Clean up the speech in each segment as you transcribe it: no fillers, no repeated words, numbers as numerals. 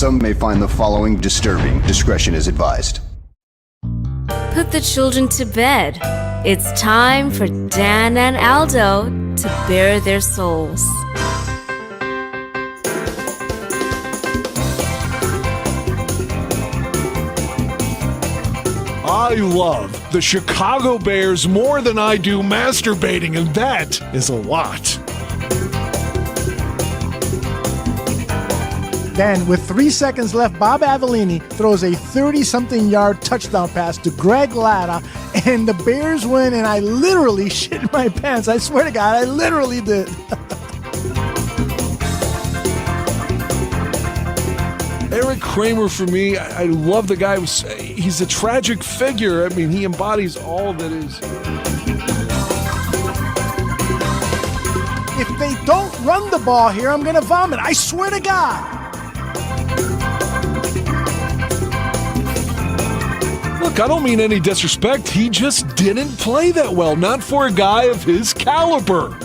Some may find the following disturbing. Discretion is advised. Put the children to bed. It's time for Dan and Aldo to bare their souls. I love the Chicago Bears more than I do masturbating, and that is a lot. Then, with 3 seconds left, Bob Avellini throws a 30-something yard touchdown pass to Greg Latta, and the Bears win, and I literally shit my pants. I swear to God, I literally did. Eric Kramer, for me, I love the guy. He's a tragic figure. I mean, he embodies all that is. If they don't run the ball here, I'm going to vomit. I swear to God. Look, I don't mean any disrespect. He just didn't play that well. Not for a guy of his caliber.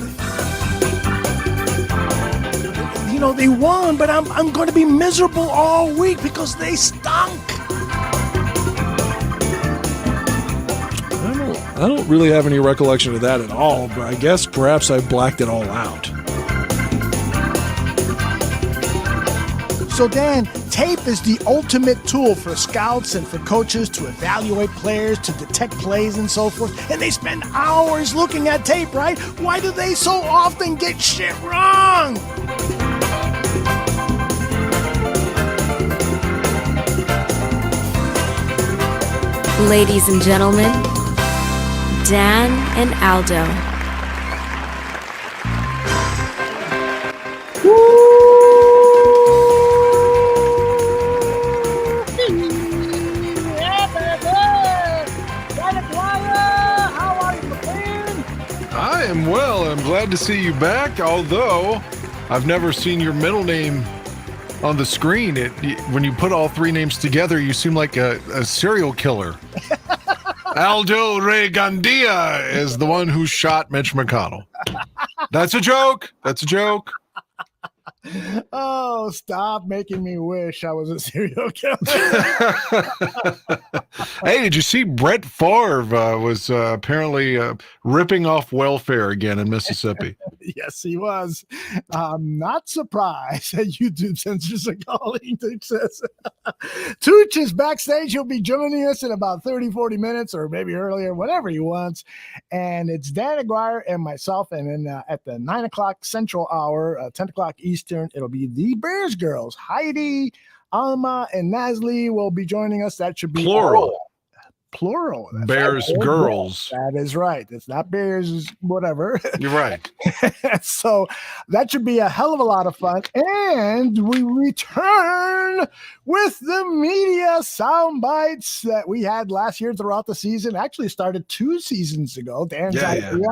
You know, they won, but I'm going to be miserable all week because they stunk. I don't really have any recollection of that at all, but I guess perhaps I blacked it all out. So, Dan, tape is the ultimate tool for scouts and for coaches to evaluate players, to detect plays and so forth. And they spend hours looking at tape, right? Why do they so often get shit wrong? Ladies and gentlemen, Dan and Aldo. I am well. I'm glad to see you back, although I've never seen your middle name on the screen. When you put all three names together, you seem like a serial killer. Aldo Regandia is the one who shot Mitch McConnell. That's a joke. That's a joke. Oh, stop making me wish I was a serial killer. Hey, did you see Brett Favre was apparently ripping off welfare again in Mississippi? Yes, he was. I'm not surprised that YouTube censors are calling. Tooch is backstage. He'll be joining us in about 30, 40 minutes or maybe earlier, whatever he wants. And it's Dan Aguirre and myself. And then at the 9 o'clock Central Hour, 10 o'clock Eastern, it'll be the Bears girls. Heidi, Alma, and Nasle will be joining us. That should be Plural. Plural. That's Bears right. girls. That is right. It's not Bears, it's whatever. You're right. So that should be a hell of a lot of fun. And we return with the media sound bites that we had last year throughout the season. Actually started 2 seasons ago. Dan's idea,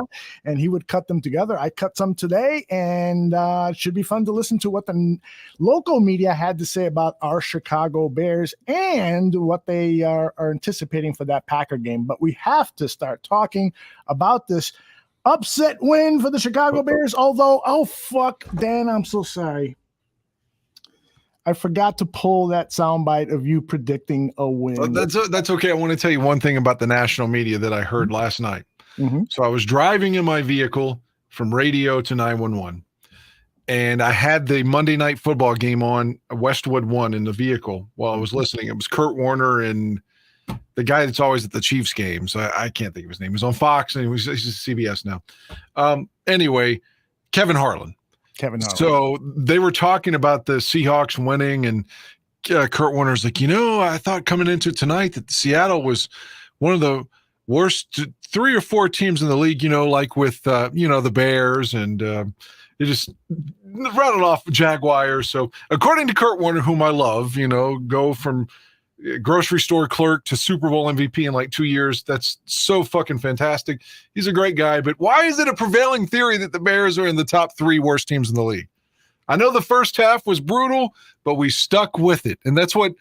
and he would cut them together. I cut some today, and it should be fun to listen to what the local media had to say about our Chicago Bears and what they are anticipating for that Packer game. But we have to start talking about this upset win for the Chicago Bears. Although, oh fuck, Dan, I'm so sorry. I forgot to pull that soundbite of you predicting a win. That's okay. I want to tell you one thing about the national media that I heard last night. Mm-hmm. So I was driving in my vehicle from radio to 911, and I had the Monday Night Football game on, Westwood One, in the vehicle while I was listening. It was Kurt Warner and the guy that's always at the Chiefs games. I can't think of his name. He was on Fox, and he's CBS now. Anyway, Kevin Harlan. So they were talking about the Seahawks winning, and Kurt Warner's like, I thought coming into tonight that Seattle was one of the worst 3 or 4 teams in the league, like with, the Bears, and they just rattled off Jaguars. So according to Kurt Warner, whom I love, go from grocery store clerk to Super Bowl MVP in like 2 years. That's so fucking fantastic. He's a great guy, but why is it a prevailing theory that the Bears are in the top 3 worst teams in the league? I know the first half was brutal, but we stuck with it. And that's what,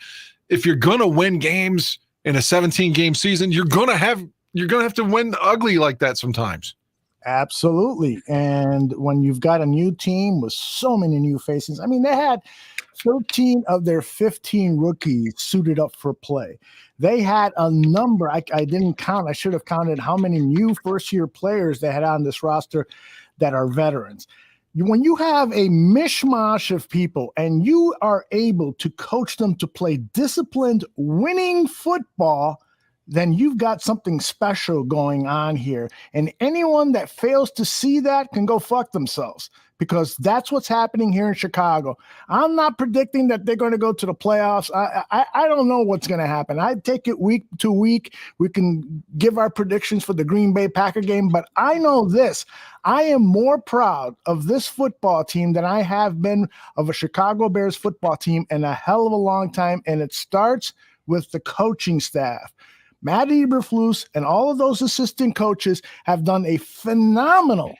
if you're going to win games in a 17-game season, you're going to have to win ugly like that sometimes. Absolutely. And when you've got a new team with so many new faces, I mean, they had 13 of their 15 rookies suited up for play. They had a number. I didn't count. I should have counted how many new first-year players they had on this roster that are veterans. When you have a mishmash of people and you are able to coach them to play disciplined, winning football, then you've got something special going on here. And anyone that fails to see that can go fuck themselves, because that's what's happening here in Chicago. I'm not predicting that they're going to go to the playoffs. I don't know what's going to happen. I take it week to week. We can give our predictions for the Green Bay Packer game, but I know this. I am more proud of this football team than I have been of a Chicago Bears football team in a hell of a long time, and it starts with the coaching staff. Matt Eberflus and all of those assistant coaches have done a phenomenal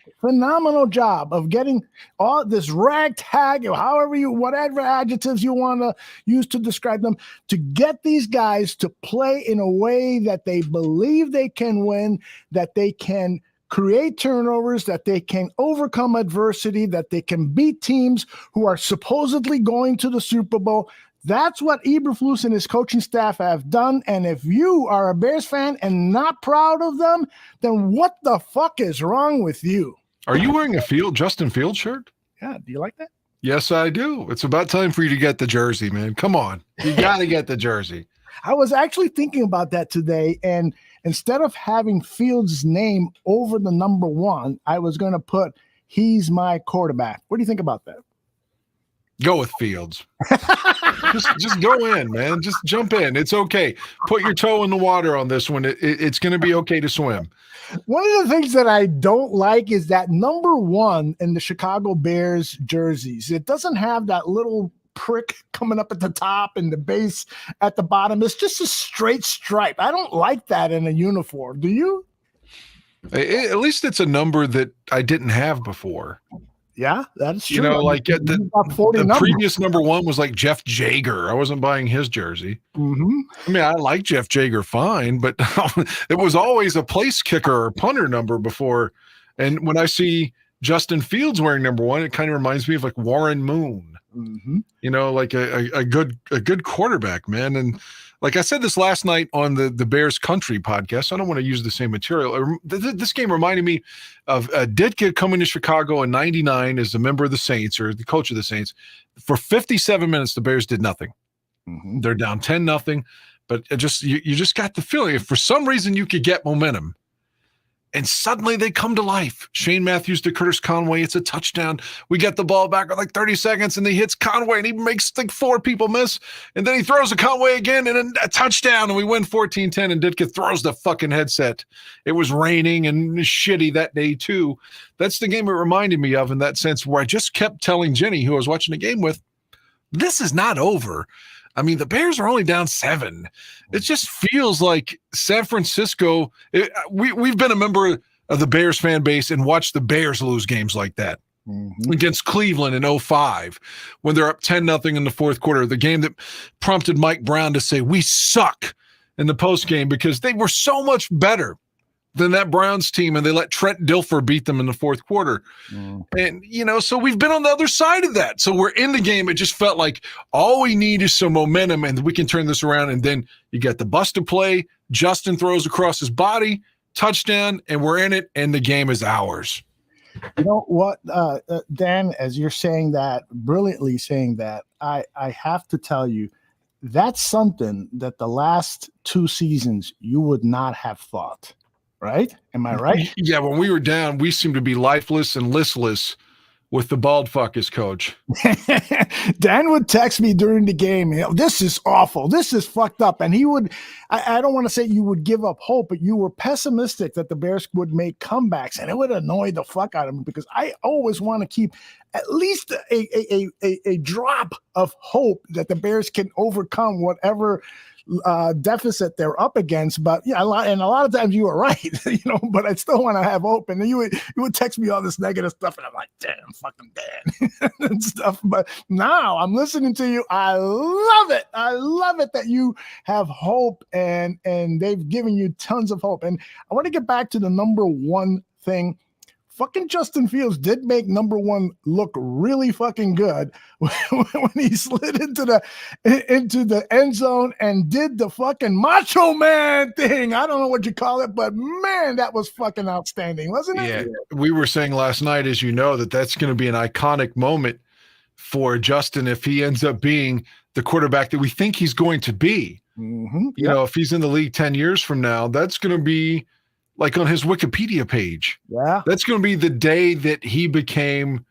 job of getting all this ragtag, whatever adjectives you want to use to describe them, to get these guys to play in a way that they believe they can win, that they can create turnovers, that they can overcome adversity, that they can beat teams who are supposedly going to the Super Bowl. That's what Eberflus and his coaching staff have done. And if you are a Bears fan and not proud of them, then what the fuck is wrong with you? Are you wearing a Justin Fields shirt? Yeah. Do you like that? Yes, I do. It's about time for you to get the jersey, man. Come on. You got to get the jersey. I was actually thinking about that today. And instead of having Fields' name over the number 1, I was going to put, he's my quarterback. What do you think about that? Go with Fields. just go in, man. Just jump in. It's okay. Put your toe in the water on this one. It's going to be okay to swim. One of the things that I don't like is that number 1 in the Chicago Bears jerseys. It doesn't have that little prick coming up at the top and the base at the bottom. It's just a straight stripe. I don't like that in a uniform. Do you? At least it's a number that I didn't have before. Yeah, that's true. You know, like the previous number 1 was like Jeff Jager. I wasn't buying his jersey. Mm-hmm. I mean, I like Jeff Jager fine, but it was always a place kicker or punter number before. And when I see Justin Fields wearing number 1, it kind of reminds me of like Warren Moon. Mm-hmm. You know, like a good quarterback, man. And like I said this last night on the Bears Country podcast, I don't want to use the same material. This game reminded me of Ditka coming to Chicago in '99 as a member of the Saints, or the coach of the Saints. For 57 minutes, the Bears did nothing. Mm-hmm. They're down 10-0, but you just got the feeling if for some reason you could get momentum, and suddenly they come to life. Shane Matthews to Curtis Conway. It's a touchdown. We get the ball back with like 30 seconds, and he hits Conway, and he makes like 4 people miss. And then he throws a Conway again, and a touchdown, and we win 14-10, and Ditka throws the fucking headset. It was raining and shitty that day, too. That's the game it reminded me of in that sense, where I just kept telling Jenny, who I was watching the game with, this is not over. I mean, the Bears are only down 7. It just feels like San Francisco. We've been a member of the Bears fan base and watched the Bears lose games like that. Mm-hmm. Against Cleveland in 2005 when they're up 10-0 in the fourth quarter. The game that prompted Mike Brown to say, we suck in the postgame because they were so much better than that Browns team, and they let Trent Dilfer beat them in the fourth quarter. And, you know, so we've been on the other side of that. So we're in the game. It just felt like all we need is some momentum, and we can turn this around. And then you get the busted play. Justin throws across his body, touchdown, and we're in it, and the game is ours. You know what, Dan, as you're saying that, brilliantly saying that, I have to tell you, that's something that the last 2 seasons you would not have thought. Right? Am I right? Yeah, when we were down, we seemed to be lifeless and listless with the bald fuck as coach. Dan would text me during the game, this is awful. This is fucked up. And he would, I don't want to say you would give up hope, but you were pessimistic that the Bears would make comebacks, and it would annoy the fuck out of me because I always want to keep at least a drop of hope that the Bears can overcome whatever deficit they're up against. But yeah, a lot of times you were right, you know, but I still want to have hope. And you would text me all this negative stuff, and I'm like, damn, fucking Dan and stuff. But now I'm listening to you. I love it. I love it that you have hope, and they've given you tons of hope. And I want to get back to the number 1 thing fucking Justin Fields did make number one look really fucking good when he slid into the end zone and did the fucking Macho Man thing. I don't know what you call it, but man, that was fucking outstanding, wasn't it? Yeah, we were saying last night, as you know, that's going to be an iconic moment for Justin if he ends up being the quarterback that we think he's going to be. Mm-hmm. You know, if he's in the league 10 years from now, that's going to be like on his Wikipedia page. Yeah. That's going to be the day that he became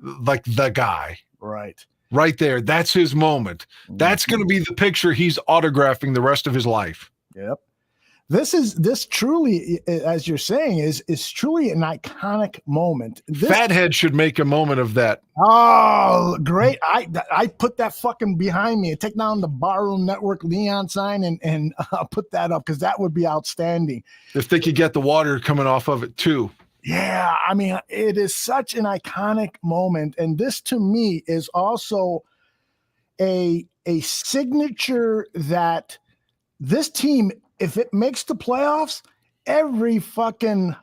like the guy. Right there. That's his moment. That's going to be the picture he's autographing the rest of his life. Yep. This truly, as you're saying, is truly an iconic moment. Fathead should make a moment of that. Oh, great. I put that fucking behind me. Take down the Barroom Network Leon sign and put that up because that would be outstanding. If they could get the water coming off of it too. Yeah, I mean, it is such an iconic moment. And this to me is also a signature that this team, if it makes the playoffs, every fucking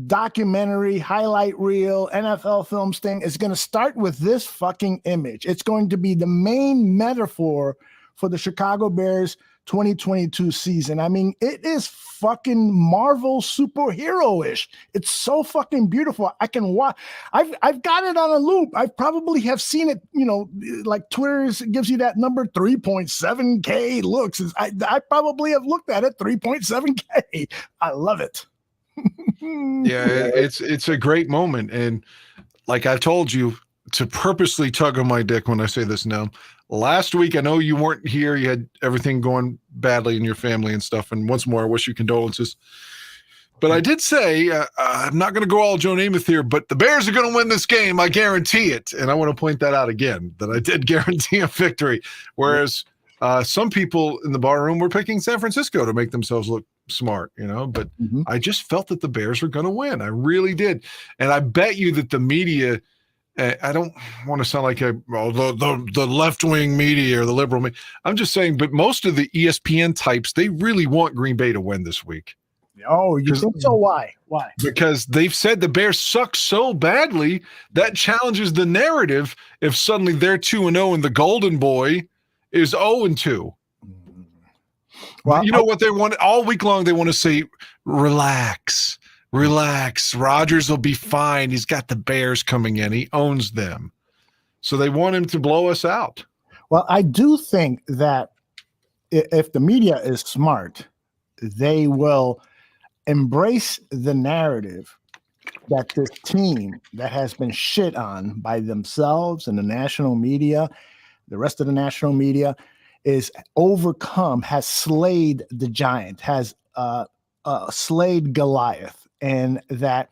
documentary, highlight reel, NFL films thing is going to start with this fucking image. It's going to be the main metaphor for the Chicago Bears 2022 season. I mean, it is fucking Marvel superhero-ish. It's so fucking beautiful. I can watch. I've got it on a loop. I probably have seen it, you know, like Twitter gives you that number 3.7K looks. I probably have looked at it 3.7K. I love it. Yeah, it's a great moment. And like I told you, to purposely tug on my dick when I say this now, last week, I know you weren't here. You had everything going badly in your family and stuff. And once more, I wish you condolences. But I did say, I'm not going to go all Joe Namath here, but the Bears are going to win this game. I guarantee it. And I want to point that out again, that I did guarantee a victory. Whereas some people in the bar room were picking San Francisco to make themselves look smart, you know, but I just felt that the Bears were going to win. I really did. And I bet you that the media, I don't want to sound like the left-wing media or the liberal media. I'm just saying, but most of the ESPN types, they really want Green Bay to win this week. Oh, you think so? Why? Because they've said the Bears suck so badly that challenges the narrative if suddenly they're 2-0 and the Golden Boy is 0-2. Well, you know what they want all week long? They want to say, relax. Rodgers will be fine. He's got the Bears coming in. He owns them. So they want him to blow us out. Well, I do think that if the media is smart, they will embrace the narrative that this team that has been shit on by themselves and the national media, the rest of the national media, is overcome, has slayed the giant, has slayed Goliath. And that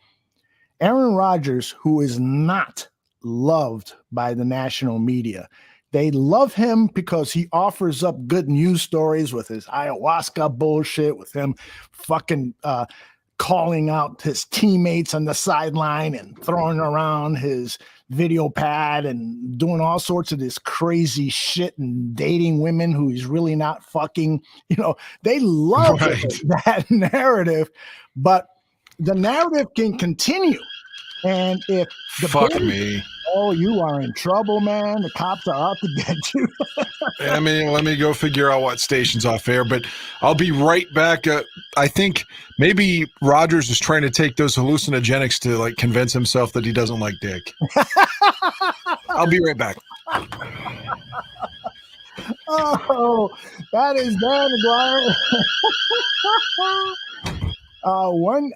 Aaron Rodgers, who is not loved by the national media, they love him because he offers up good news stories with his ayahuasca bullshit, with him fucking calling out his teammates on the sideline and throwing around his video pad and doing all sorts of this crazy shit and dating women who he's really not fucking. You know, they love that narrative, but the narrative can continue. And if the fuck me. Oh, you are in trouble, man. The cops are out to get you. I mean, let me go figure out what station's off air, but I'll be right back. I think maybe Rodgers is trying to take those hallucinogenics to like convince himself that he doesn't like dick. I'll be right back. Oh, that is Dan McGuire. When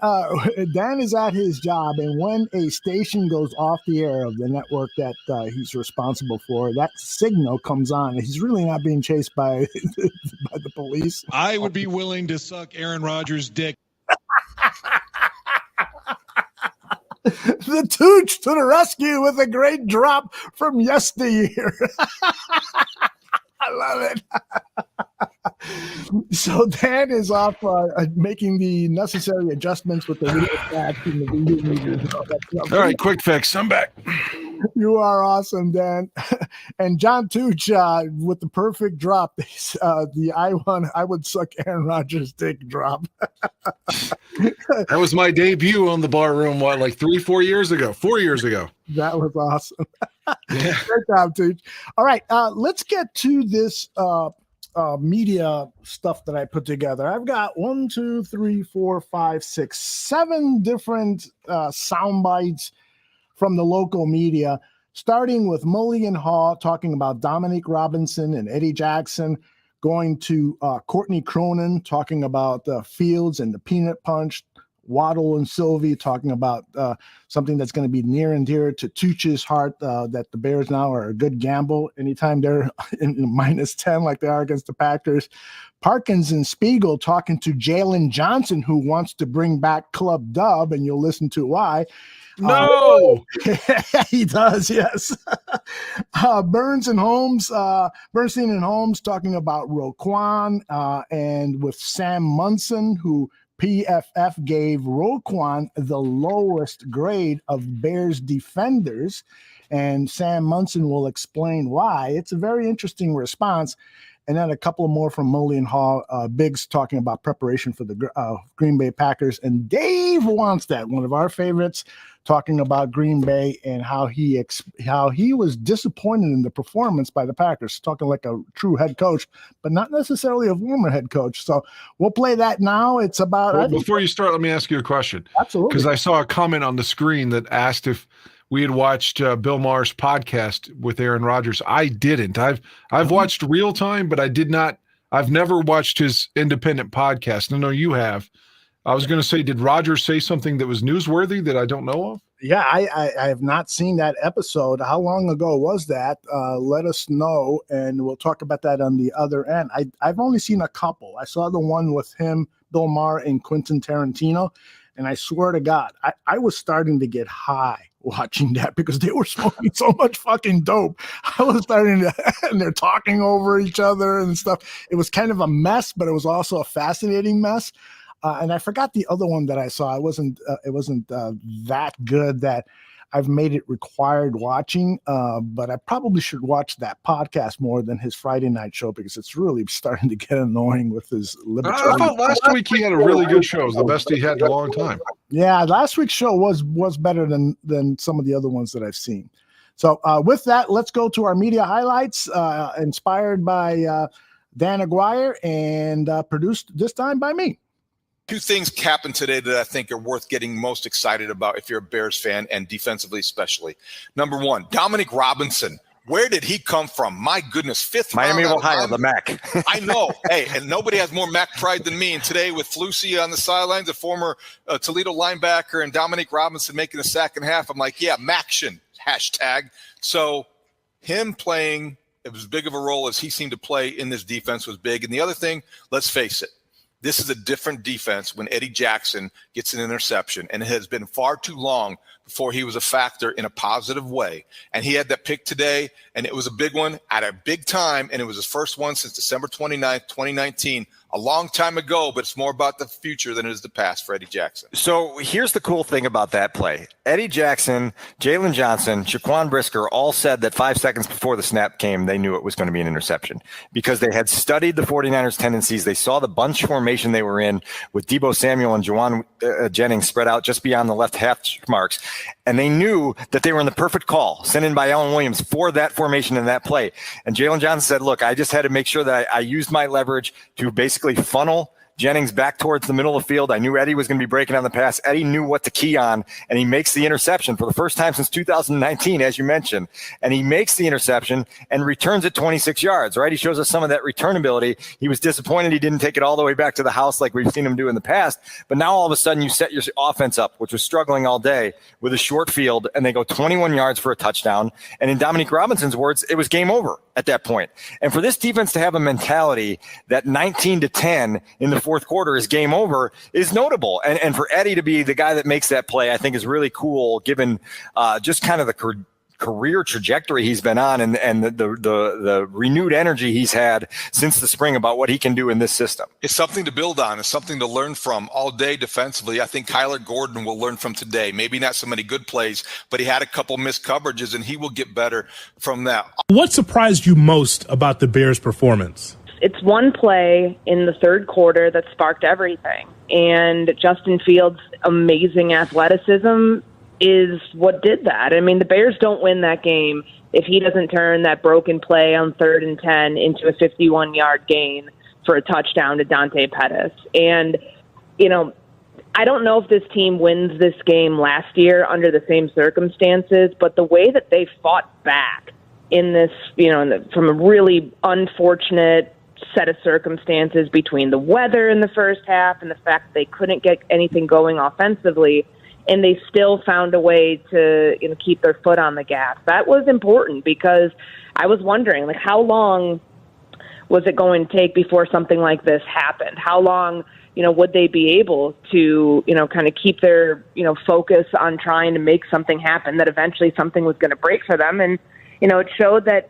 Dan is at his job, and when a station goes off the air of the network that he's responsible for, that signal comes on. He's really not being chased by the police. I would be willing to suck Aaron Rodgers' dick. The Tooch to the rescue with a great drop from yesteryear. I love it. So Dan is off making the necessary adjustments with the video patch and the video meters and all that stuff. All right, quick fix. I'm back. You are awesome, Dan. And John Tooch with the perfect drop. The I would suck Aaron Rodgers' dick drop. That was my debut on the bar room, like 4 years ago? That was awesome. Yeah. Great job, Tooch. All right, let's get to this media stuff that I put together. I've got 1, 2, 3, 4, 5, 6, 7 different sound bites from the local media, starting with Mulligan Hall talking about Dominique Robinson and Eddie Jackson, going to Courtney Cronin talking about Fields and the Peanut Punch, Waddle and Sylvie talking about something that's going to be near and dear to Tooch's heart, that the Bears now are a good gamble anytime they're in -10 like they are against the Packers. Parkins and Spiegel talking to Jalen Johnson, who wants to bring back Club Dub, and you'll listen to why. No, he does. Yes. Bernstein and Holmes talking about Roquan, and with Sam Munson, who PFF gave Roquan the lowest grade of Bears defenders, and Sam Munson will explain why. It's a very interesting response. And then a couple more from Mulligan Hall, Biggs talking about preparation for the Green Bay Packers. And Dave Wannstedt, one of our favorites, talking about Green Bay and how he was disappointed in the performance by the Packers, talking like a true head coach, but not necessarily a former head coach. So we'll play that now. It's about... Well, before you start, let me ask you a question. Absolutely. Because I saw a comment on the screen that asked if we had watched Bill Maher's podcast with Aaron Rodgers. I didn't. I've watched Real Time, but I did not. I've never watched his independent podcast. I know you have. I was going to say, did Rodgers say something that was newsworthy that I don't know of? Yeah, I have not seen that episode. How long ago was that? Let us know, and we'll talk about that on the other end. I've only seen a couple. I saw the one with him, Bill Maher, and Quentin Tarantino, and I swear to God, I was starting to get high watching that because they were smoking so much fucking dope. I was starting to, and they're talking over each other and stuff. It was kind of a mess, but it was also a fascinating mess. And I forgot the other one that I saw. It wasn't that good that I've made it required watching. But I probably should watch that podcast more than his Friday night show because it's really starting to get annoying with his libertarian. I thought last week he had a really good show. It was the best he had in a long time. Yeah, last week's show was better than some of the other ones that I've seen. So with that, let's go to our media highlights, inspired by Dan Aguirre and produced this time by me. Two things happened today that I think are worth getting most excited about if you're a Bears fan, and defensively especially. Number one, Dominique Robinson. Where did he come from? My goodness, fifth Miami of round Ohio, the MAC. I know. Hey, and nobody has more MAC pride than me. And today with Flusy on the sidelines, a former Toledo linebacker, and Dominique Robinson making the second half, I'm like, yeah, MACtion, hashtag. So him playing as big of a role as he seemed to play in this defense was big. And the other thing, let's face it, this is a different defense when Eddie Jackson gets an interception, and it has been far too long before he was a factor in a positive way. And he had that pick today, and it was a big one at a big time, and it was his first one since December 29th, 2019, a long time ago, but it's more about the future than it is the past for Eddie Jackson. So here's the cool thing about that play. Eddie Jackson, Jalen Johnson, Shaquan Brisker all said that 5 seconds before the snap came, they knew it was going to be an interception because they had studied the 49ers tendencies. They saw the bunch formation they were in with Deebo Samuel and Juwan Jennings spread out just beyond the left hash marks. And they knew that they were in the perfect call sent in by Alan Williams for that formation and that play. And Jalen Johnson said, look, I just had to make sure that I used my leverage to basically funnel Jennings back towards the middle of the field. I knew Eddie was going to be breaking on the pass. Eddie knew what to key on, and he makes the interception for the first time since 2019, as you mentioned. And he makes the interception and returns it 26 yards, right? He shows us some of that return ability. He was disappointed he didn't take it all the way back to the house like we've seen him do in the past. But now all of a sudden you set your offense up, which was struggling all day, with a short field, and they go 21 yards for a touchdown. And in Dominique Robinson's words, it was game over at that point. And for this defense to have a mentality that 19-10 in the fourth quarter is game over is notable. And for Eddie to be the guy that makes that play, I think is really cool, given just kind of the career trajectory he's been on and the renewed energy he's had since the spring about what he can do in this system. It's something to build on. It's something to learn from all day defensively. I think Kyler Gordon will learn from today. Maybe not so many good plays, but he had a couple missed coverages, and he will get better from that. What surprised you most about the Bears' performance? It's one play in the third quarter that sparked everything. And Justin Fields' amazing athleticism is what did that. I mean, the Bears don't win that game if he doesn't turn that broken play on 3rd and 10 into a 51-yard gain for a touchdown to Dante Pettis. And, you know, I don't know if this team wins this game last year under the same circumstances, but the way that they fought back in this, you know, from a really unfortunate set of circumstances between the weather in the first half and the fact that they couldn't get anything going offensively, and they still found a way to, you know, keep their foot on the gas. That was important because I was wondering, like, how long was it going to take before something like this happened? How long, you know, would they be able to, you know, kind of keep their, you know, focus on trying to make something happen, that eventually something was going to break for them? And, you know, it showed that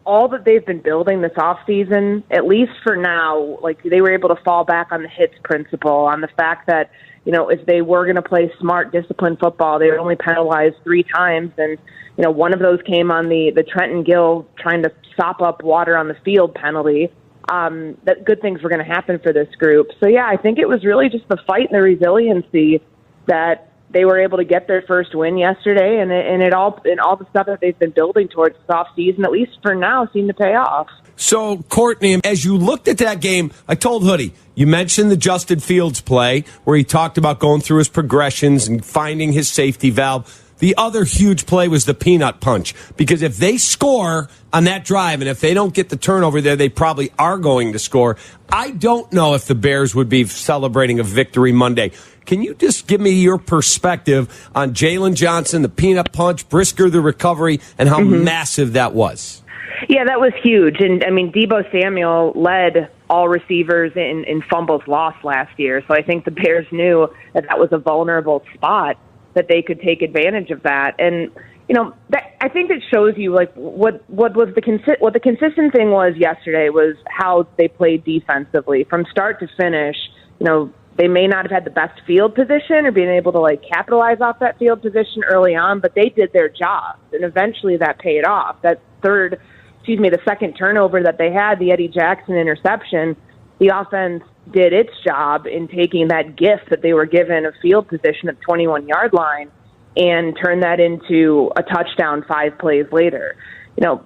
all that they've been building this offseason, at least for now, like, they were able to fall back on the hits principle, on the fact that, you know, if they were going to play smart, disciplined football, they were only penalized 3 times. And, you know, one of those came on the Trenton Gill trying to sop up water on the field penalty. That good things were going to happen for this group. So, yeah, I think it was really just the fight and the resiliency that they were able to get their first win yesterday, and all the stuff that they've been building towards this offseason, at least for now, seemed to pay off. So, Courtney, as you looked at that game, I told Hoodie, you mentioned the Justin Fields play where he talked about going through his progressions and finding his safety valve. The other huge play was the peanut punch, because if they score on that drive and if they don't get the turnover there, they probably are going to score. I don't know if the Bears would be celebrating a victory Monday. Can you just give me your perspective on Jalen Johnson, the peanut punch, Brisker, the recovery, and how massive that was? Yeah, that was huge. And, I mean, Deebo Samuel led all receivers in fumbles lost last year. So I think the Bears knew that was a vulnerable spot, that they could take advantage of that. And, you know, I think it shows you, like, what the consistent thing was yesterday was how they played defensively from start to finish. You know, they may not have had the best field position or being able to, like, capitalize off that field position early on, but they did their job, and eventually that paid off. The second turnover that they had, the Eddie Jackson interception, the offense did its job in taking that gift that they were given of field position at the 21-yard line and turned that into a touchdown 5 plays later. You know,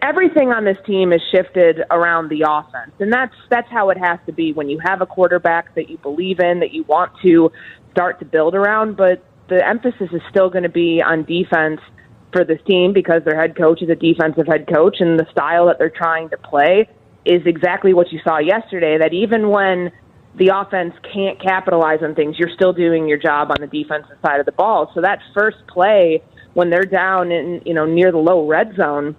everything on this team is shifted around the offense, and that's how it has to be when you have a quarterback that you believe in, that you want to start to build around. But the emphasis is still going to be on defense for this team, because their head coach is a defensive head coach, and the style that they're trying to play is exactly what you saw yesterday, that even when the offense can't capitalize on things, you're still doing your job on the defensive side of the ball. So that first play, when they're down in, you know, near the low red zone,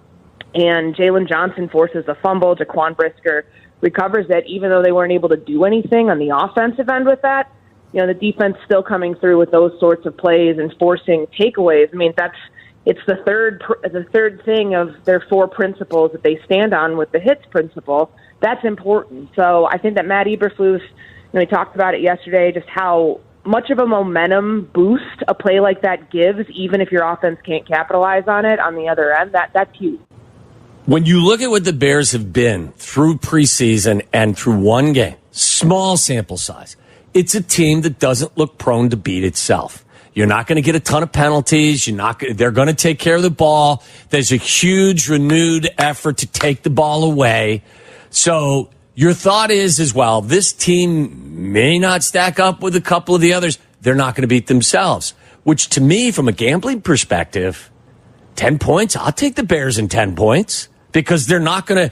and Jalen Johnson forces a fumble, Jaquan Brisker recovers it, even though they weren't able to do anything on the offensive end with that, you know, the defense still coming through with those sorts of plays and forcing takeaways. I mean, it's the third thing of their 4 principles that they stand on with the hits principle. That's important. So I think that Matt Eberflus, you know, he talked about it yesterday, just how much of a momentum boost a play like that gives, even if your offense can't capitalize on it on the other end. That's huge. When you look at what the Bears have been through preseason and through one game, small sample size, it's a team that doesn't look prone to beat itself. You're not going to get a ton of penalties. They're going to take care of the ball. There's a huge renewed effort to take the ball away. So your thought is as well, this team may not stack up with a couple of the others. They're not going to beat themselves, which to me, from a gambling perspective, 10 points, I'll take the Bears in 10 points, because they're not going to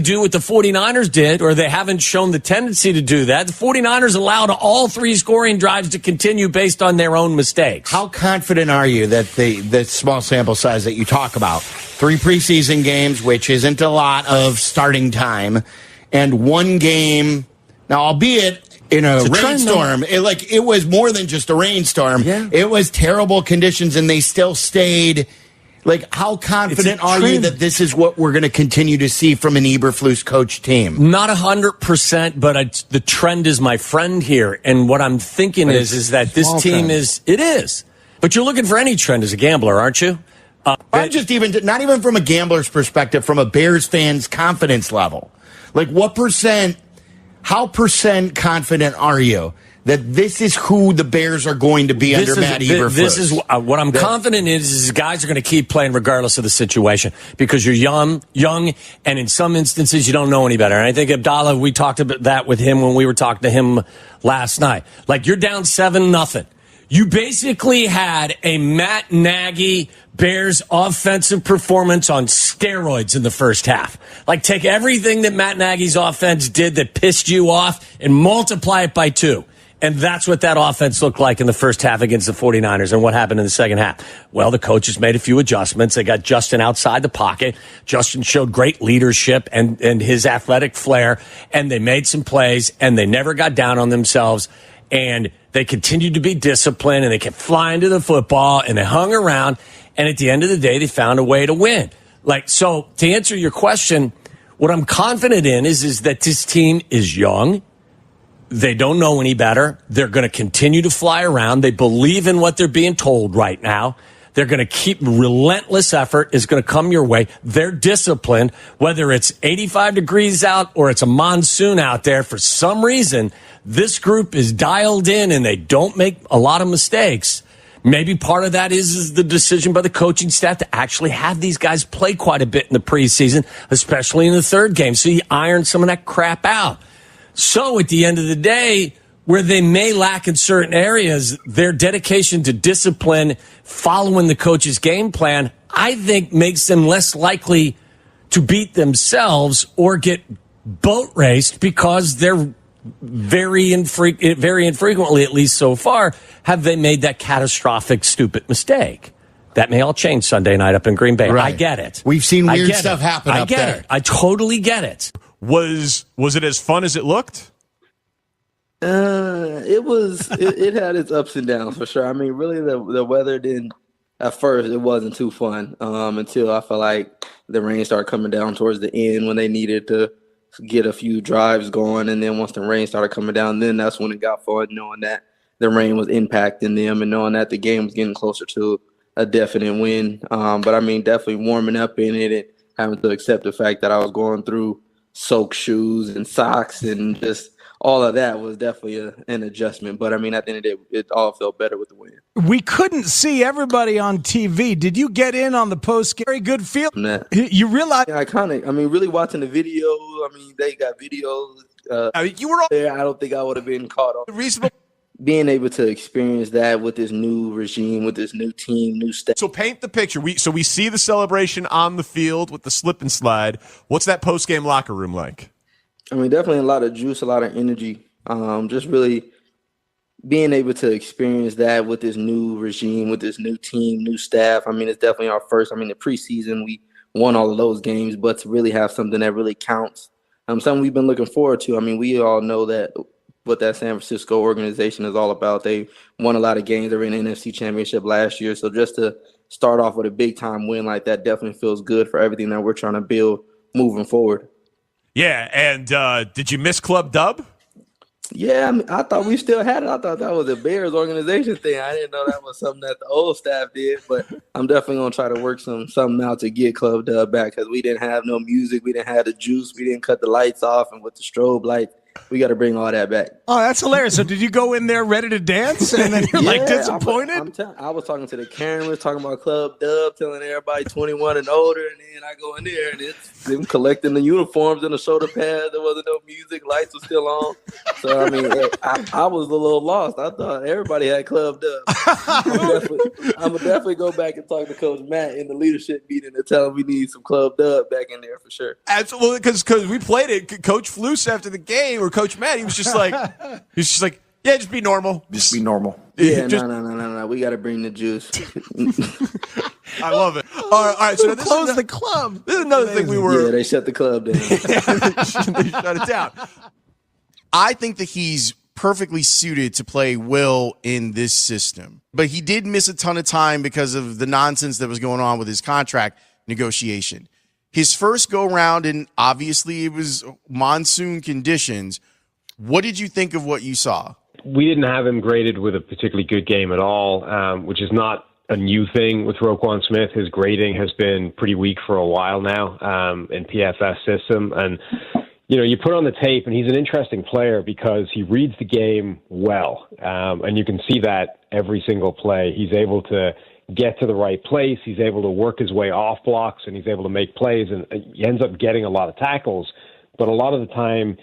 do what the 49ers did, or they haven't shown the tendency to do that. The 49ers allowed all 3 scoring drives to continue based on their own mistakes. How confident are you that the small sample size that you talk about, 3 preseason games, which isn't a lot of starting time, and 1 game, now albeit in a It's a rainstorm. It was more than just a rainstorm. Yeah. It was terrible conditions, and they still stayed. Like, how confident are you that this is what we're going to continue to see from an Eberflus coach team? Not 100%, but the trend is my friend here. And what I'm thinking is that this team is. But you're looking for any trend as a gambler, aren't you? I'm just not even from a gambler's perspective, from a Bears fan's confidence level. Like, how percent confident are you that this is who the Bears are going to be under Matt Eberflus? This is what I'm confident is guys are going to keep playing regardless of the situation because you're young, and in some instances you don't know any better. And I think Abdallah, we talked about that with him when we were talking to him last night. Like, you're down 7-0. You basically had a Matt Nagy Bears offensive performance on steroids in the first half. Like, take everything that Matt Nagy's offense did that pissed you off and multiply it by 2. And that's what that offense looked like in the first half against the 49ers. And what happened in the second half? Well, the coaches made a few adjustments. They got Justin outside the pocket. Justin showed great leadership and his athletic flair. And they made some plays, and they never got down on themselves. And they continued to be disciplined, and they kept flying to the football, and they hung around. And at the end of the day, they found a way to win. So to answer your question, what I'm confident in is that this team is young. They don't know any better. They're going to continue to fly around. They believe in what they're being told right now. They're going to keep relentless effort is going to come your way. They're disciplined, whether it's 85 degrees out or it's a monsoon out there. For some reason, this group is dialed in and they don't make a lot of mistakes. Maybe part of that is the decision by the coaching staff to actually have these guys play quite a bit in the preseason, especially in the third game. So you iron some of that crap out. So at the end of the day, where they may lack in certain areas, their dedication to discipline, following the coach's game plan, I think makes them less likely to beat themselves or get boat raced because they're very infrequently, at least so far, have they made that catastrophic, stupid mistake. That may all change Sunday night up in Green Bay. Right. I get it. We've seen weird stuff happen up there. I get it. I totally get it. Was it as fun as it looked? It had its ups and downs for sure. I mean, really, the weather didn't. At first, it wasn't too fun until I felt like the rain started coming down towards the end when they needed to get a few drives going, and then once the rain started coming down, then that's when it got fun, knowing that the rain was impacting them and knowing that the game was getting closer to a definite win. But I mean, definitely warming up in it and having to accept the fact that I was going through soaked shoes and socks and just all of that was definitely an adjustment. But I mean, at the end of the day, it all felt better with the win. We couldn't see everybody on TV. Did you get in on the post? Very good feel. You realize? Yeah, really watching the video. I mean, they got videos. You were there. I don't think I would have been caught on. Reasonable. Being able to experience that with this new regime, with this new team, new staff. So paint the picture. We see the celebration on the field with the slip and slide. What's that post-game locker room like? I mean, definitely a lot of juice, a lot of energy. Just really being able to experience that with this new regime, with this new team, new staff. I mean, it's definitely our first. I mean, the preseason, we won all of those games, but to really have something that really counts, something we've been looking forward to. I mean, we all know that what that San Francisco organization is all about. They won a lot of games. They were in the NFC Championship last year. So just to start off with a big-time win like that definitely feels good for everything that we're trying to build moving forward. Yeah, and did you miss Club Dub? Yeah, I mean, I thought we still had it. I thought that was a Bears organization thing. I didn't know that was something that the old staff did, but I'm definitely going to try to work something out to get Club Dub back because we didn't have no music. We didn't have the juice. We didn't cut the lights off, and with the strobe lights, we got to bring all that back. Oh, that's hilarious. So did you go in there ready to dance and then you're like disappointed? I was talking to the cameras, talking about Club Dub, telling everybody 21 and older, and then I go in there and it's them collecting the uniforms and the shoulder pads. There wasn't no music. Lights were still on. So, I mean, I was a little lost. I thought everybody had Club Dub. I'm going to definitely go back and talk to Coach Matt in the leadership meeting and tell him we need some Club Dub back in there for sure. Absolutely, because we played it. Coach Flus after the game, or Coach Matt, he was just like, yeah, just be normal. Just be normal. Yeah, no. We got to bring the juice. I love it. All right. So this close the club. This is another thing we were. Yeah, they shut the club down. They shut it down. I think that he's perfectly suited to play Will in this system. But he did miss a ton of time because of the nonsense that was going on with his contract negotiation. His first go-round, and obviously it was monsoon conditions, what did you think of what you saw? We didn't have him graded with a particularly good game at all, which is not a new thing with Roquan Smith. His grading has been pretty weak for a while now in PFF system. And, you put on the tape, and he's an interesting player because he reads the game well. And you can see that every single play. He's able to get to the right place. He's able to work his way off blocks, and he's able to make plays. And he ends up getting a lot of tackles. But a lot of the time,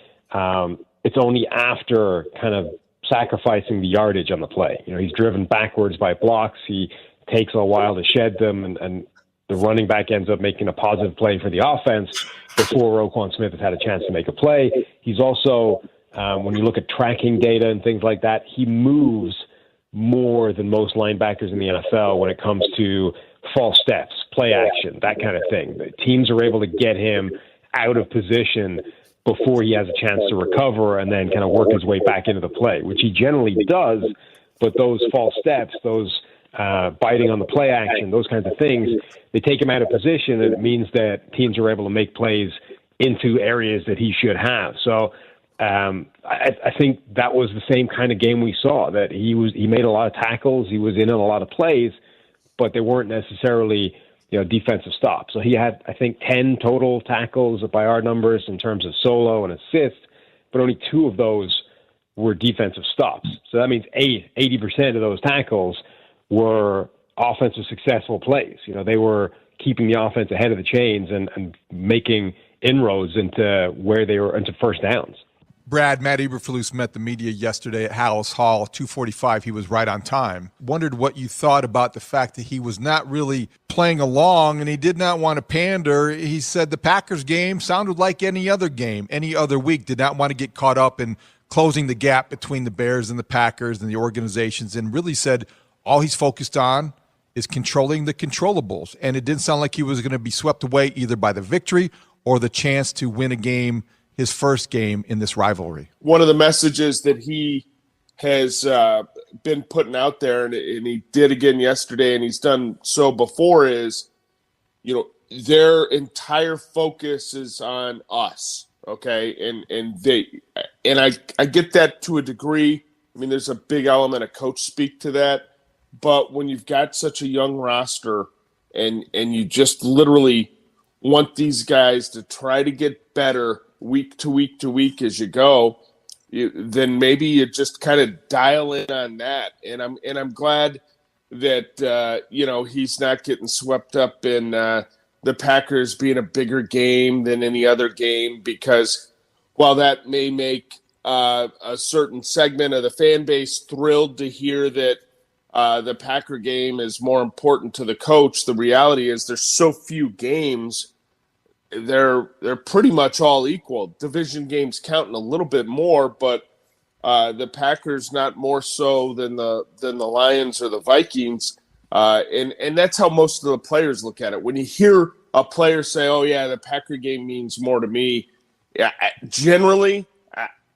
it's only after kind of sacrificing the yardage on the play. He's driven backwards by blocks. He takes a while to shed them, and the running back ends up making a positive play for the offense before Roquan Smith has had a chance to make a play. He's also, when you look at tracking data and things like that, he moves more than most linebackers in the NFL when it comes to false steps, play action, that kind of thing. The teams are able to get him out of position before he has a chance to recover and then kind of work his way back into the play, which he generally does. But those false steps, those biting on the play action, those kinds of things, they take him out of position, and it means that teams are able to make plays into areas that he should have. So I think that was the same kind of game we saw, that he made a lot of tackles, he was in on a lot of plays, but they weren't necessarily defensive stops. So he had, I think, 10 total tackles by our numbers in terms of solo and assists, but only 2 of those were defensive stops. So that means 80% of those tackles were offensive successful plays. They were keeping the offense ahead of the chains and making inroads into where they were into first downs. Brad, Matt Eberflus met the media yesterday at Hallis Hall, 2:45. He was right on time. Wondered what you thought about the fact that he was not really playing along and he did not want to pander. He said the Packers game sounded like any other game, any other week. Did not want to get caught up in closing the gap between the Bears and the Packers and the organizations, and really said all he's focused on is controlling the controllables. And it didn't sound like he was going to be swept away either by the victory or the chance to win a game, his first game in this rivalry. One of the messages that he has been putting out there, and he did again yesterday, and he's done so before, is, their entire focus is on us. Okay. And I get that to a degree. I mean, there's a big element of coach speak to that, but when you've got such a young roster and you just literally want these guys to try to get better week to week to week as you go, then maybe you just kind of dial in on that. And I'm glad that he's not getting swept up in the Packers being a bigger game than any other game, because while that may make a certain segment of the fan base thrilled to hear that the Packer game is more important to the coach, the reality is there's so few games. They're pretty much all equal. Division games counting a little bit more, but the Packers not more so than the Lions or the Vikings, and that's how most of the players look at it. When you hear a player say, "Oh yeah, the Packer game means more to me," generally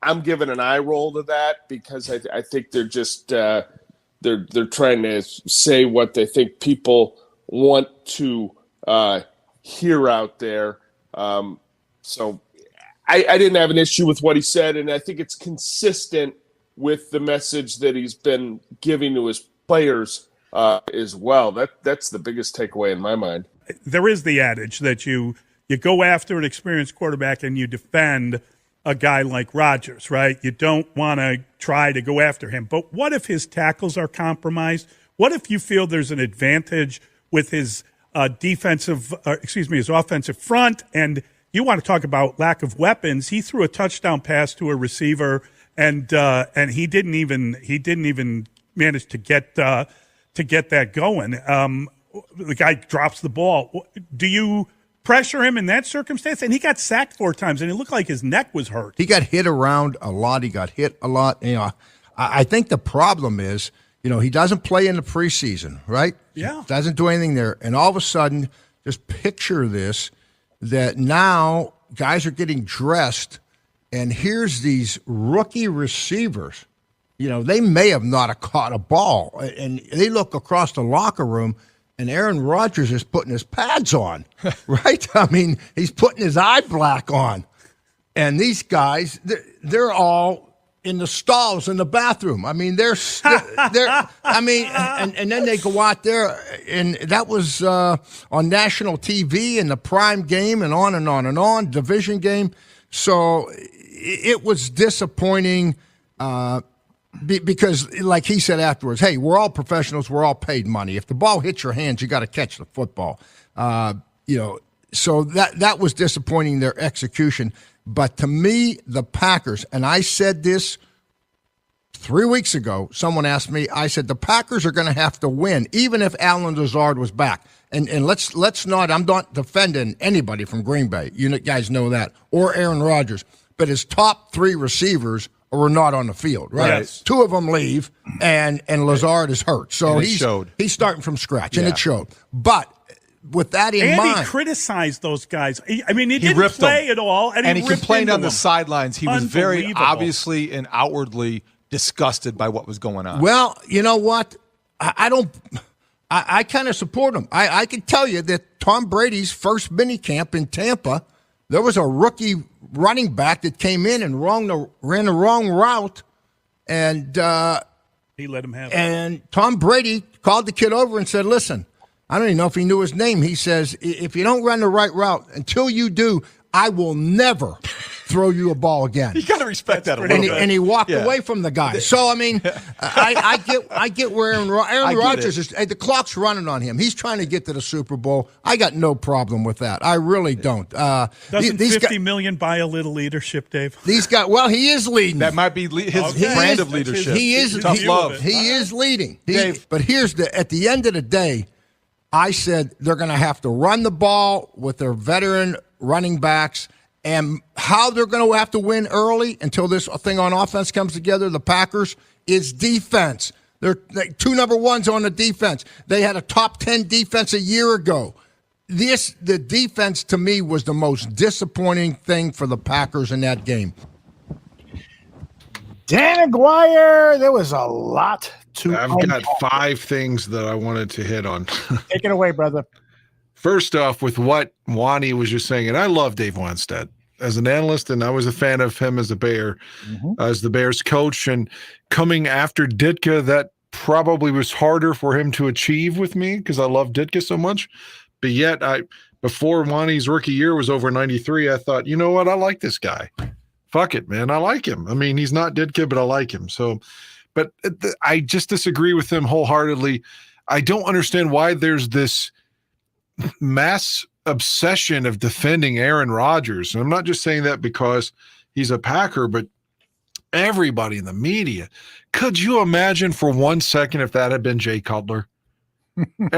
I'm giving an eye roll to that, because I think they're just they're trying to say what they think people want to hear out there. So I didn't have an issue with what he said, and I think it's consistent with the message that he's been giving to his players as well. That's the biggest takeaway in my mind. There is the adage that you go after an experienced quarterback and you defend a guy like Rodgers, right? You don't want to try to go after him. But what if his tackles are compromised? What if you feel there's an advantage with his his offensive front, and you want to talk about lack of weapons? He threw a touchdown pass to a receiver, and he didn't even manage to get that going. The guy drops the ball. Do you pressure him in that circumstance? And he got sacked 4 times, and it looked like his neck was hurt. He got hit around a lot. He got hit a lot. I think the problem is, he doesn't play in the preseason, right? Yeah. Doesn't do anything there. And all of a sudden, just picture this, that now guys are getting dressed, and here's these rookie receivers they may have not have caught a ball. And they look across the locker room, and Aaron Rodgers is putting his pads on, right? I mean, he's putting his eye black on. And these guys, they're all in the stalls in the bathroom. I mean, they're I mean, and then they go out there, and that was on national TV in the prime game and on and on and on, division game. So it was disappointing because, like he said afterwards, hey, we're all professionals. We're all paid money. If the ball hits your hands, you got to catch the football. So that was disappointing, their execution. But to me, the Packers, and I said this 3 weeks ago, someone asked me, I said, the Packers are going to have to win, even if Alan Lazard was back. And let's not, I'm not defending anybody from Green Bay. You guys know that. Or Aaron Rodgers. But his top three receivers were not on the field, right? Yes. Two of them leave, and Lazard is hurt. So showed. He's starting from scratch, and it showed. But with that in mind, he criticized those guys. I mean, he didn't play at all, and he complained on the them. sidelines. He was very obviously and outwardly disgusted by what was going on. Well, you know what? I kind of support him. I can tell you that Tom Brady's first mini camp in Tampa, there was a rookie running back that came in and ran the wrong route, and he let him have it. And Tom Brady called the kid over and said, listen, I don't even know if he knew his name. He says, if you don't run the right route, until you do, I will never throw you a ball again. You got to respect that a little bit. And he walked away from the guy. So, I mean, I get where Aaron Rodgers is. The clock's running on him. He's trying to get to the Super Bowl. I got no problem with that. I really don't. Doesn't $50 million buy a little leadership, Dave? These guys, well, he is leading. That might be his brand of leadership. He is tough love. He is leading. But at the end of the day, I said they're going to have to run the ball with their veteran running backs, and how they're going to have to win early until this thing on offense comes together, the Packers, is defense. They're two number ones on the defense. They had a top 10 defense a year ago. The defense, to me, was the most disappointing thing for the Packers in that game. Dan Aguirre, there was a lot I've got 5 things that I wanted to hit on. Take it away, brother. First off, with what Wani was just saying, and I love Dave Wannstedt as an analyst, and I was a fan of him as a Bear, as the Bears coach, and coming after Ditka, that probably was harder for him to achieve with me because I love Ditka so much. But yet, before Wani's rookie year was over 93, I thought, you know what, I like this guy. Fuck it, man, I like him. I mean, he's not Ditka, but I like him. So, but I just disagree with him wholeheartedly. I don't understand why there's this mass obsession of defending Aaron Rodgers. And I'm not just saying that because he's a Packer, but everybody in the media. Could you imagine for 1 second if that had been Jay Cutler?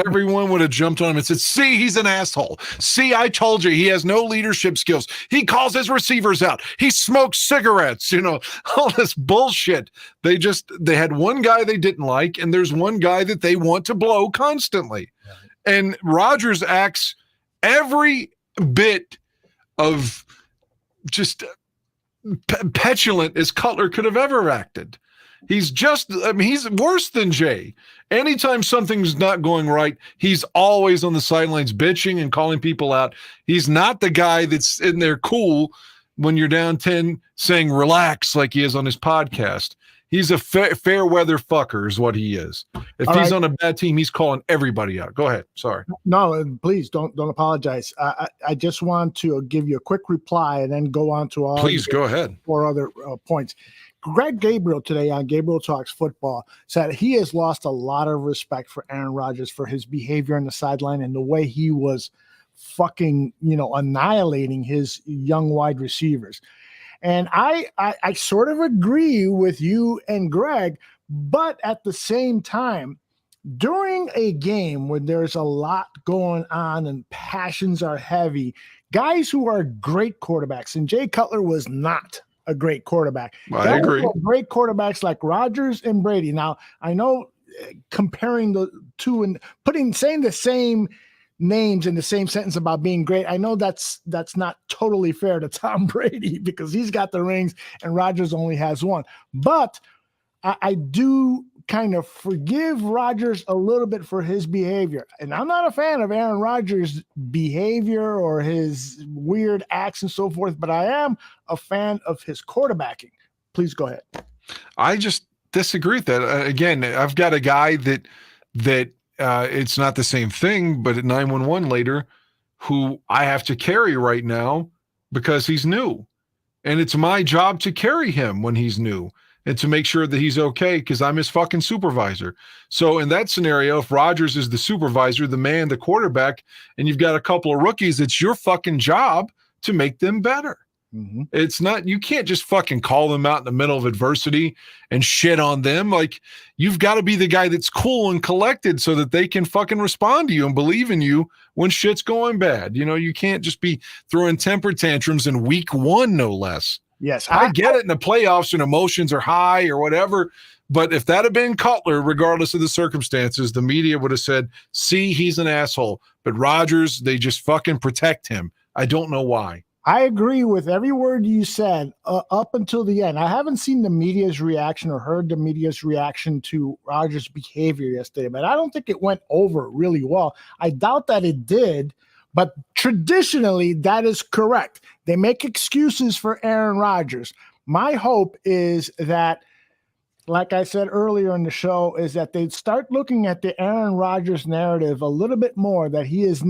Everyone would have jumped on him and said, see, he's an asshole. See, I told you he has no leadership skills. He calls his receivers out. He smokes cigarettes, all this bullshit. They had one guy they didn't like, and there's one guy that they want to blow constantly. And Rodgers acts every bit of just petulant as Cutler could have ever acted. He's worse than Jay. Anytime something's not going right, he's always on the sidelines bitching and calling people out. He's not the guy that's in there cool when you're down 10 saying relax like he is on his podcast. He's a fair weather fucker is what he is. If he's on a bad team, he's calling everybody out. Go ahead. Sorry. No, please don't apologize. I just want to give you a quick reply and then go on to all. Please go ahead. 4 other points. Greg Gabriel today on Gabriel Talks Football said he has lost a lot of respect for Aaron Rodgers for his behavior on the sideline and the way he was fucking, annihilating his young wide receivers. And I sort of agree with you and Greg, but at the same time, during a game when there's a lot going on and passions are heavy, guys who are great quarterbacks, and Jay Cutler was not a great quarterback. I agree. Great quarterbacks like Rodgers and Brady. Now, I know comparing the two and saying the same names in the same sentence about being great, I know that's not totally fair to Tom Brady because he's got the rings and Rodgers only has one. But I do kind of forgive Rodgers a little bit for his behavior. And I'm not a fan of Aaron Rodgers' behavior or his weird acts and so forth, but I am a fan of his quarterbacking. Please go ahead. I just disagree with that. Again, I've got a guy that it's not the same thing, but at 911 later, who I have to carry right now because he's new. And it's my job to carry him when he's new and to make sure that he's okay because I'm his fucking supervisor. So in that scenario, if Rodgers is the supervisor, the man, the quarterback, and you've got a couple of rookies, it's your fucking job to make them better. Mm-hmm. It's not, you can't just fucking call them out in the middle of adversity and shit on them. Like, you've got to be the guy that's cool and collected so that they can fucking respond to you and believe in you when shit's going bad. You know, you can't just be throwing temper tantrums in week 1, no less. Yes. I get it in the playoffs and emotions are high or whatever. But if that had been Cutler, regardless of the circumstances, the media would have said, see, he's an asshole. But Rodgers, they just fucking protect him. I don't know why. I agree with every word you said up until the end. I haven't seen the media's reaction or heard the media's reaction to Rodgers' behavior yesterday, but I don't think it went over really well. I doubt that it did, but traditionally that is correct. They make excuses for Aaron Rodgers. My hope is that, like I said earlier in the show, is that they start looking at the Aaron Rodgers narrative a little bit more, that he is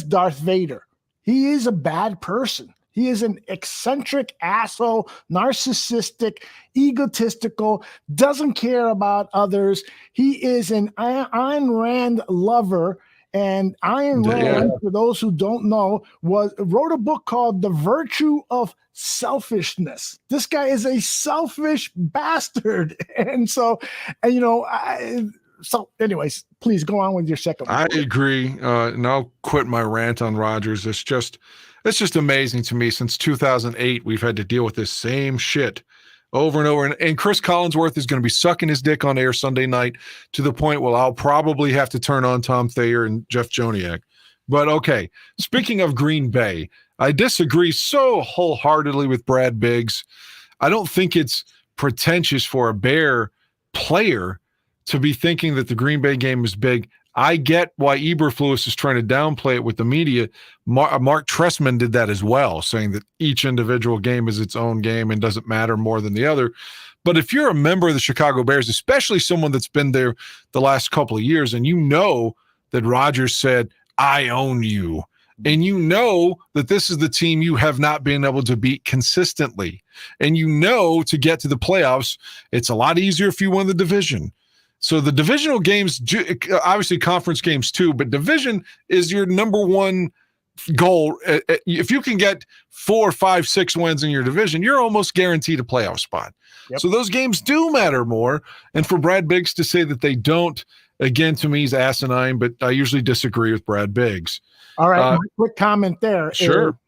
Darth Vader. He is a bad person. He is an eccentric asshole, narcissistic, egotistical, doesn't care about others. He is an Ayn Rand lover. And Ayn Rand, for those who don't know, wrote a book called The Virtue of Selfishness. This guy is a selfish bastard. And so, so anyways, please go on with your second one. I agree. And I'll quit my rant on Rodgers. It's just amazing to me. Since 2008, we've had to deal with this same shit over and over. And Chris Collinsworth is going to be sucking his dick on air Sunday night to the point where I'll probably have to turn on Tom Thayer and Jeff Joniak. But okay, speaking of Green Bay, I disagree so wholeheartedly with Brad Biggs. I don't think it's pretentious for a Bear player to be thinking that the Green Bay game is big. I get why Eberflus is trying to downplay it with the media. Mark Trestman did that as well, saying that each individual game is its own game and doesn't matter more than the other. But if you're a member of the Chicago Bears, especially someone that's been there the last couple of years, and you know that Rodgers said, I own you, and you know that this is the team you have not been able to beat consistently, and you know to get to the playoffs, it's a lot easier if you win the division. So the divisional games, obviously conference games too, but division is your number one goal. If you can get 4, 5, 6 wins in your division, you're almost guaranteed a playoff spot. Yep. So those games do matter more. And for Brad Biggs to say that they don't, again, to me, is asinine, but I usually disagree with Brad Biggs. All right, quick comment there. Sure.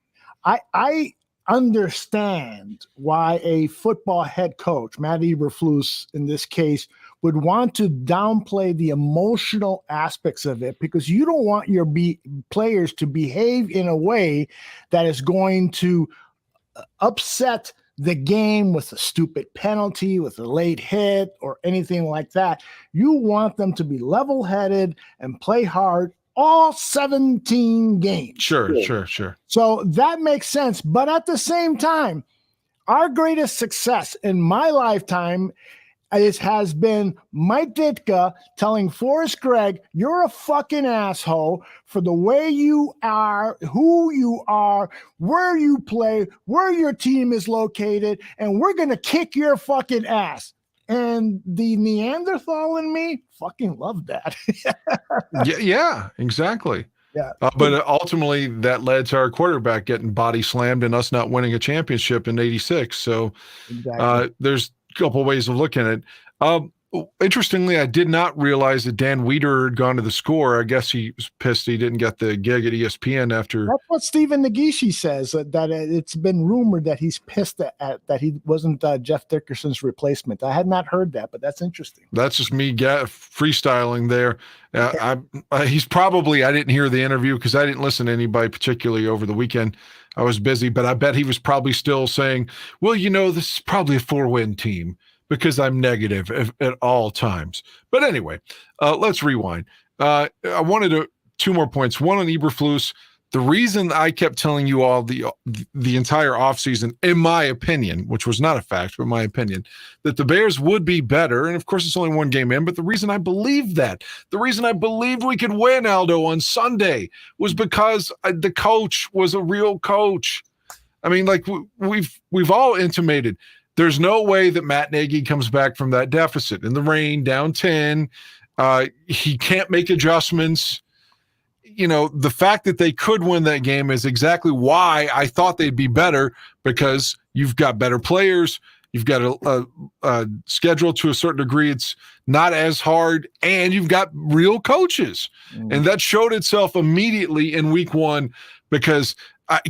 I understand why a football head coach, Matt Eberflus in this case, would want to downplay the emotional aspects of it, because you don't want your players to behave in a way that is going to upset the game with a stupid penalty, with a late hit, or anything like that. You want them to be level-headed and play hard all 17 games. Sure. So that makes sense. But at the same time, our greatest success in my lifetime has been Mike Ditka telling Forrest Gregg, you're a fucking asshole for the way you are, who you are, where you play, where your team is located, and we're going to kick your fucking ass. And the Neanderthal in me fucking loved that. yeah, exactly. Yeah. But ultimately, that led to our quarterback getting body slammed and us not winning a championship in '86. So exactly. There's a couple ways of looking at it. Interestingly, I did not realize that Dan Wieder had gone to the Score. I guess he was pissed he didn't get the gig at ESPN after. That's what Stephen Nagishi says, that it's been rumored that he's pissed at that he wasn't Jeff Dickerson's replacement. I had not heard that, but that's interesting. That's just me freestyling there. He's probably, I didn't hear the interview because I didn't listen to anybody particularly over the weekend. I was busy, but I bet he was probably still saying, well, this is probably a 4-win team. because I'm negative at all times. But anyway, let's rewind. I wanted two more points. One on Eberflus. The reason I kept telling you all the entire offseason, in my opinion, which was not a fact, but my opinion, that the Bears would be better, and of course it's only one game in, but the reason I believed that, the reason I believed we could win, Aldo, on Sunday was because the coach was a real coach. I mean, like we've all intimated, there's no way that Matt Nagy comes back from that deficit in the rain, down 10. He can't make adjustments. You know, the fact that they could win that game is exactly why I thought they'd be better, because you've got better players, you've got a schedule to a certain degree, it's not as hard, and you've got real coaches. And that showed itself immediately in week one, because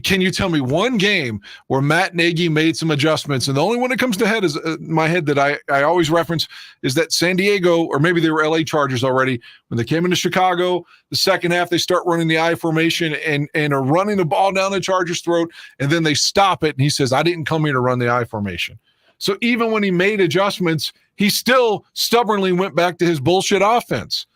can you tell me one game where Matt Nagy made some adjustments? And the only one that comes to head is my head that I always reference is that San Diego, or maybe they were LA Chargers already, when they came into Chicago, the second half, they start running the I formation and are running the ball down the Chargers' throat. And then they stop it. And he says, I didn't come here to run the I formation. So even when he made adjustments, he still stubbornly went back to his bullshit offense.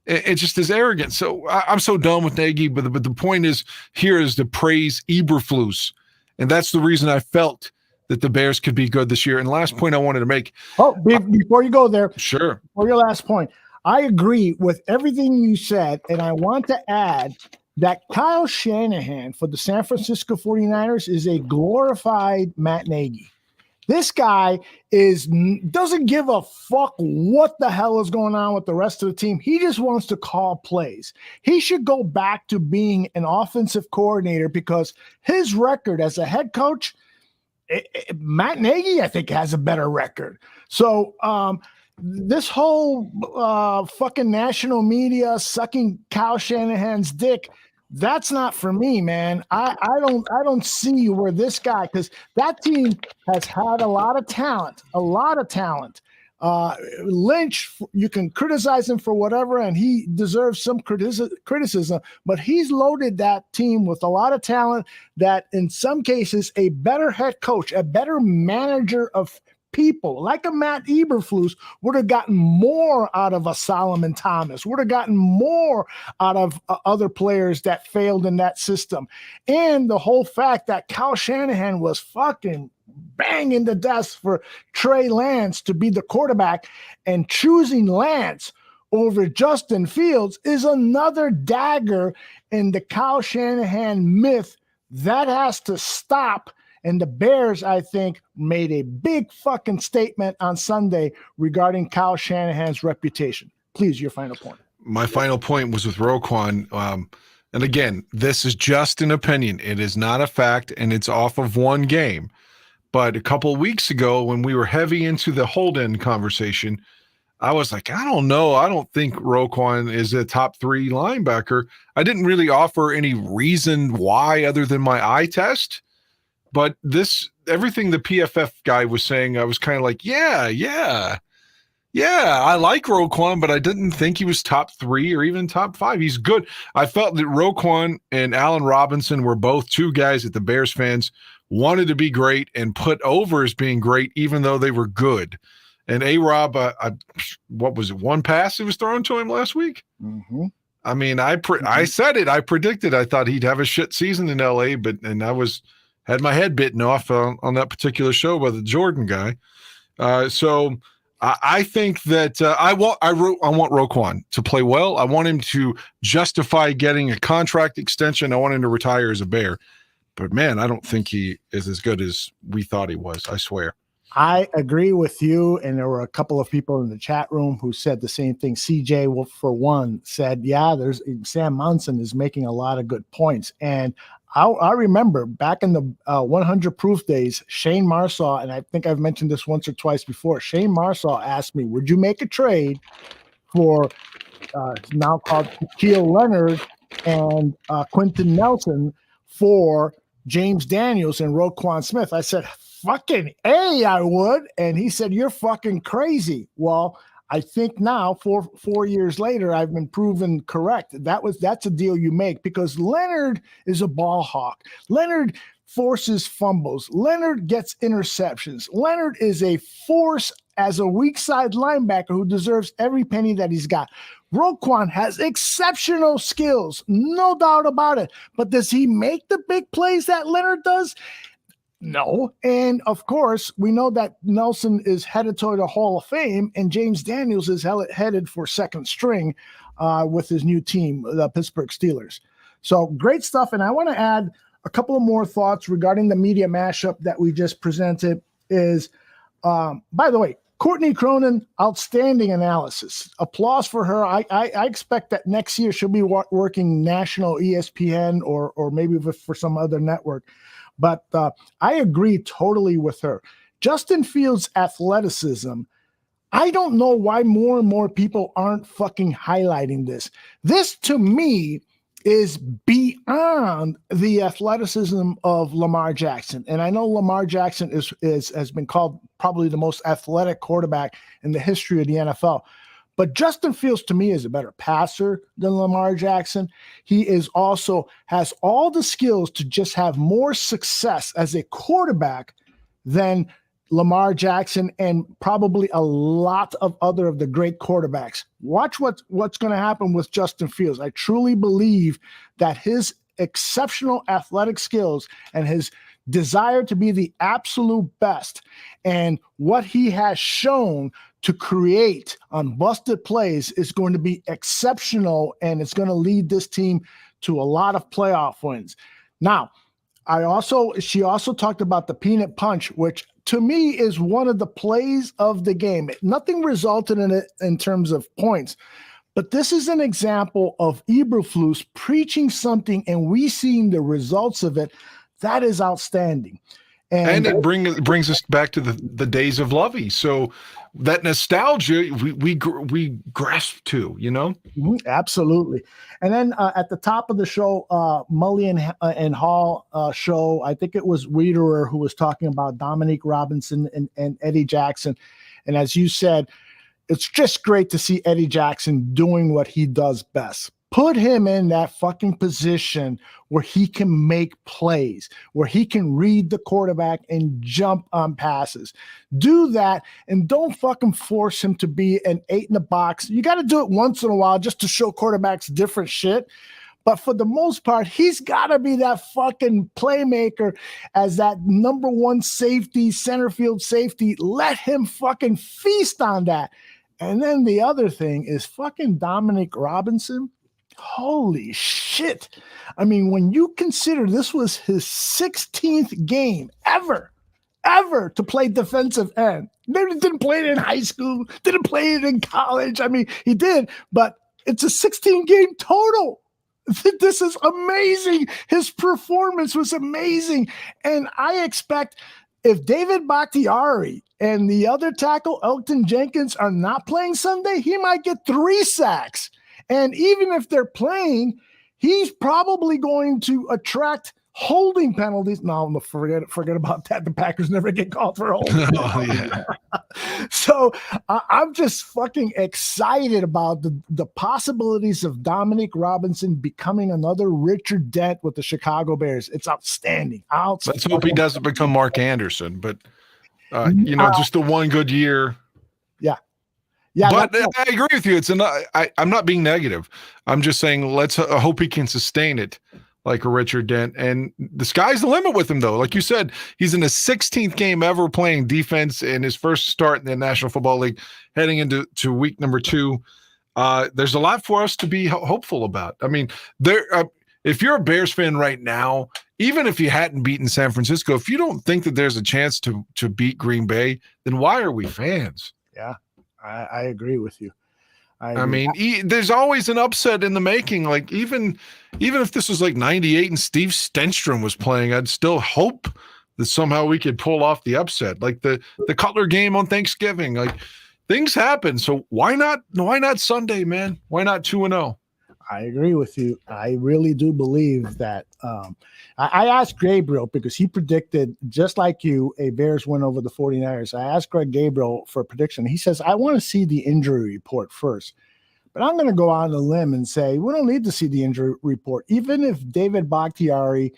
It's just his arrogance. So I'm so done with Nagy, but the point is here is to praise Eberflus. And that's the reason I felt that the Bears could be good this year. And the last point I wanted to make. Oh, before you go there. Sure. For your last point, I agree with everything you said. And I want to add that Kyle Shanahan for the San Francisco 49ers is a glorified Matt Nagy. This guy doesn't give a fuck what the hell is going on with the rest of the team. He just wants to call plays. He should go back to being an offensive coordinator, because his record as a head coach, Matt Nagy, I think, has a better record. So this whole fucking national media sucking Kyle Shanahan's dick, that's not for me, man. I don't see where this guy, because that team has had a lot of talent. Lynch, you can criticize him for whatever, and he deserves some criticism, but he's loaded that team with a lot of talent that in some cases a better head coach, a better manager of people like a Matt Eberflus would have gotten more out of a Solomon Thomas, would have gotten more out of other players that failed in that system. And the whole fact that Kyle Shanahan was fucking banging the desk for Trey Lance to be the quarterback and choosing Lance over Justin Fields is another dagger in the Kyle Shanahan myth. That has to stop. And the Bears, I think, made a big fucking statement on Sunday regarding Kyle Shanahan's reputation. Please, your final point. My final point was with Roquan. And again, this is just an opinion. It is not a fact, and it's off of one game. But a couple of weeks ago, when we were heavy into the hold-in conversation, I was like, I don't know. I don't think Roquan is a top 3 linebacker. I didn't really offer any reason why other than my eye test. But everything the PFF guy was saying, I was kind of like, yeah, I like Roquan, but I didn't think he was top 3 or even top 5. He's good. I felt that Roquan and Allen Robinson were both two guys that the Bears fans wanted to be great and put over as being great, even though they were good. And A-Rob, what was it, one pass that was thrown to him last week? Mm-hmm. I mean, I said it. I predicted. I thought he'd have a shit season in L.A., and I had my head bitten off on that particular show by the Jordan guy. So I think that I want Roquan to play well. I want him to justify getting a contract extension. I want him to retire as a Bear. But, man, I don't think he is as good as we thought he was, I swear. I agree with you, and there were a couple of people in the chat room who said the same thing. CJ, for one, said, there's Sam Monson is making a lot of good points. And I remember back in the 100 Proof days, Shane Marsaw, and I think I've mentioned this once or twice before, Shane Marsaw asked me, would you make a trade for now called Shaquille Leonard and Quentin Nelson for James Daniels and Roquan Smith? I said, fucking A, I would. And he said, you're fucking crazy. Well, I think now, 4 years later, I've been proven correct. That's a deal you make, because Leonard is a ball hawk. Leonard forces fumbles. Leonard gets interceptions. Leonard is a force as a weak side linebacker who deserves every penny that he's got. Roquan has exceptional skills, no doubt about it. But does he make the big plays that Leonard does? No. And of course, we know that Nelson is headed toward the Hall of Fame, and James Daniels is headed for second string with his new team, the Pittsburgh Steelers. So great stuff. And I want to add a couple of more thoughts regarding the media mashup that we just presented is, by the way, Courtney Cronin, outstanding analysis. Applause for her. I expect that next year she'll be working national ESPN or maybe for some other network. But I agree totally with her. Justin Fields' athleticism, I don't know why more and more people aren't fucking highlighting this. This, to me, is beyond the athleticism of Lamar Jackson. And I know Lamar Jackson has been called probably the most athletic quarterback in the history of the NFL. But Justin Fields, to me, is a better passer than Lamar Jackson. He is also has all the skills to just have more success as a quarterback than Lamar Jackson and probably a lot of other of the great quarterbacks. Watch what's going to happen with Justin Fields. I truly believe that his exceptional athletic skills and his desire to be the absolute best and what he has shown to create on busted plays is going to be exceptional, and it's going to lead this team to a lot of playoff wins. Now, she also talked about the peanut punch, which to me is one of the plays of the game. Nothing resulted in it in terms of points, but this is an example of Eberflus preaching something and we seeing the results of it. That is outstanding. And it brings us back to the days of Lovey. So that nostalgia we grasp to, you know? Absolutely. And then at the top of the show, Mully and Hall show, I think it was Wiederer who was talking about Dominique Robinson and Eddie Jackson. And as you said, it's just great to see Eddie Jackson doing what he does best. Put him in that fucking position where he can make plays, where he can read the quarterback and jump on passes. Do that, and don't fucking force him to be an 8 in the box. You got to do it once in a while just to show quarterbacks different shit. But for the most part, he's got to be that fucking playmaker as that number one safety, center field safety. Let him fucking feast on that. And then the other thing is fucking Dominic Robinson. Holy shit. I mean, when you consider this was his 16th game ever to play defensive end. Maybe didn't play it in high school, didn't play it in college. I mean, he did, but it's a 16-game total. This is amazing. His performance was amazing. And I expect if David Bakhtiari and the other tackle, Elton Jenkins, are not playing Sunday, he might get 3 sacks. And even if they're playing, he's probably going to attract holding penalties. No, forget about that. The Packers never get called for holding. Oh, yeah. So I'm just fucking excited about the possibilities of Dominic Robinson becoming another Richard Dent with the Chicago Bears. It's outstanding. Let's hope he doesn't become Mark Anderson, but just the one good year. Yeah. Yeah, but I agree with you. I'm not being negative. I'm just saying let's hope he can sustain it like a Richard Dent. And the sky's the limit with him, though. Like you said, he's in his 16th game ever playing defense in his first start in the National Football League, heading into week number 2. There's a lot for us to be hopeful about. I mean, if you're a Bears fan right now, even if you hadn't beaten San Francisco, if you don't think that there's a chance to beat Green Bay, then why are we fans? Yeah. I agree with you. I mean, there's always an upset in the making. Like even if this was like 98 and Steve Stenstrom was playing, I'd still hope that somehow we could pull off the upset. Like the Cutler game on Thanksgiving. Like things happen. So why not Sunday, man? Why not 2-0? I agree with you. I really do believe that. I asked Gabriel because he predicted, just like you, a Bears win over the 49ers. I asked Greg Gabriel for a prediction. He says, I want to see the injury report first. But I'm going to go on a limb and say we don't need to see the injury report. Even if David Bakhtiari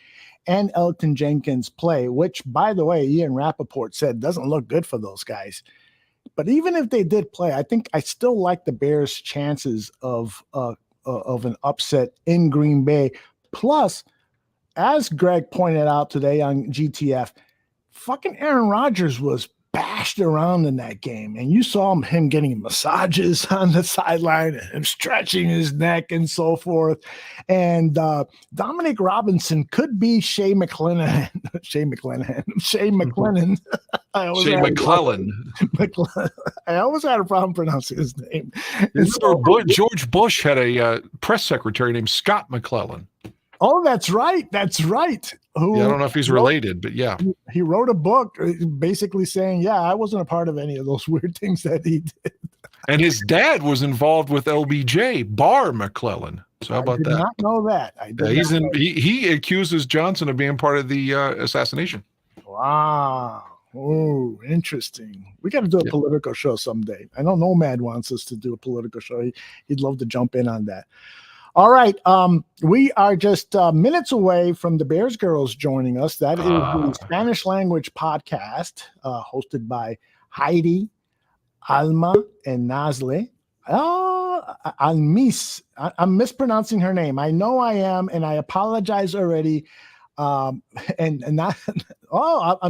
and Elton Jenkins play, which, by the way, Ian Rappaport said doesn't look good for those guys. But even if they did play, I think I still like the Bears' chances of an upset in Green Bay. Plus, as Greg pointed out today on GTF, fucking Aaron Rodgers was bashed around in that game, and you saw him getting massages on the sideline and him stretching his neck and so forth. And Dominic Robinson could be Shea McClellan. I always had a problem pronouncing his name. George Bush had a press secretary named Scott McClellan. Oh, that's right. That's right. I don't know if he's related, but yeah. He wrote a book basically saying, yeah, I wasn't a part of any of those weird things that he did. And his dad was involved with LBJ, Bar McClellan. So how about that? I did not know that. He accuses Johnson of being part of the assassination. Wow. Oh, interesting. We got to do a political show someday. I know Nomad wants us to do a political show. He'd love to jump in on that. All right. We are just minutes away from the Bears Girls joining us. That is the Spanish language podcast hosted by Heidi, Alma, and Nasle. I'm mispronouncing her name. I know I am, and I apologize already. I'm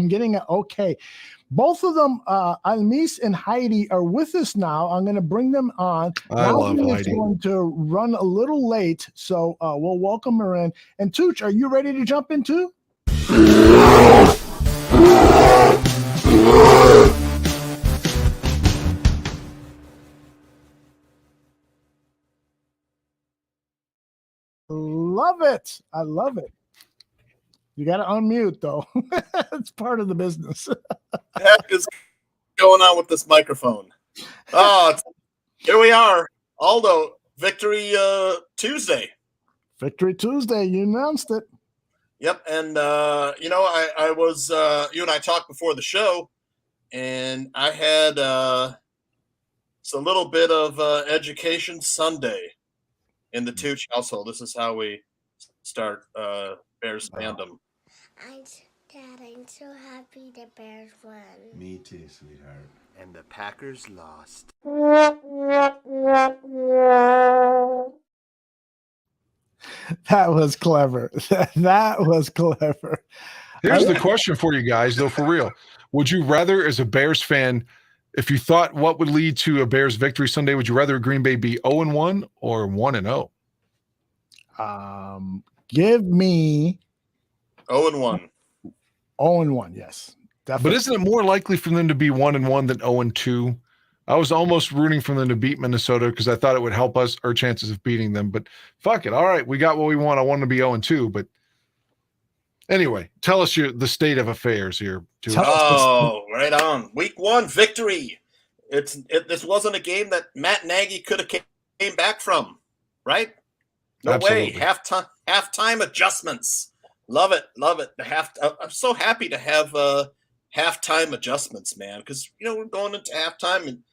getting it. Okay. Both of them, Almis and Heidi, are with us now. I'm going to bring them on. I love Heidi. It's going to run a little late, so we'll welcome her in. And Tooch, are you ready to jump in too? Love it. I love it. You got to unmute, though. It's part of the business. Heck is going on with this microphone? Here we are. Aldo, Victory Tuesday. Victory Tuesday. You announced it. Yep. And, I was, you and I talked before the show, and I had a little bit of Education Sunday in the Tooch household. This is how we start Bears fandom. Dad, I'm so happy the Bears won. Me too, sweetheart. And the Packers lost. That was clever. That was clever. Here's the question for you guys, though, for real. Would you rather, as a Bears fan, if you thought what would lead to a Bears victory Sunday, would you rather Green Bay be 0-1 or 1-0? Give me 0-1. 0-1, yes. Definitely. But isn't it more likely for them to be 1-1 than 0-2? I was almost rooting for them to beat Minnesota because I thought it would help us, our chances of beating them. But fuck it. All right, we got what we want. I want to be 0-2. But anyway, tell us the state of affairs here. Right on. Week 1 victory. This wasn't a game that Matt Nagy could have came back from, right? No Absolutely. way. Halftime adjustments. Love it. I'm so happy to have halftime adjustments, man, because we're going into halftime, and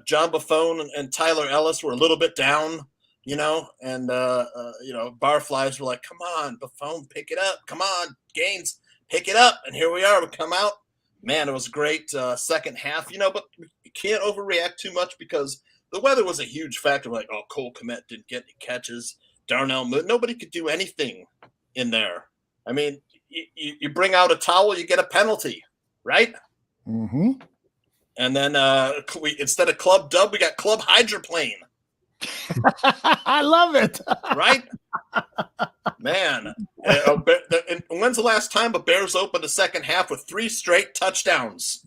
John Buffone and Tyler Ellis were a little bit down, and Barflies were like, "Come on, Buffone, pick it up. Come on, Gaines, pick it up." And here we are. We come out. Man, it was a great second half, but you can't overreact too much because the weather was a huge factor. Like, Cole Kmet didn't get any catches. Darnell Moon, nobody could do anything in there. I mean, you bring out a towel, you get a penalty, right? Mm-hmm. And then instead of Club Dub, we got Club Hydroplane. I love it. Right? Man. When's the last time the Bears opened the second half with 3 straight touchdowns?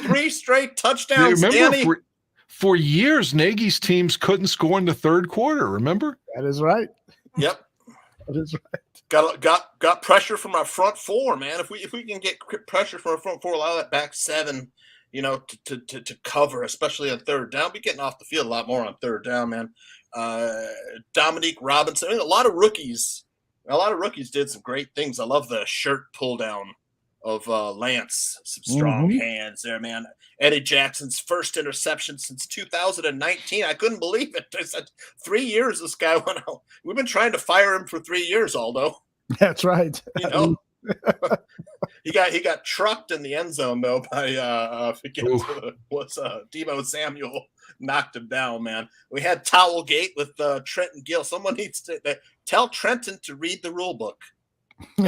3 straight touchdowns, Danny. For years, Nagy's teams couldn't score in the third quarter, remember? That is right. Yep. That is right. Got pressure from our front four, man. If we can get pressure from our front four, allow that back 7, to cover, especially on third down. Be getting off the field a lot more on third down, man. Dominique Robinson, a lot of rookies did some great things. I love the shirt pull down of Lance. Some strong hands there, man. Eddie Jackson's first interception since 2019. I couldn't believe it. I said 3 years this guy went out. We've been trying to fire him for 3 years, Aldo. That's right. You know, he got trucked in the end zone though by Deebo Samuel knocked him down. Man, we had Towelgate with Trenton Gill. Someone needs to tell Trenton to read the rule book.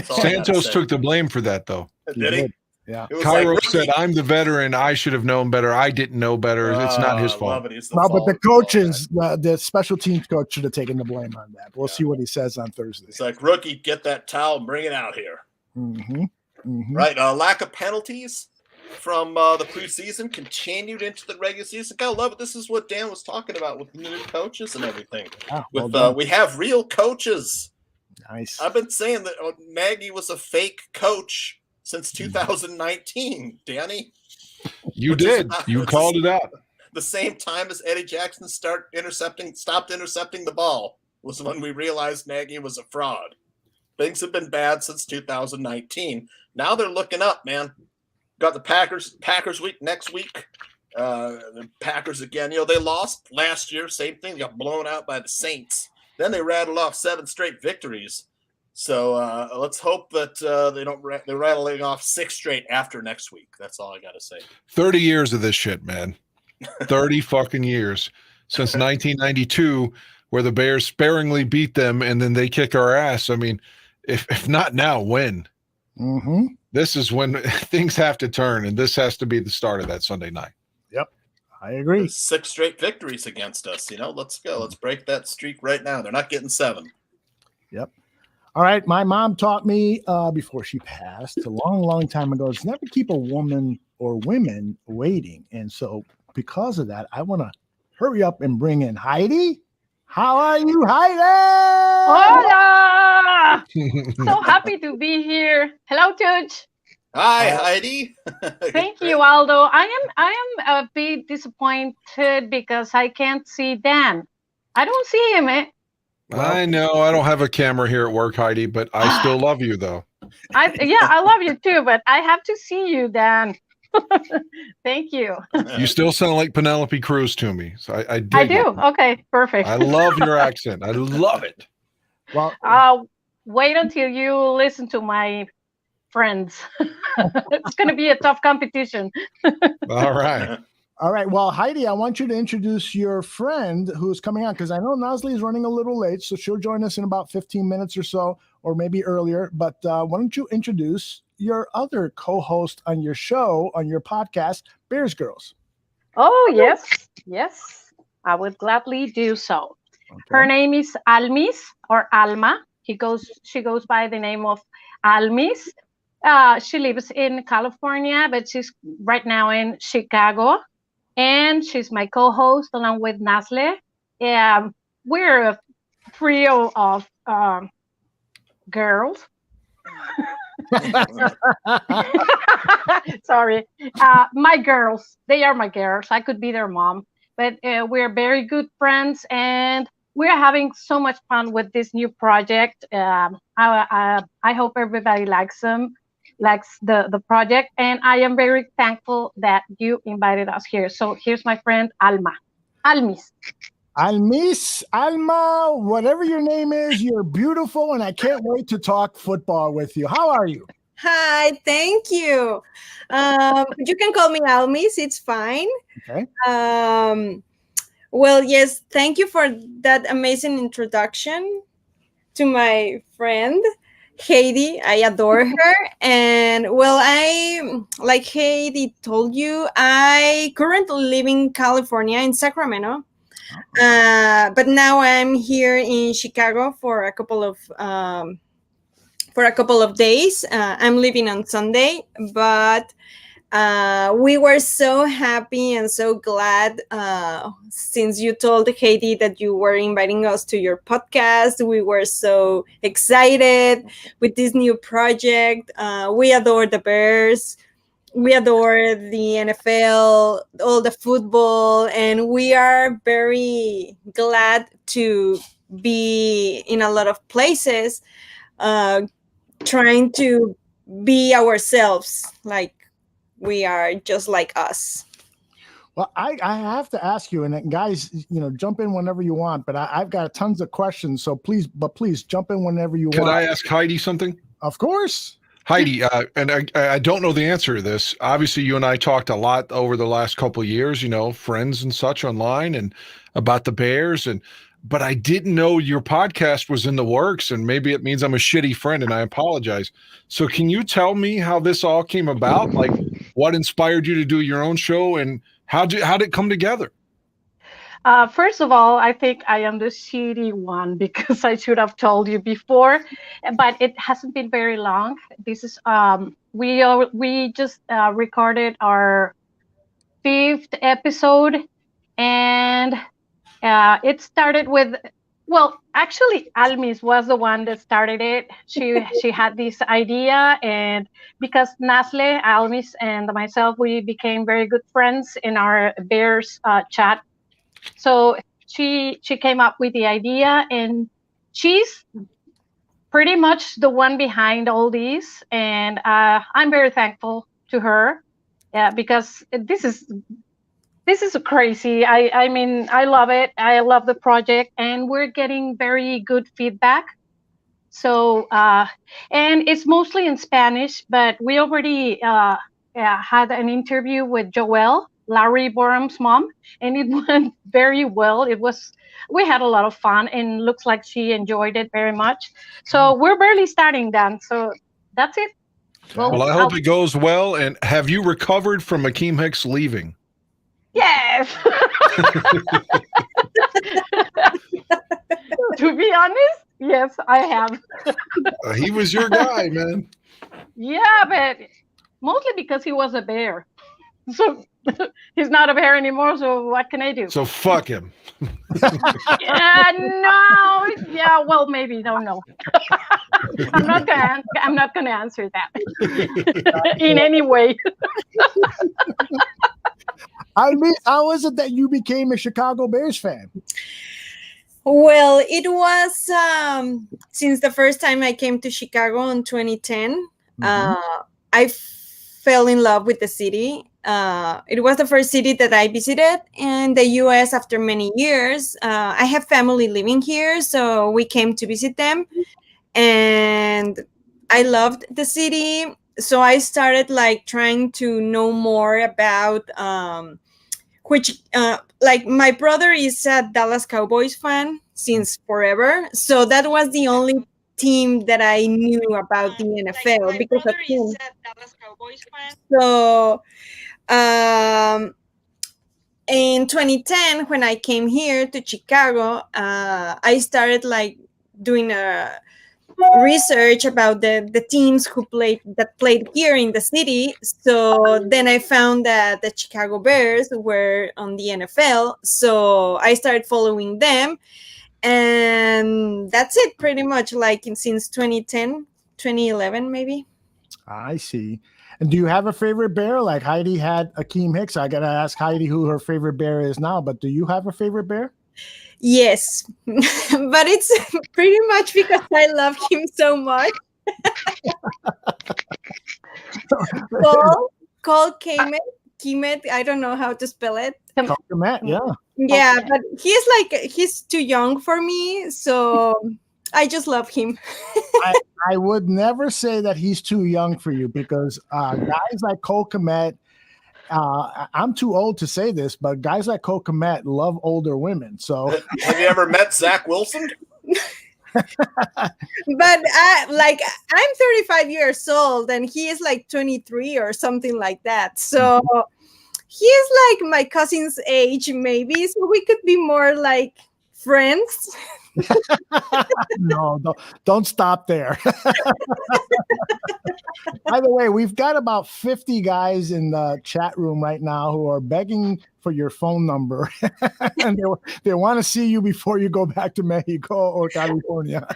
Santos took the blame for that though. Did he? Yeah. Cairo said, "I'm the veteran. I should have known better. I didn't know better. It's not his fault." No, but the coaches, the special teams coach should have taken the blame on that. We'll see what he says on Thursday. It's like, rookie, get that towel and bring it out here. Right. Lack of penalties from the preseason continued into the regular season. I love it. This is what Dan was talking about with the new coaches and everything. We have real coaches. Nice. I've been saying that Nagy was a fake coach since 2019, Danny. You did. You called it out. The same time as Eddie Jackson stopped intercepting the ball was when we realized Nagy was a fraud. Things have been bad since 2019. Now they're looking up, man. Got the Packers week next week. The Packers again. They lost last year. Same thing. They got blown out by the Saints. Then they rattled off 7 straight victories. So let's hope that they're rattling off 6 straight after next week. That's all I got to say. 30 years of this shit, man. 30 fucking years since 1992, where the Bears sparingly beat them and then they kick our ass. I mean, if not now, when? This is when things have to turn, and this has to be the start of that Sunday night. Yep, I agree. 6 straight victories against us. Let's go. Let's break that streak right now. They're not getting 7. Yep. All right. My mom taught me before she passed a long, long time ago is never keep a woman or women waiting. And so because of that, I want to hurry up and bring in Heidi. How are you, Heidi? Hola! So happy to be here. Hello, Judge. Hi, Heidi. Thank you, Aldo. I am a bit disappointed because I can't see Dan. I don't see him. I know I don't have a camera here at work, Heidi, but I still love you, though. I love you too, but I have to see you, Dan. Thank you. You still sound like Penelope Cruz to me. So I do. Okay, perfect. I love your accent. I love it. Well, wait until you listen to my friends. It's going to be a tough competition. All right. All right. Well, Heidi, I want you to introduce your friend who's coming on because I know Nasle is running a little late, so she'll join us in about 15 minutes or so, or maybe earlier. But why don't you introduce your other co-host on your show, on your podcast, Bears Girls? Oh, yes. I would gladly do so. Okay. Her name is Almis or Alma. She goes by the name of Almis. She lives in California, but she's right now in Chicago. And she's my co-host along with Nasle. We're a trio of girls. Sorry. My girls. They are my girls. I could be their mom. But we're very good friends, and we're having so much fun with this new project. I hope everybody likes the project, and I am very thankful that you invited us here. So here's my friend Almis, Alma, whatever your name is, you're beautiful, and I can't wait to talk football with you. How are you? Hi, thank you. You can call me Almis, it's fine. Okay. Well, yes, thank you for that amazing introduction to my friend Heidi. I adore her. And well, like Heidi told you, I currently live in California, in Sacramento. But now I'm here in Chicago for a couple of days. I'm leaving on Sunday, but we were so happy and so glad since you told Heidi that you were inviting us to your podcast. We were so excited with this new project. We adore the Bears. We adore the NFL, all the football, and we are very glad to be in a lot of places trying to be ourselves, like we are just like us. Well, I have to ask you, and guys, jump in whenever you want. But I've got tons of questions, so please jump in whenever you want. Could I ask Heidi something? Of course. Heidi, and I don't know the answer to this. Obviously, you and I talked a lot over the last couple of years, friends and such online, and about the Bears, but I didn't know your podcast was in the works, and maybe it means I'm a shitty friend, and I apologize. So, can you tell me how this all came about? Like, what inspired you to do your own show, and how did it come together? First of all, I think I am the shitty one because I should have told you before, but it hasn't been very long. This is we just recorded our 5th episode, and it started with, well, actually, Almis was the one that started it. She had this idea, and because Nasle, Almis, and myself, we became very good friends in our Bears chat. So she came up with the idea, and she's pretty much the one behind all these. And I'm very thankful to her because this is crazy. I mean, I love it. I love the project, and we're getting very good feedback. So and it's mostly in Spanish, but we already had an interview with Joelle, Larry Borum's mom, and it went very well. We had a lot of fun, and looks like she enjoyed it very much. So we're barely starting then. So that's it. Well, I hope it goes well. And have you recovered from Akeem Hicks leaving? Yes. To be honest, yes, I have. He was your guy, man. Yeah, but mostly because he was a bear. So he's not a bear anymore, so what can I do? So fuck him. Yeah, well, maybe, don't know. I'm not gonna answer that in any way. I mean, how is it that you became a Chicago Bears fan? Well, it was since the first time I came to Chicago in 2010. I fell in love with the city. It was the first city that I visited in the U.S. after many years. I have family living here, so we came to visit them. And I loved the city. So I started trying to know more about like my brother is a Dallas Cowboys fan since forever. So that was the only team that I knew about the NFL because of him. So in 2010, when I came here to Chicago, I started doing a research about the teams that played here in the city. So then I found that the Chicago Bears were on the NFL. So I started following them, and that's it pretty much since 2010, 2011 maybe. I see. And do you have a favorite Bear? Like Heidi had Akeem Hicks. I got to ask Heidi who her favorite Bear is now, but do you have a favorite Bear? Yes, but it's pretty much because I love him so much. Cole Kemet, I don't know how to spell it. Cole Kemet, yeah. Yeah, but he's too young for me, so I just love him. I would never say that he's too young for you because guys like Cole Kemet, I'm too old to say this, but guys like Cole Kemet love older women. So, have you ever met Zach Wilson? But I'm 35 years old, and he is 23 or something like that. So he is my cousin's age, maybe. So we could be more like friends. No, don't stop there. By the way, we've got about 50 guys in the chat room right now who are begging for your phone number. And they want to see you before you go back to Mexico or California.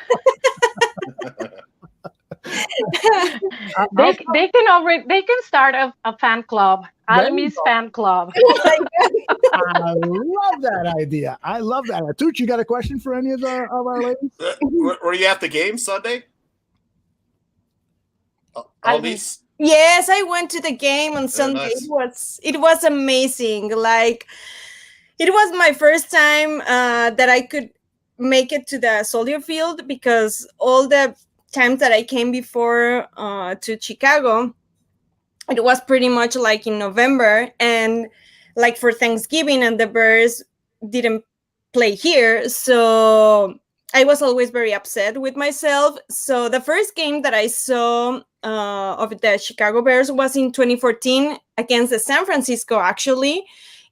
They can start a fan club, Almis fan club. I love that idea. I love that. Tucci, you got a question for any of our ladies? Were you at the game Sunday? Almis? Yes, I went to the game on Sunday. nice. It was amazing. Like, it was my first time that I could make it to the Soldier Field, because all the times that I came before to Chicago, it was pretty much like in November, and like for Thanksgiving, and the Bears didn't play here. So I was always very upset with myself. So the first game that I saw of the Chicago Bears was in 2014 against the San Francisco, actually,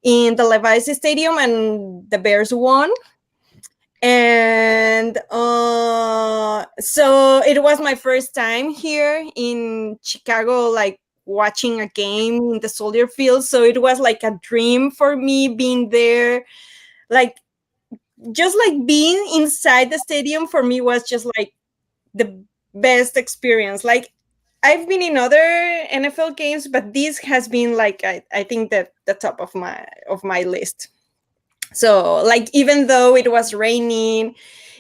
in the Levi's Stadium, and the Bears won. And so it was my first time here in Chicago, like watching a game in the Soldier Field. So it was like a dream for me being there. Like, just like being inside the stadium for me was just like the best experience. Like, I've been in other NFL games, but this has been like I think that the top of my list. So like, even though it was raining,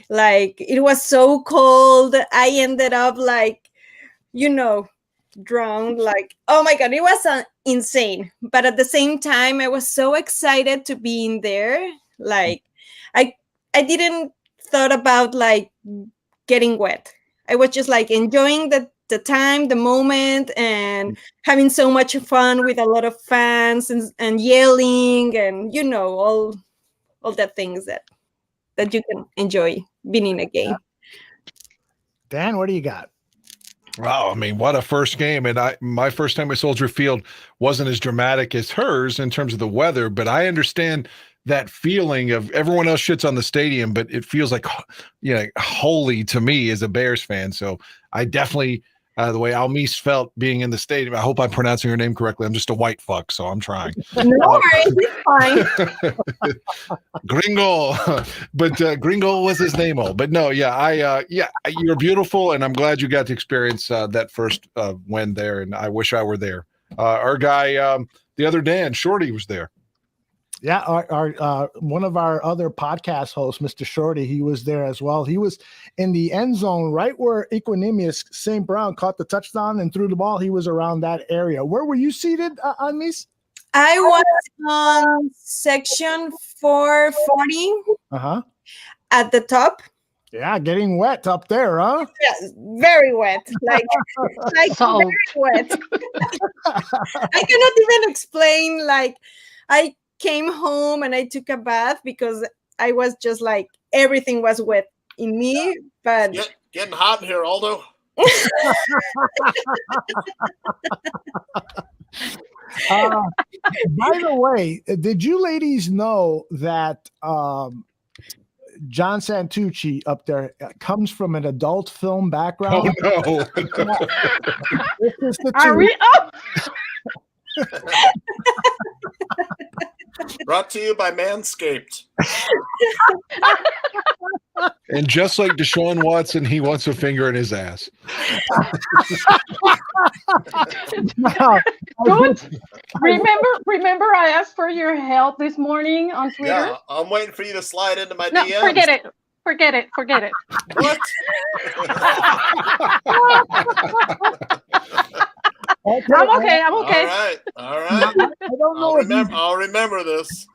like it was so cold, I ended up like, drowned. Like, oh my God, it was insane. But at the same time, I was so excited to be in there. Like, I didn't thought about like getting wet. I was just like enjoying the time, the moment, and having so much fun with a lot of fans and yelling, and all the things that you can enjoy being in a game. Dan, what do you got? Wow, I mean, what a first game. And my first time at Soldier Field wasn't as dramatic as hers in terms of the weather, but I understand that feeling of everyone else shits on the stadium, but it feels like, holy to me as a Bears fan. So I definitely, the way Almis felt being in the stadium, I hope I'm pronouncing her name correctly. I'm just a white fuck, so I'm trying. No worries, it's fine. Gringo, but Gringo was his name. But no, you're beautiful, and I'm glad you got to experience that first win there. And I wish I were there. Our guy, the other Dan, Shorty, was there. Yeah, our one of our other podcast hosts, Mr. Shorty, he was there as well. He was in the end zone right where Equanimous St. Brown caught the touchdown and threw the ball. He was around that area. Where were you seated, Almis? I was on section 440 at the top. Yeah, getting wet up there, huh? Yeah, very wet. Like very wet. I cannot even explain. Like, I came home and I took a bath because I was just like, everything was wet in me. But getting hot in here, Aldo. By the way, did you ladies know that John Santucci up there comes from an adult film background? Oh no! This is the Are we up? Brought to you by Manscaped. And just like Deshaun Watson, he wants a finger in his ass. Remember I asked for your help this morning on Twitter? Yeah, I'm waiting for you to slide into my No, DMs. forget it. What? I'm okay. All right. I don't know. I'll remember this.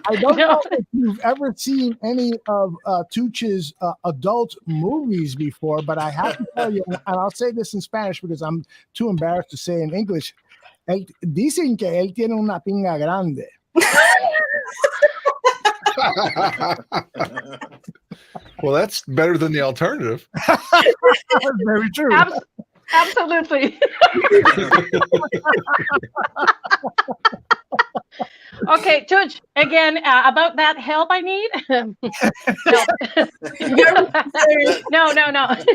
I don't know if you've ever seen any of Tucci's adult movies before, but I have to tell you, and I'll say this in Spanish because I'm too embarrassed to say in English. Dicen que él tiene una pinga grande. Well, that's better than the alternative. That's very true. Absolutely. Okay, Judge, again, about that help I need. No.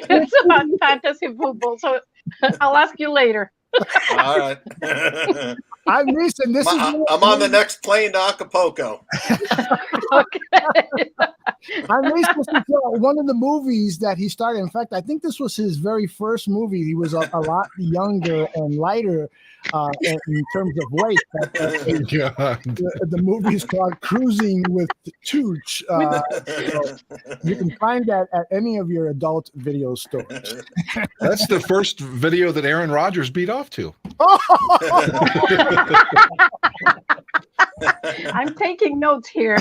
It's about fantasy football, so I'll ask you later. All right. I'm on the next plane to Acapulco. This is one of the movies that he started. In fact, I think this was his very first movie. He was a lot younger and lighter in terms of weight. But, the movie is called Cruising with Tooch. So you can find that at any of your adult video stores. That's the first video that Aaron Rodgers beat off to. I'm taking notes here.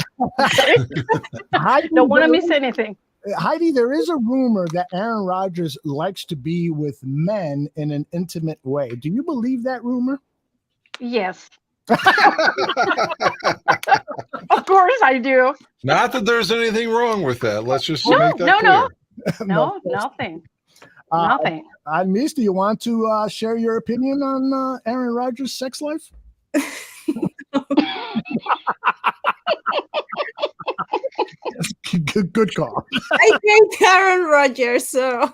Don't want to miss anything. Heidi, there is a rumor that Aaron Rodgers likes to be with men in an intimate way. Do you believe that rumor? Yes. Of course I do. Not that there's anything wrong with that. Let's just make that clear. No, nothing. Nothing. Almis, do you want to share your opinion on Aaron Rodgers' sex life? Good call. I hate Aaron Rodgers, so.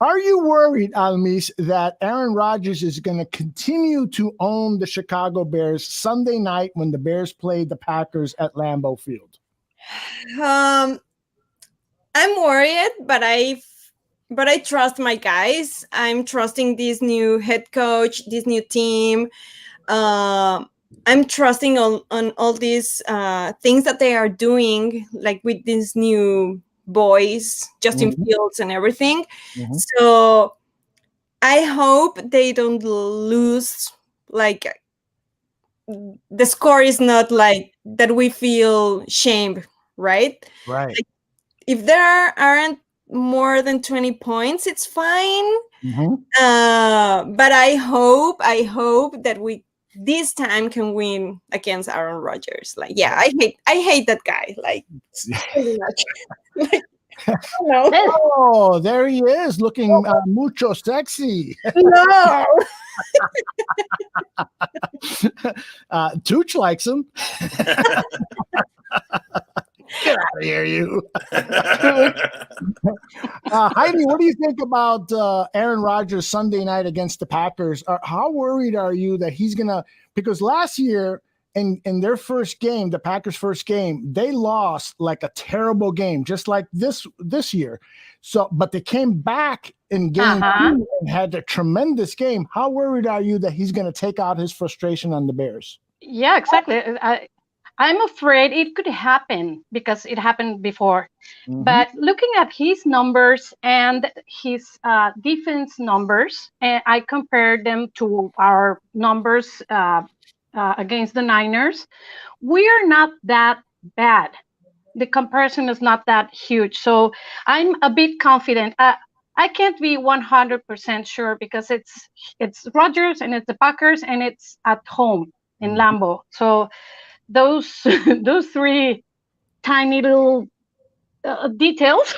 Are you worried, Almis, that Aaron Rodgers is going to continue to own the Chicago Bears Sunday night when the Bears play the Packers at Lambeau Field? I'm worried, but I trust my guys. I'm trusting this new head coach, this new team. I'm trusting on all these things that they are doing, like with these new boys, Justin Fields and everything. So I hope they don't lose. Like the score is not like that we feel shame, right? Right. Like, if there aren't more than 20 points, it's fine. But I hope that we this time can win against Aaron Rodgers. Like, yeah, I hate that guy. Like, pretty much. Like, oh, there he is, looking mucho sexy. No. Tooch likes him. Get out of here, you. Heidi, what do you think about Aaron Rodgers Sunday night against the Packers? How worried are you that he's going to – because last year in their first game, the Packers' first game, they lost like a terrible game, just like this year. So, but they came back in game 2 and had a tremendous game. How worried are you that he's going to take out his frustration on the Bears? Yeah, exactly. I'm afraid it could happen because it happened before. But looking at his numbers and his defense numbers, and I compared them to our numbers against the Niners, we are not that bad. The comparison is not that huge. So I'm a bit confident. I can't be 100% sure because it's Rodgers and it's the Packers and it's at home in Lambeau. So those three tiny little details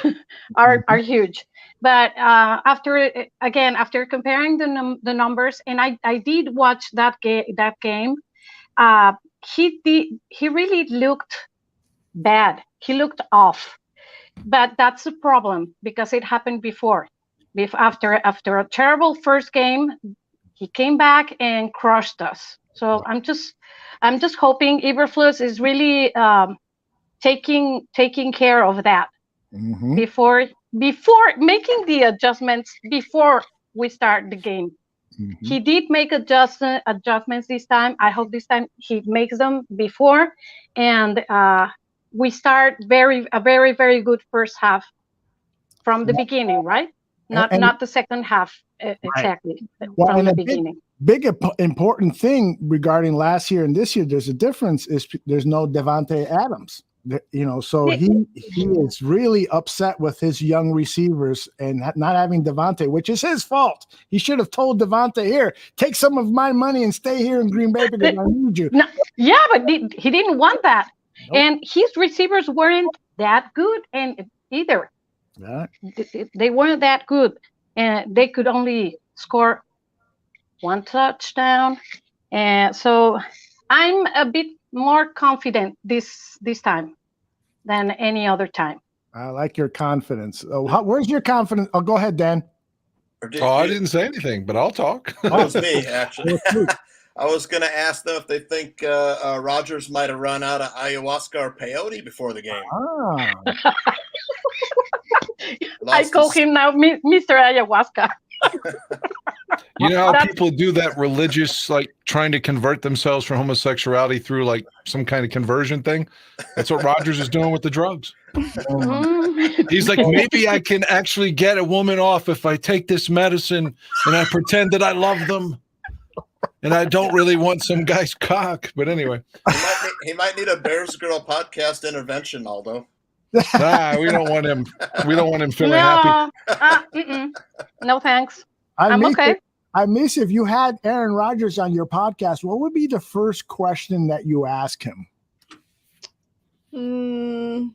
are huge. But after comparing the numbers, and I did watch that game, he really looked bad. He looked off. But that's the problem because it happened before. After a terrible first game, he came back and crushed us. So I'm just hoping Eberflus is really taking care of that before making the adjustments before we start the game. He did make adjustments this time. I hope this time he makes them before, and we start a very, very good first half from the beginning, right? Not the second half exactly from the beginning. Big important thing regarding last year and this year, there's a difference. Is there's no Devontae Adams, so he is really upset with his young receivers and not having Devontae, which is his fault. He should have told Devontae, here, take some of my money and stay here in Green Bay because I need you. No, yeah, but he didn't want that. Nope. And his receivers weren't that good and either. Yeah. They weren't that good, and they could only score one touchdown. And so I'm a bit more confident this time than any other time. I like your confidence. Where's your confidence? Oh, go ahead, Dan. I didn't say anything, but I'll talk. That was me, actually. I was going to ask them if they think Rodgers might have run out of ayahuasca or peyote before the game. I call him now Mr. Ayahuasca. You know how people do that religious, like trying to convert themselves from homosexuality through like some kind of conversion thing? That's what Rodgers is doing with the drugs. He's like, maybe I can actually get a woman off if I take this medicine and I pretend that I love them and I don't really want some guy's cock. But anyway, he might need a Bears Girl podcast intervention, Aldo. Nah, we don't want him. We don't want him feeling happy. No, thanks. I'm okay. I miss if you had Aaron Rodgers on your podcast, what would be the first question that you ask him? Do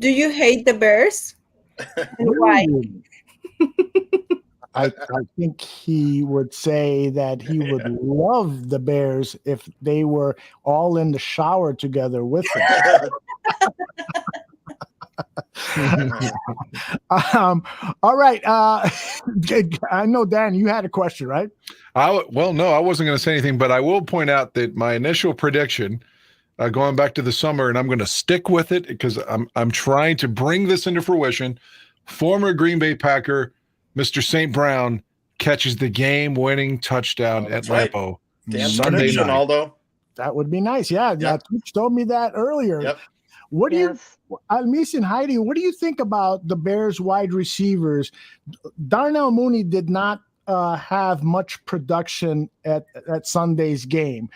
you hate the Bears? And why? I think he would say that he would love the Bears if they were all in the shower together with him. All right. I know, Dan, you had a question, right? Well, no, I wasn't going to say anything, but I will point out that my initial prediction, going back to the summer, and I'm going to stick with it because I'm trying to bring this into fruition. Former Green Bay Packer, Mr. St. Brown, catches the game-winning touchdown at Lambeau Sunday night. Aldo. That would be nice. Yeah, Twitch told me that earlier. Yep. What do you, Almis and Heidi, what do you think about the Bears wide receivers? Darnell Mooney did not have much production at Sunday's game.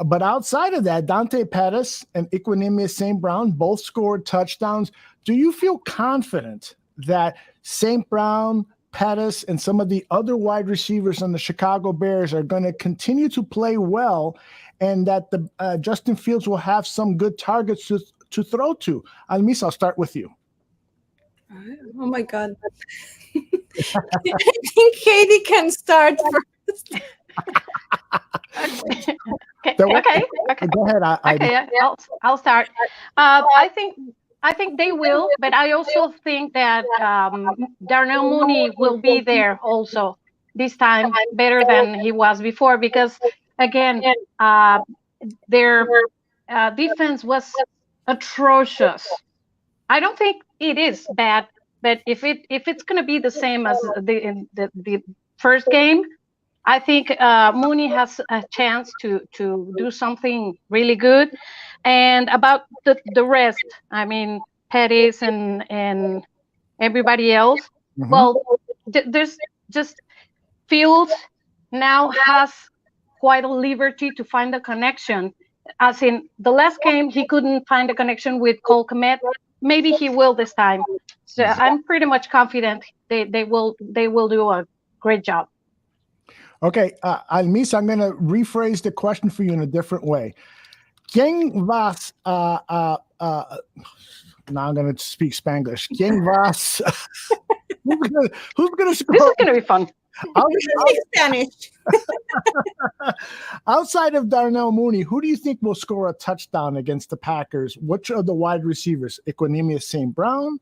But outside of that, Dante Pettis and Equanimeous St. Brown both scored touchdowns. Do you feel confident that St. Brown, Pettis, and some of the other wide receivers on the Chicago Bears are going to continue to play well and that the Justin Fields will have some good targets to throw to? Almis, I'll start with you. Oh, my God. I think Heidi can start first. Okay. Go ahead. Okay, I'll start. I think they will, but I also think that Darnell Mooney will be there also this time better than he was before because, again, their defense was atrocious. I don't think it is bad, but if it's going to be the same as the first game, I think Mooney has a chance to do something really good. And about the rest, I mean, Pettis and everybody else. Mm-hmm. Well, there's just Fields now has quite a liberty to find a connection. As in the last game, he couldn't find a connection with Cole Kmet. Maybe he will this time. So I'm pretty much confident they will do a great job. Okay, Almis, I'm going to rephrase the question for you in a different way. ¿Quién vas now I'm going to speak Spanglish. ¿Quién vas? Who's going to score? This is going to be fun. Spanish. Outside of Darnell Mooney, who do you think will score a touchdown against the Packers? Which are the wide receivers? Equanimeous St. Brown,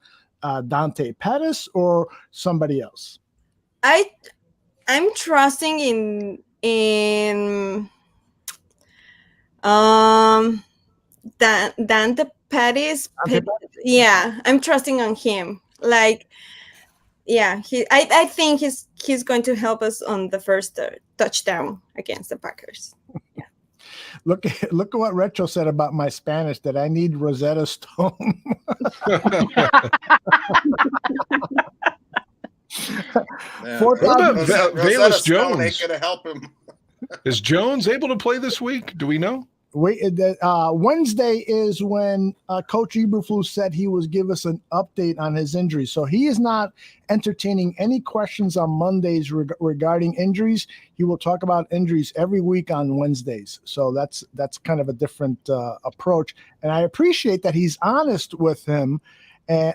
Dante Pettis, or somebody else? I'm trusting in Dante Pettis. Yeah, I'm trusting on him. Like, yeah, I think he's going to help us on the first touchdown against the Packers. Yeah. Look at what Retro said about my Spanish, that I need Rosetta Stone. What about Velus Jones? Ain't gonna help him. Is Jones able to play this week? Do we know? Wednesday is when Coach Eberflus said he would give us an update on his injury. So he is not entertaining any questions on Mondays regarding injuries. He will talk about injuries every week on Wednesdays. So that's kind of a different approach. And I appreciate that he's honest with him,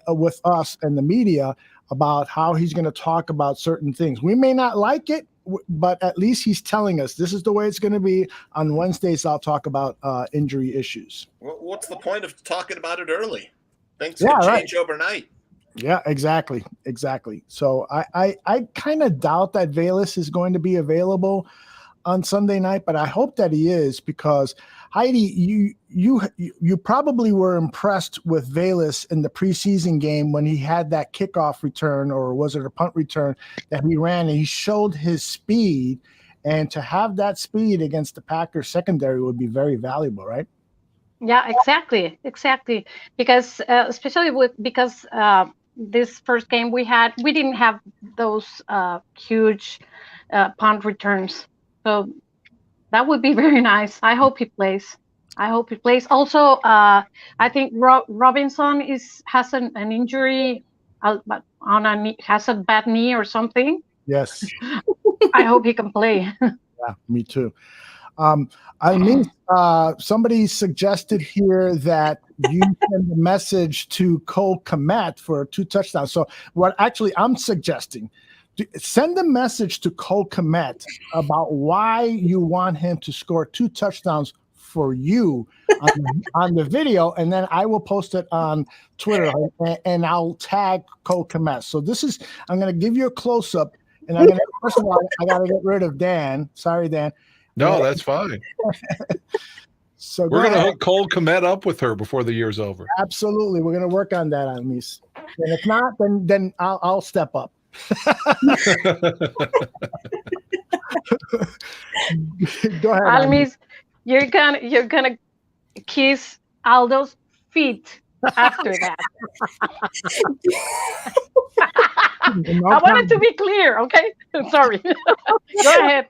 with us and the media about how he's going to talk about certain things. We may not like it, but at least he's telling us this is the way it's going to be. On Wednesdays, I'll talk about injury issues. Well, what's the point of talking about it early? Things can change overnight. Yeah, exactly. So I kind of doubt that Velus is going to be available. on Sunday night, but I hope that he is, because Heidi, you probably were impressed with Velus in the preseason game when he had that kickoff return, or was it a punt return that he ran, and he showed his speed, and to have that speed against the Packers secondary would be very valuable, right? Yeah, exactly. Because especially because this first game we didn't have those huge punt returns, so that would be very nice. I hope he plays. Also, I think Robinson has an injury on a knee, has a bad knee or something. Yes. I hope he can play. Yeah, me too. I mean, somebody suggested here that you send a message to Cole Kmet for 2 touchdowns. So what actually I'm suggesting, send a message to Cole Kmet about why you want him to score 2 touchdowns for you on the video, and then I will post it on Twitter, and I'll tag Cole Kmet. So I'm going to give you a close-up, and first of all, I got to get rid of Dan. Sorry, Dan. No, that's fine. So we're going to hook Cole Kmet up with her before the year's over. Absolutely. We're going to work on that, Almis. And if not, then I'll step up. Go ahead, Almis, you're gonna kiss Aldo's feet after that. I wanted to be clear, okay? Sorry. Go ahead.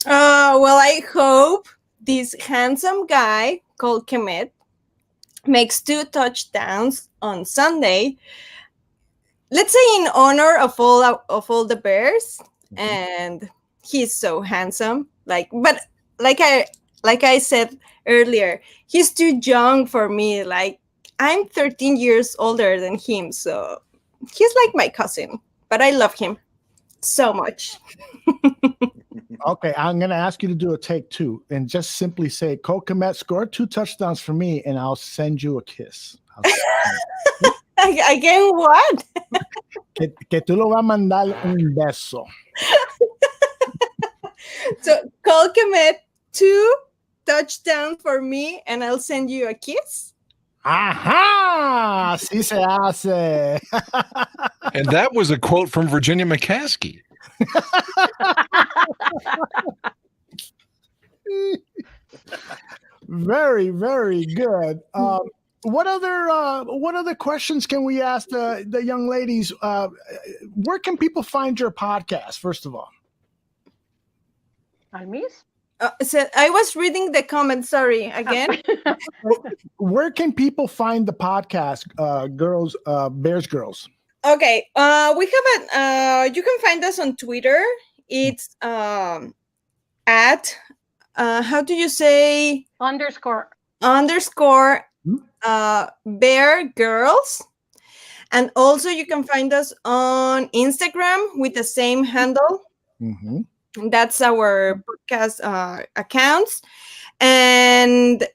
Well, I hope this handsome guy called Kmet makes 2 touchdowns on Sunday. Let's say in honor of all the Bears, and he's so handsome. But like I said earlier, he's too young for me. Like, I'm 13 years older than him, so he's like my cousin. But I love him so much. Okay, I'm going to ask you to do a take 2 and just simply say, Cole Kmet, score 2 touchdowns for me, and I'll send you a kiss. Again, what? Que tú lo vas a mandar un beso. So, Cole Kmet, 2 touchdowns for me, and I'll send you a kiss. Ajá, así se hace. And that was a quote from Virginia McCaskey. Very, very good. What other questions can we ask the young ladies? Where can people find your podcast, first of all? Almis? So I was reading the comments. Sorry, again. Where can people find the podcast, girls, Bears Girls? Okay, we have you can find us on Twitter. It's at how do you say __ Bear Girls, and also you can find us on Instagram with the same handle. Mm-hmm. That's our podcast accounts, and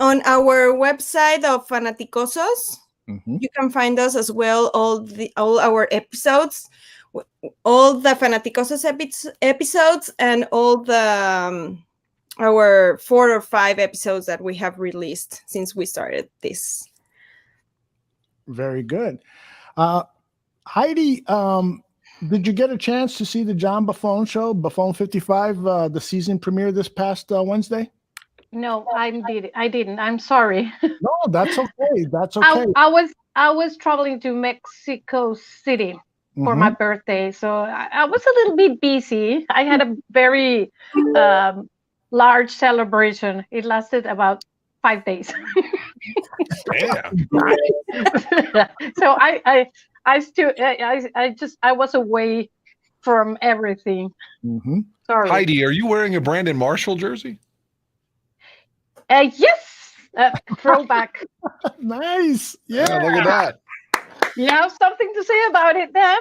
on our website of Fanaticosos, you can find us as well. All our episodes, all the Fanaticosos episodes, and all the our 4 or 5 episodes that we have released since we started this. Very good. Heidi, did you get a chance to see the John Buffone show, Buffone 55, the season premiere this past Wednesday? No, I didn't. I'm sorry. No, that's okay. That's okay. I was traveling to Mexico City for my birthday, so I was a little bit busy. I had a very large celebration. It lasted about 5 days. Damn. So I was away from everything. Mm-hmm. Sorry. Heidi, are you wearing a Brandon Marshall jersey? Yes. Throwback. Nice. Yeah, look at that. You have something to say about it, Dan?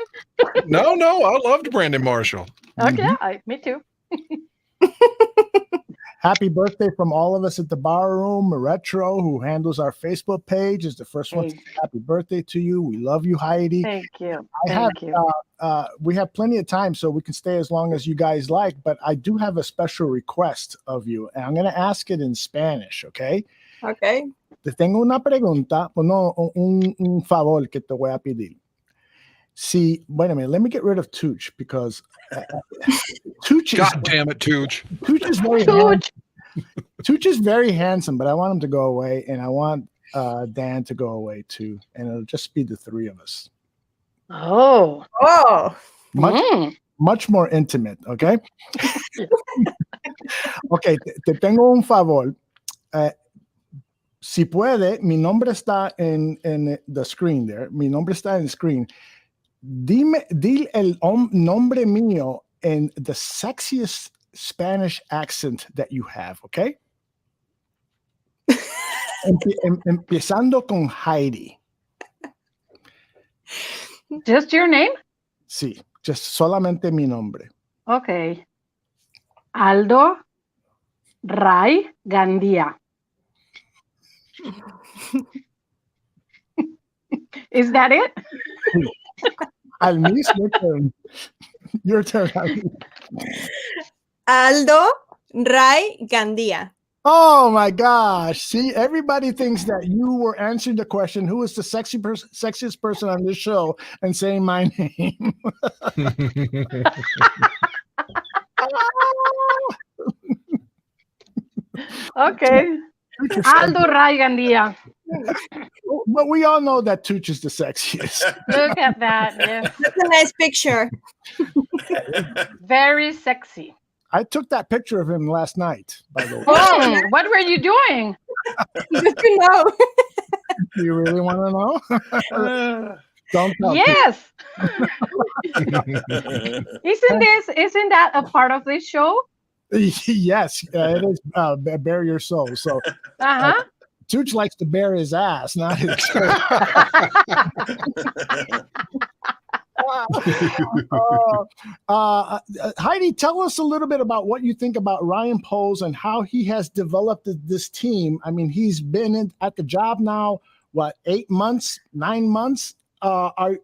No, I loved Brandon Marshall. Okay, me too. Happy birthday from all of us at the bar room. Retro, who handles our Facebook page, is the first one to say happy birthday to you. We love you, Heidi. Thank you. We have plenty of time, so we can stay as long as you guys like, but I do have a special request of you, and I'm going to ask it in Spanish, okay? Okay. Te tengo una pregunta, no, un favor que te voy a pedir. See, wait a minute, let me get rid of Tooch, because Tooch is... God damn it, Tooch. Tooch is very handsome. Tooch is very handsome, but I want him to go away, and I want Dan to go away too, and it'll just be the three of us. Oh. Much more intimate, okay? Okay, te tengo un favor. Si puede, mi nombre está en the screen there. Mi nombre está en the screen. Dile el nombre mío in the sexiest Spanish accent that you have, okay? Empezando con Heidi. Just your name? Sí, just solamente mi nombre. Okay. Aldo Ray Gandia. Is that it? Almis, your turn. Your turn, Almis. Aldo Ray Gandia. Oh my gosh. See, everybody thinks that you were answering the question, who is the sexiest person on this show, and saying my name. Okay. Aldo Ray Gandia. But we all know that Tooch is the sexiest. Look at that. Yes. That's a nice picture. Very sexy. I took that picture of him last night, by the way. Oh, what were you doing? Good to know. Do you really want to know? Don't tell. Yes. Isn't that a part of this show? Yes, it is. Bare your soul. So, Tooch likes to bare his ass, not his shirt. Heidi, tell us a little bit about what you think about Ryan Poles and how he has developed this team. I mean, he's been at the job now, what, 8 months, 9 months?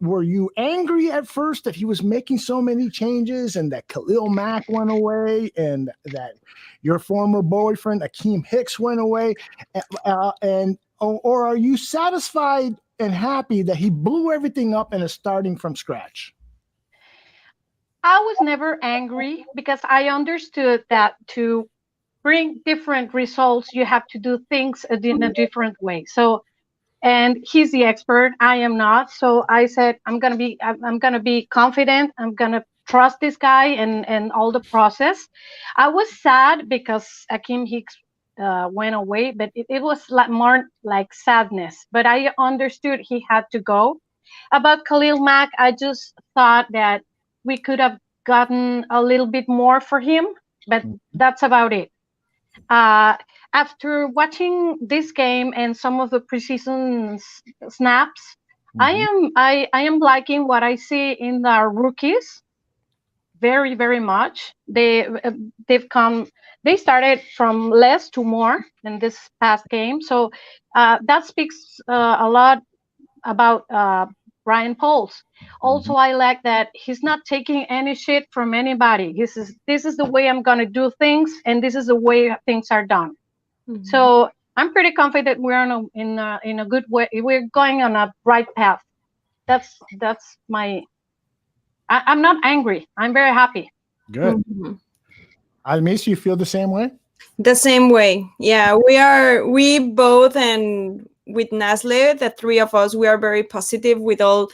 Were you angry at first that he was making so many changes and that Khalil Mack went away and that your former boyfriend Akeem Hicks went away, or are you satisfied and happy that he blew everything up and is starting from scratch? I was never angry because I understood that to bring different results, you have to do things in a different way. So, and he's the expert, I am not. So I said, I'm gonna be confident. I'm gonna trust this guy and all the process. I was sad because Akeem Hicks went away, but it was more like sadness. But I understood he had to go. About Khalil Mack, I just thought that we could have gotten a little bit more for him, but that's about it. After watching this game and some of the preseason snaps, I am liking what I see in the rookies very, very much. They've come. They started from less to more in this past game, so that speaks a lot about Ryan Poles. Also, I like that he's not taking any shit from anybody. This is the way I'm gonna do things, and this is the way things are done. So I'm pretty confident we're in a good way. We're going on a right path. That's my. I'm not angry. I'm very happy. Good. Almis, you feel the same way? The same way. Yeah, we both, and with Nasle, the three of us, we are very positive with all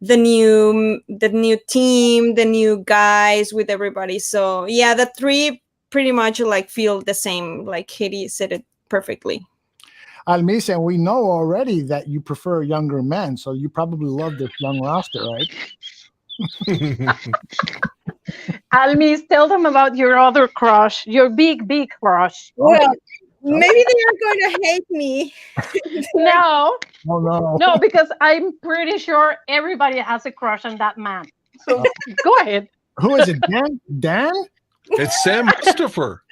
the new team, the new guys, with everybody. So yeah, the three pretty much like feel the same. Like Heidi said it perfectly. Almis, and we know already that you prefer younger men, so you probably love this young roster, right? Almis, tell them about your other crush, your big crush. Well, maybe they are going to hate me. No. Oh, no. No, because I'm pretty sure everybody has a crush on that man. So go ahead. Who is it, Dan? Dan? It's Sam Christopher.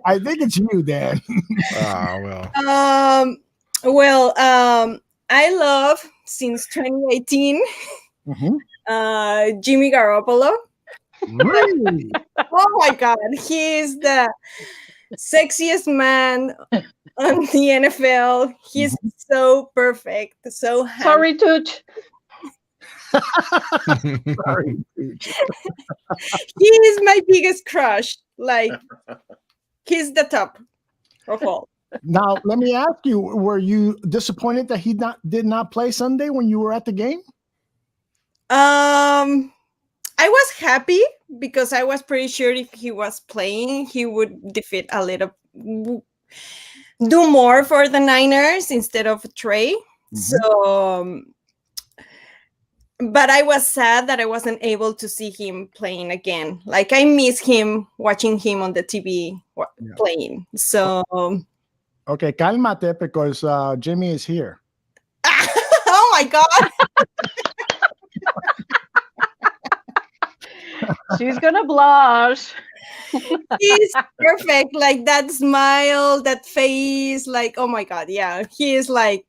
I think it's you, Dan. I love since 2018 Jimmy Garoppolo. Really? Oh my God, he is the sexiest man on the NFL. He's so perfect, so handsome. Sorry, Tooch. Sorry. He is my biggest crush. Like, he's the top of all. Now, let me ask you: were you disappointed that he did not play Sunday when you were at the game? I was happy because I was pretty sure if he was playing, he would defeat a little, do more for the Niners instead of Trey. So, but I was sad that I wasn't able to see him playing again. Like, I miss him, watching him on the TV playing. So, okay, cálmate, because Jimmy is here. oh my God. She's gonna blush. He's perfect. Like, that smile, that face, like, oh my God, yeah. He is like,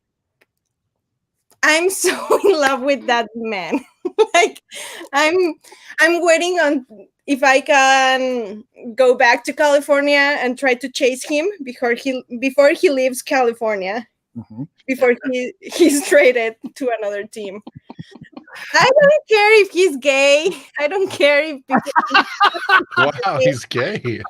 I'm so in love with that man. Like, I'm waiting on if I can go back to California and try to chase him before he leaves California. Before he's traded to another team. I don't care if he's gay. I don't care if Wow, he's gay. because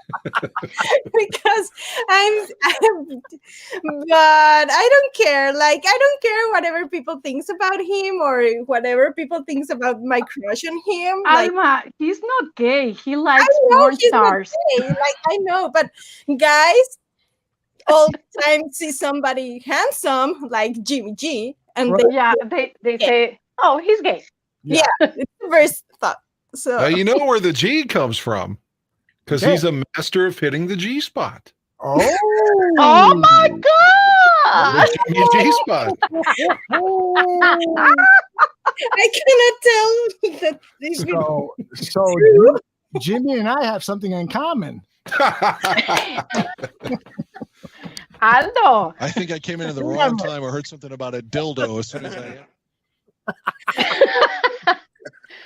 but I don't care. Like, I don't care whatever people thinks about him or whatever people thinks about my crush on him. Alma, he's not gay. He likes porn stars. Like, I know, but guys all the time see somebody handsome like Jimmy G, and they say, "Oh, he's gay." Yeah, it's the first thought. So You know where the G comes from, because he's a master of hitting the G spot. Oh my God! The Jimmy G spot. I cannot tell that this So Jimmy and I have something in common. Aldo. I think I came in at the wrong time. I heard something about a dildo as soon as I.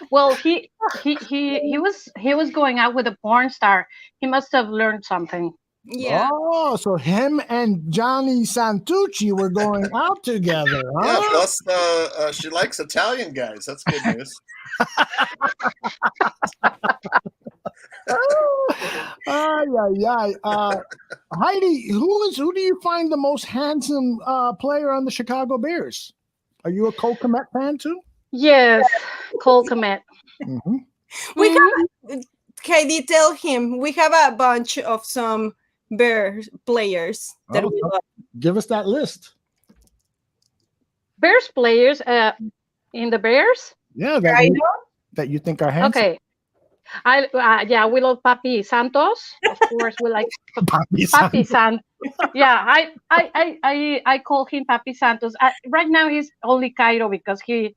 Well, he was going out with a porn star. He must have learned something. Yeah. Oh, so him and Johnny Santucci were going out together, huh? Yeah, plus she likes Italian guys. That's good news. Heidi, who do you find the most handsome player on the Chicago Bears? Are you a Cole Kmet fan too? Yes, Cole Kmet. We have, Heidi, tell him we have a bunch of some Bears players that we love. Give us that list. Bears players in the Bears? Yeah, that you think are handsome. Okay. We love Papi Santos. Of course, we like Papi Santos. Yeah, I call him Papi Santos. Right now, he's only Cairo because he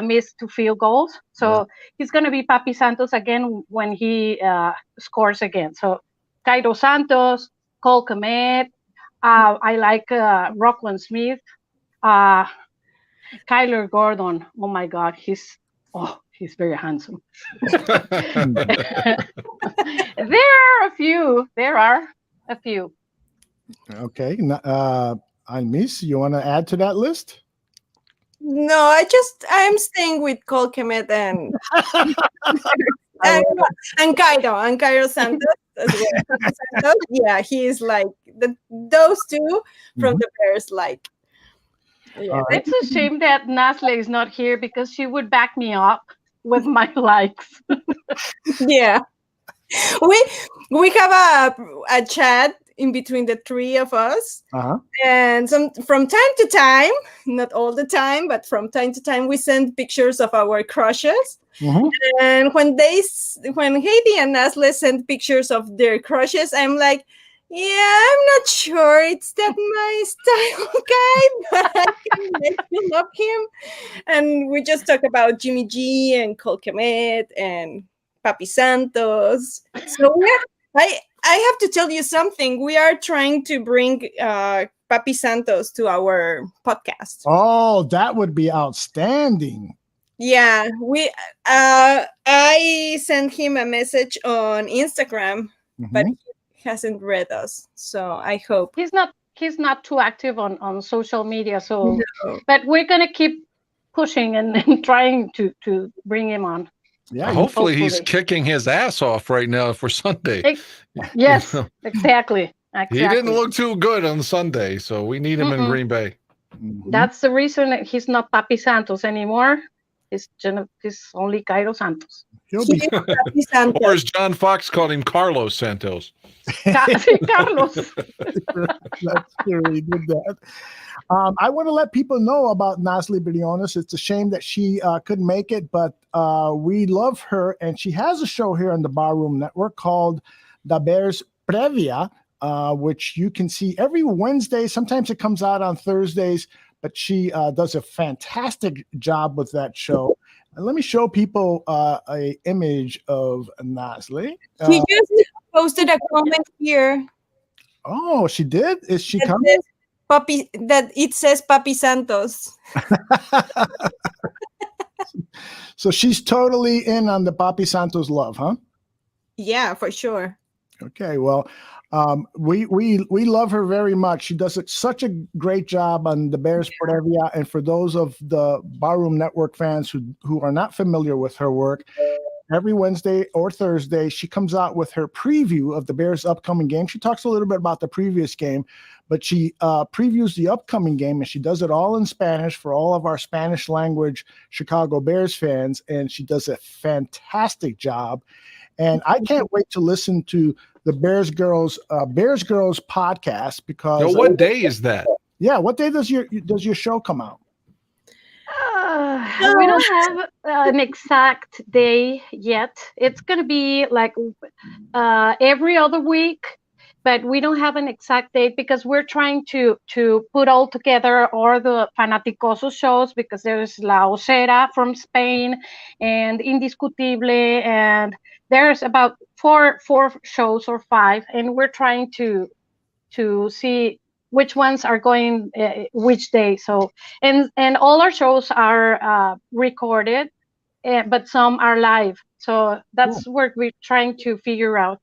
missed 2 field goals. So he's going to be Papi Santos again when he scores again. So Cairo Santos, Cole Kmet. I like Roquan Smith. Kyler Gordon. Oh my God, he's very handsome. There are a few. Okay. Almis, you want to add to that list? No, I'm staying with Cole Kmet and Cairo Santos as well. Santos, yeah, he is like those two from the Bears. Like, yeah. It's a shame that Nasle is not here because she would back me up with my likes. Yeah, we have a chat in between the three of us, and from time to time, not all the time, but from time to time, we send pictures of our crushes. And when Heidi and Nasle send pictures of their crushes, I'm like, yeah, I'm not sure it's that my style guy, but I can make you love him. And we just talk about Jimmy G and Cole Kmet and Papi Santos. So I have to tell you something. We are trying to bring Papi Santos to our podcast. Oh, that would be outstanding. Yeah, I sent him a message on Instagram, but he hasn't read us. So I hope he's not too active on social media. So, but we're gonna keep pushing and trying to bring him on. Yeah, hopefully he's kicking his ass off right now for Sunday. Yes, exactly. He didn't look too good on Sunday, so we need him in Green Bay. That's the reason that he's not Papi Santos anymore. He's only Cairo Santos. Or as John Fox called him, Carlos Santos. Carlos. That's true. He did that. I want to let people know about Nasle Briones. It's a shame that she couldn't make it, but we love her, and she has a show here on the Barroom Network called The Bears Previa, which you can see every Wednesday. Sometimes it comes out on Thursdays, but she does a fantastic job with that show. And let me show people a image of Nasle. He just posted a comment here. Oh, she did? Is she coming? That it says Papi Santos. So she's totally in on the Papi Santos love, huh? Yeah, for sure. Okay, well, we love her very much. She does such a great job on the Bears Previa. And for those of the Barroom Network fans who are not familiar with her work, every Wednesday or Thursday, she comes out with her preview of the Bears' upcoming game. She talks a little bit about the previous game, but she previews the upcoming game, and she does it all in Spanish for all of our Spanish language Chicago Bears fans. And she does a fantastic job. And I can't wait to listen to the Bears Girls podcast because. So what day is that? Yeah, what day does your show come out? We don't have an exact day yet. It's going to be like every other week, but we don't have an exact date because we're trying to put all together all the Fanaticoso shows, because there's La Osera from Spain and Indiscutible, and there's about four shows or 5, and we're trying to see which ones are going which day. So and all our shows are recorded, but some are live. So that's what we're trying to figure out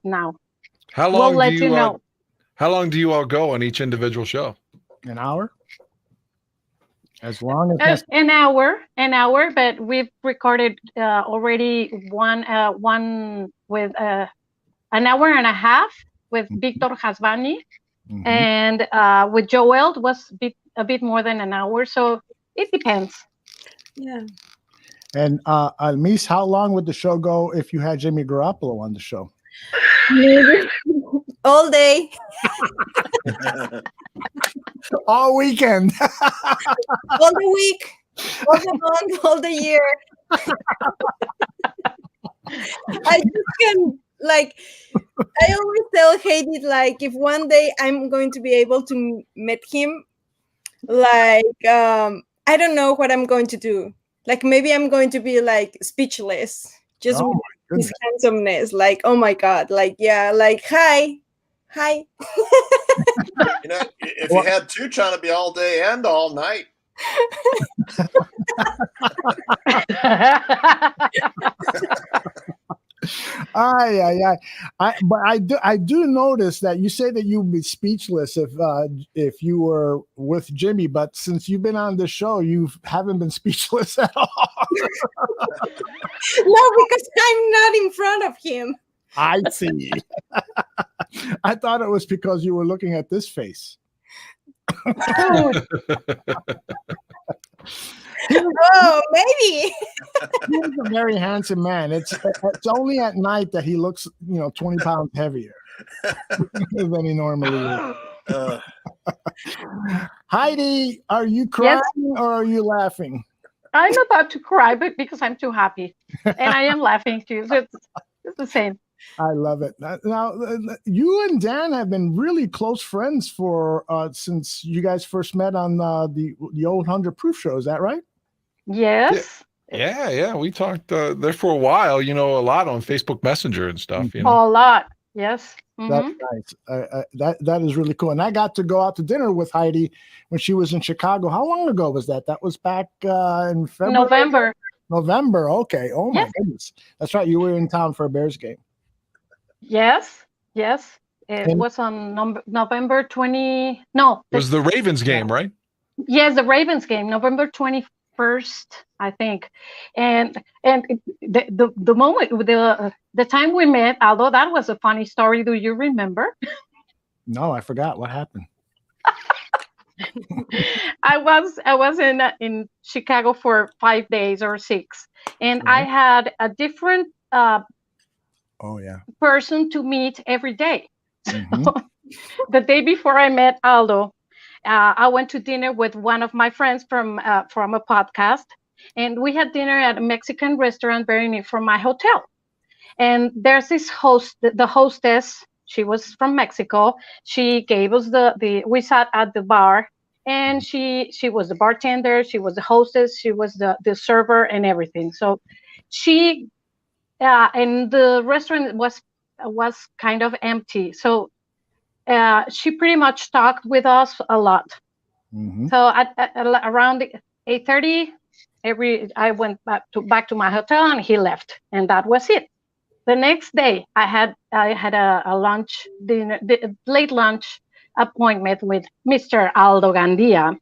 now. How long we'll let you know. How long do you all go on each individual show? An hour. As long as an hour, but we've recorded already one with an hour and a half with Victor Hasbani, and with Joel was a bit more than an hour. So it depends. Yeah. And Almis, how long would the show go if you had Jimmy Garoppolo on the show? All day. All weekend. All the week. All the month. All the year. I just can, I always tell Heidi, if one day I'm going to be able to meet him, I don't know what I'm going to do. Maybe I'm going to be speechless. Just with his handsomeness. Oh my God. Hi. If you had two, trying to be all day and all night. But I do notice that you say that you'd be speechless if you were with Jimmy, but since you've been on the show, you haven't been speechless at all. No, because I'm not in front of him. I see. I thought it was because you were looking at this face. Oh, maybe. He's a very handsome man. It's only at night that he looks, 20 pounds heavier than he normally is. Heidi, are you crying or are you laughing? I'm about to cry, but because I'm too happy, and I am laughing too. So it's the same. I love it. Now, you and Dan have been really close friends since you guys first met on the old 100 Proof show. Is that right? Yes. Yeah. We talked there for a while, a lot on Facebook Messenger and stuff. A lot. Yes. That's nice. That is really cool. And I got to go out to dinner with Heidi when she was in Chicago. How long ago was that? That was back in February? November. Okay. Oh, my goodness. That's right. You were in town for a Bears game. Yes. It was on November 20. No. It was the Ravens game, right? Yes, the Ravens game, November 21st, I think. And the moment, the time we met, although that was a funny story. Do you remember? No, I forgot. What happened? I was in Chicago for 5 days or 6, and I had a different person to meet every day. Mm-hmm. So, the day before I met Aldo, I went to dinner with one of my friends from a podcast, and we had dinner at a Mexican restaurant very near from my hotel. And there's this the hostess. She was from Mexico. She gave us we sat at the bar, and she was the bartender. She was the hostess. She was the server and everything. So she, and the restaurant was kind of empty. So she pretty much talked with us a lot. Mm-hmm. So at around 8:30, I went back to my hotel, and he left, and that was it. The next day, I had a lunch dinner, late lunch appointment with Mr. Aldo Gandia,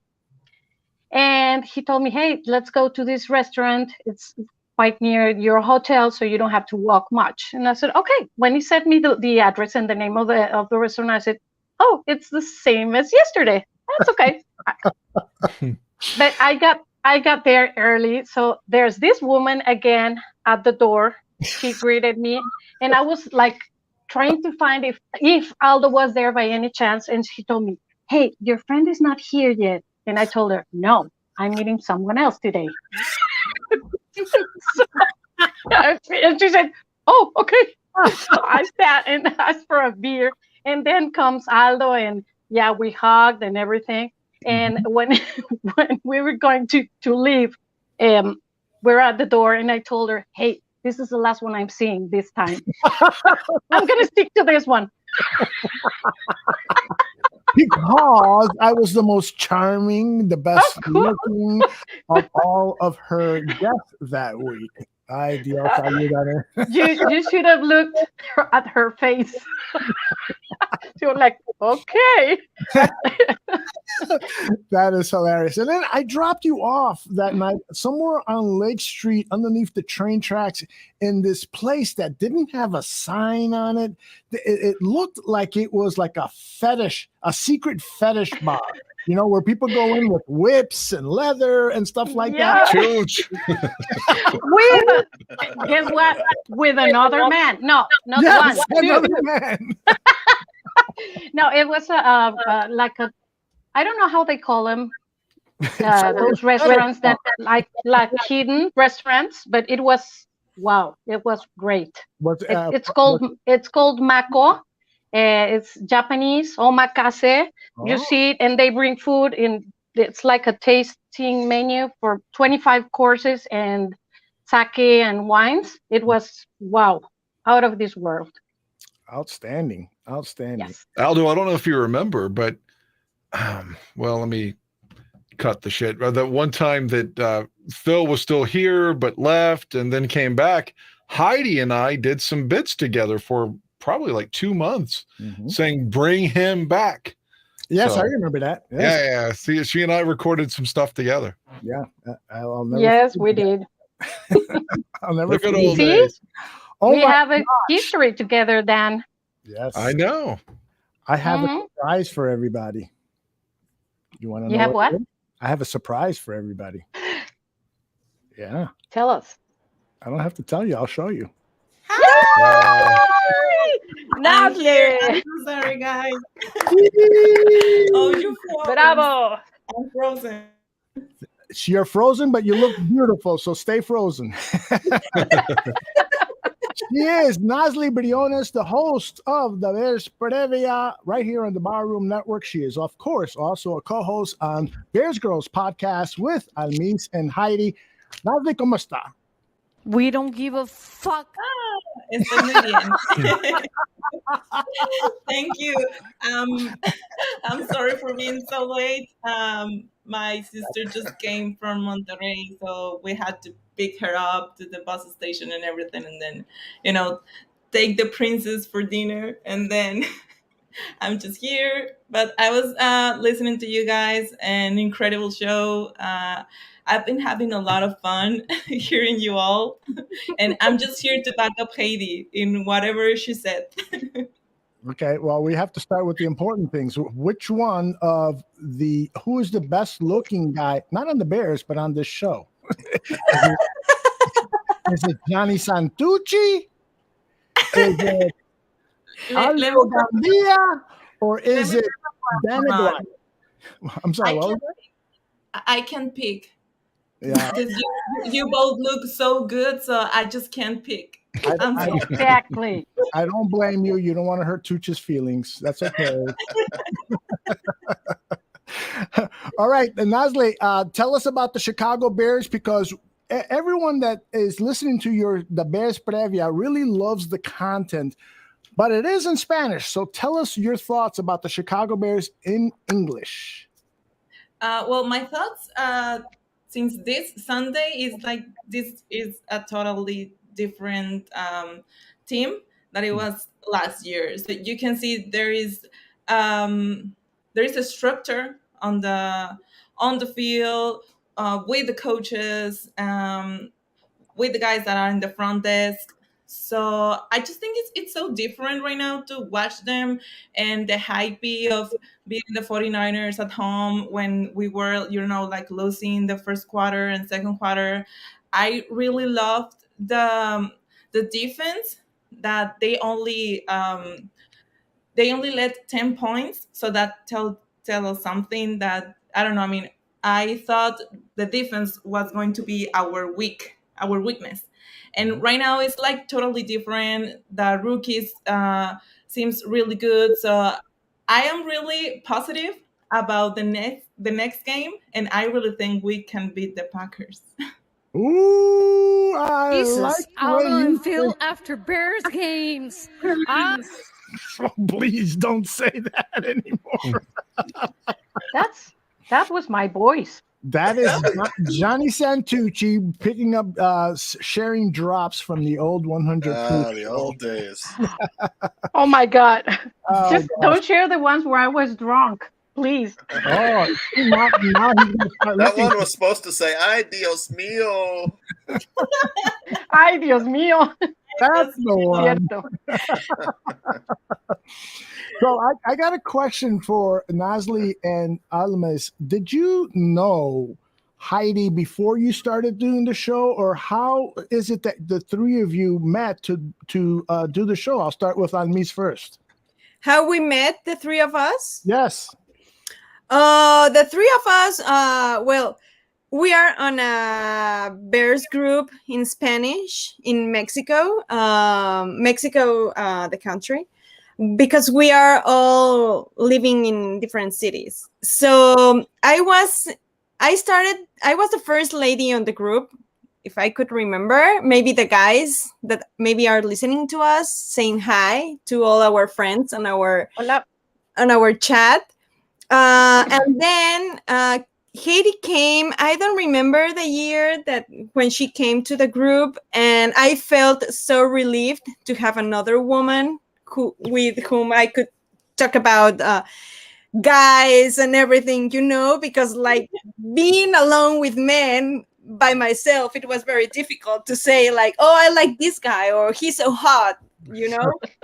and he told me, "Hey, let's go to this restaurant. It's quite near your hotel, so you don't have to walk much." And I said, "Okay." When he sent me the address and the name of the restaurant, I said, "Oh, it's the same as yesterday. That's okay." But I got there early, so there's this woman again at the door. She greeted me, and I was like trying to find if Aldo was there by any chance, and she told me, "Hey, your friend is not here yet." And I told her, "No, I'm meeting someone else today." And she said, "Oh, okay." So I sat and asked for a beer, and then comes Aldo, and we hugged and everything. And when we were going to leave, we're at the door, and I told her, "Hey, this is the last one I'm seeing this time. I'm gonna stick to this one." Because I was the most charming, the best looking of all of her guests that week. Ay, Dios, ayúdame. You should have looked at her face. She was like, "Okay." That is hilarious. And then I dropped you off that night somewhere on Lake Street underneath the train tracks in this place that didn't have a sign on it. It looked like it was like a secret fetish bar. Where people go in with whips and leather and stuff like that. Huge. Guess what? With another man. No, not yes, one. Another Two. man. No, it was like a, I don't know how they call them, those restaurants that like hidden restaurants, but it was it was great. It's called Mako. It's Japanese, omakase. You see it, and they bring food in. It's like a tasting menu for 25 courses and sake and wines. It was out of this world. Outstanding. Yes. Aldo, I don't know if you remember, but let me cut the shit. The one time that Phil was still here but left and then came back, Heidi and I did some bits together for probably like 2 months, saying bring him back. Yes, I remember that. Yes. Yeah. See, she and I recorded some stuff together. Yeah, I'll never. Yes, we did. I'll never Look at forget old See? days. We have a history together, Dan. Yes, I know. I have a surprise for everybody. You want to know? You have what? I have a surprise for everybody. Yeah. Tell us. I don't have to tell you. I'll show you. Nasle. I'm so sorry, guys. You're frozen. Bravo. I'm frozen. You're frozen, but you look beautiful, so stay frozen. She is Nasle Briones, the host of the Bears Previa right here on the Barroom Network. She is, of course, also a co-host on Bears Girls podcast with Almis and Heidi. Nasle, ¿cómo está? We don't give a fuck. Estoy muy bien. Thank you. I'm sorry for being so late. My sister just came from Monterrey, so we had to pick her up to the bus station and everything, and then, take the princess for dinner, and then I'm just here. But I was listening to you guys, an incredible show. I've been having a lot of fun hearing you all, and I'm just here to back up Heidi in whatever she said. Okay, well, we have to start with the important things. Which one of who is the best looking guy, not on the Bears, but on this show? Is it Johnny Santucci? Is it Aldo Gambia? Or is it Dan Eduardo? I'm sorry, what was that? I can pick. Yeah. Because you both look so good, so I just can't pick. Exactly. I don't blame you. You don't want to hurt Tucci's feelings. That's okay. All right, Nasle, tell us about the Chicago Bears, because everyone that is listening to the Bears Previa really loves the content, but it is in Spanish. So tell us your thoughts about the Chicago Bears in English. Well, my thoughts, since this Sunday this is a totally different team that it was last year. So you can see there is a structure on the field with the coaches, with the guys that are in the front desk. So I just think it's so different right now to watch them, and the hype of being the 49ers at home when we were, losing the first quarter and second quarter. I really loved the defense that they only let 10 points. So that tell us something that, I don't know. I mean, I thought the defense was going to be our weakness. And right now it's like totally different. The rookies seems really good. So I am really positive about the next game, and I really think we can beat the Packers. Ooh, I Jesus, like the way Aldo you and Phil after Bears games. Oh, please don't say that anymore. That was my voice. That is Johnny Santucci picking up, sharing drops from the old 100 proof. The old days. Oh my God! Oh, Just gosh. don't share the ones where I was drunk, please. Oh, now he's gonna start That looking. one was supposed to say, "Ay, Dios mío." Ay, Dios mío. That's the one. Cierto. So I got a question for Nasle and Almas. Did you know Heidi before you started doing the show, or how is it that the three of you met to do the show? I'll start with Almis first. How we met, the three of us? Yes. The three of us, well, we are on a Bears group in Spanish in Mexico, the country, because we are all living in different cities. So I was the first lady on the group, if I could remember. Maybe the guys that maybe are listening to us, saying hi to all our friends on our chat. And then Heidi came. I don't remember the year that when she came to the group, and I felt so relieved to have another woman with whom I could talk about guys and everything, because like being alone with men by myself, it was very difficult to say like, oh, I like this guy, or he's so hot,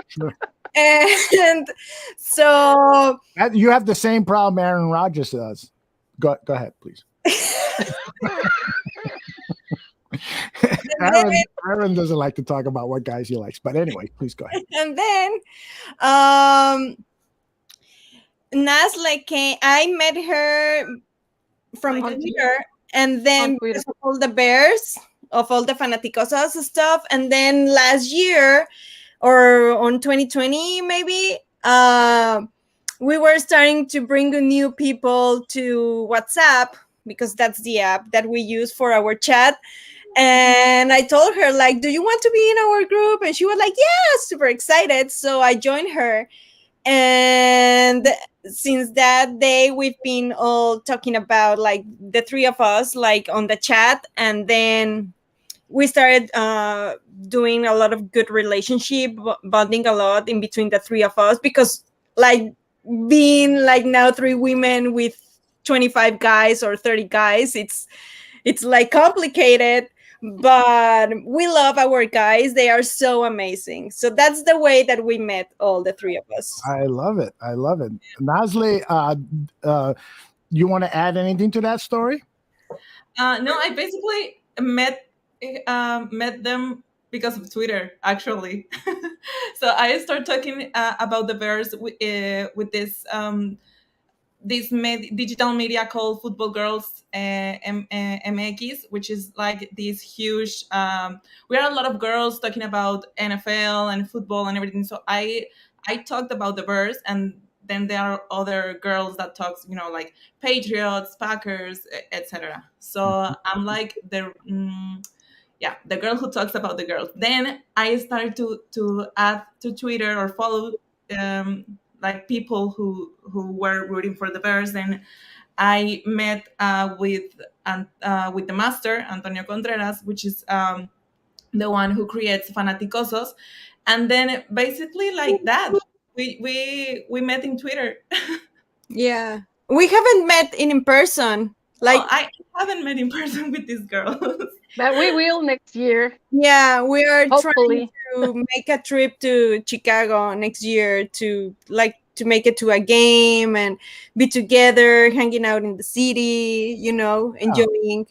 Sure. And so You have the same problem Aaron Rodgers does. Go ahead, please. Aaron doesn't like to talk about what guys he likes, but anyway, please go ahead. And then Nasle came. I met her from Twitter, and then because of all the Bears, of all the Fanaticosas stuff, and then last year or on 2020 maybe, we were starting to bring new people to WhatsApp because that's the app that we use for our chat. And I told her, like, do you want to be in our group? And she was like, yeah, super excited. So I joined her. And since that day, we've been all talking about, like, the three of us, like, on the chat. And then we started doing a lot of good relationship, bonding a lot in between the three of us, because, like, being, like, now 3 women with 25 guys or 30 guys, it's like complicated, but we love our guys. They are so amazing. So that's the way that we met, all the 3 of us. I love it. Nasle, you want to add anything to that story? No, I basically met them because of Twitter, actually. So I started talking about the Bears with this digital media called Football Girls MX, which is like this huge. We are a lot of girls talking about NFL and football and everything. So I talked about the Bears, and then there are other girls that talks, like Patriots, Packers, etc. So I'm like the girl who talks about the girls. Then I started to add to Twitter or follow like people who were rooting for the Bears. And I met with the master, Antonio Contreras, which is the one who creates Fanaticosos. And then basically like that, we met in Twitter. Yeah. We haven't met in person. Like, I haven't met in person with these girls. But we will next year. Yeah, we are Hopefully. trying to make a trip to Chicago next year to make it to a game and be together, hanging out in the city, enjoying.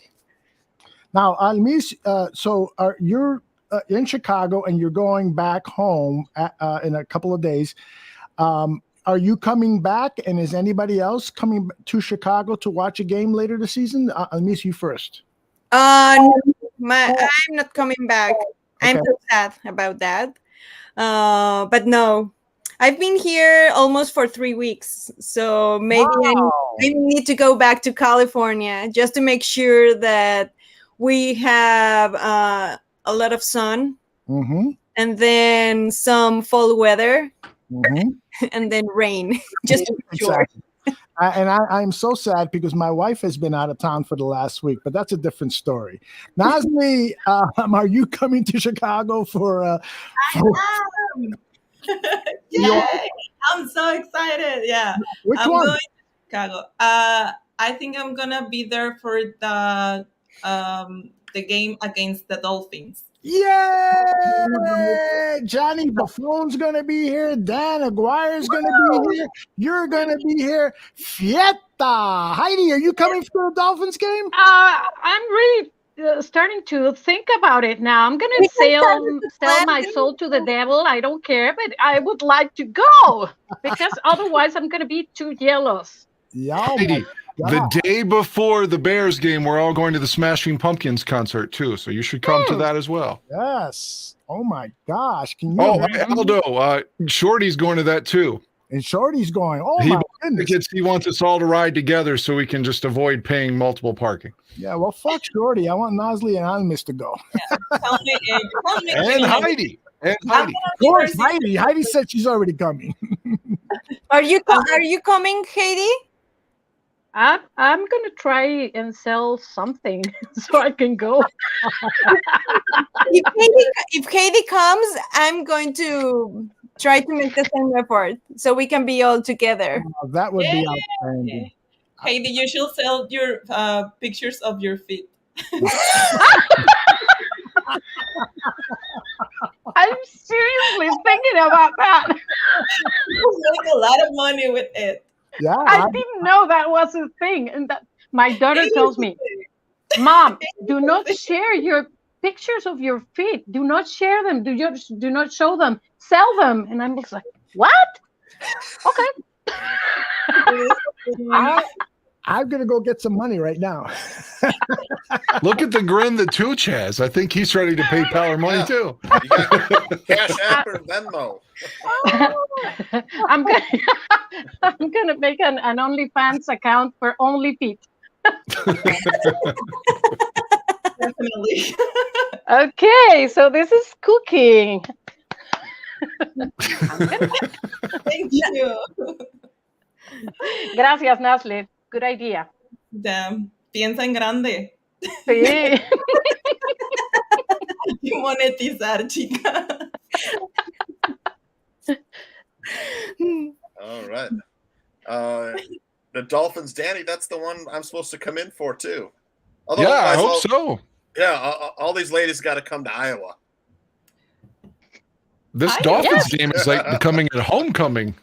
Now, Almis, so you're in Chicago and you're going back home in a couple of days. Are you coming back, and is anybody else coming to Chicago to watch a game later this season? Almis, you first. No, I'm not coming back. Okay. I'm so sad about that. But no, I've been here almost for 3 weeks. So maybe I need to go back to California just to make sure that we have a lot of sun, and then some fall weather, and then rain. Just to be sure. And I'm so sad because my wife has been out of town for the last week, but that's a different story. Nasle, are you coming to Chicago for? I am. Yay! I'm so excited. Yeah. Which I'm one? going to Chicago. I think I'm gonna be there for the game against the Dolphins. Yeah, Johnny Buffoon's gonna be here. Dan Aguirre's gonna be here. You're gonna be here. Fiesta. Heidi, are you coming for the Dolphins game? I'm really starting to think about it now. I'm gonna sell my soul to the devil. I don't care, but I would like to go because otherwise I'm gonna be too jealous. Yeah. Heidi, the day before the Bears game, we're all going to the Smashing Pumpkins concert too, so you should come to that as well. Yes. Oh my gosh! Can you? Oh, Aldo, Shorty's going to that too. And Shorty's going. Oh my goodness! He wants us all to ride together so we can just avoid paying multiple parking. Yeah, well, fuck Shorty. I want Nasle and Almis to go. Tell me, and Heidi. And Heidi. Of course, Heidi. Heidi said she's already coming. Are you coming, Heidi? I'm gonna try and sell something so I can go. If Heidi comes, I'm going to try to make the same effort so we can be all together. That would be outstanding. Heidi, you should sell your pictures of your feet. I'm seriously thinking about that. You make a lot of money with it. Yeah, I didn't know that was a thing. And that my daughter tells me, Mom, do not share your pictures of your feet. Do not share them. Do not show them. Sell them. And I'm just like, what? Okay. I'm going to go get some money right now. Look at the grin that Tooch has. I think he's ready to pay Power money too. Cash App or Venmo. I'm gonna make an OnlyFans account for only feet. Definitely. Okay, so this is cooking. Thank you. Gracias, Nasle. Good idea. Damn. Piensa en grande. Sí. Y monetizar, chica. All right. The Dolphins, Danny, that's the one I'm supposed to come in for, too. Yeah, I hope so. Yeah, all these ladies got to come to Iowa. This Dolphins game is like becoming a homecoming.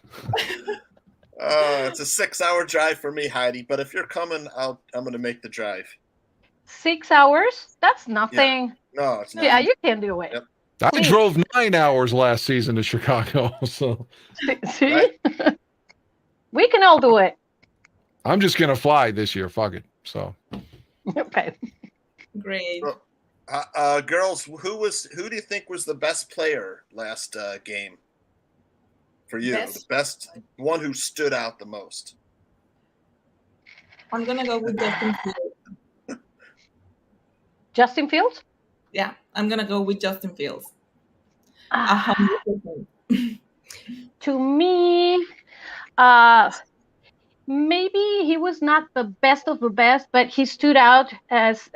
It's a 6-hour drive for me, Heidi. But if you're coming, I'm going to make the drive. 6 hours? That's nothing. Yeah. No, it's not. Yeah, you can do it. Yep. I drove 9 hours last season to Chicago, so See? Right. We can all do it. I'm just gonna fly this year. Fuck it. So okay. Great. Girls, who do you think was the best player last game for you? The best one who stood out the most. I'm gonna go with Justin Fields. Justin Fields? Yeah, I'm gonna go with Justin Fields. 100%. To me, maybe he was not the best of the best, but he stood out as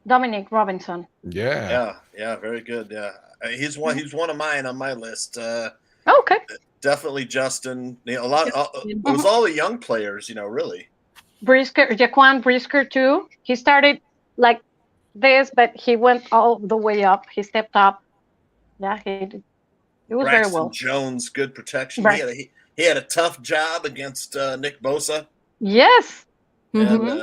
Dominic Robinson. Yeah, very good. Yeah, he's one of mine on my list. Okay, definitely Justin. It was all the young players, really. Jaquan Brisker too. He started like this, but he went all the way up. He stepped up. Yeah, he was Braxton very well. Jones, good protection. Right. He had a tough job against Nick Bosa. Yes. And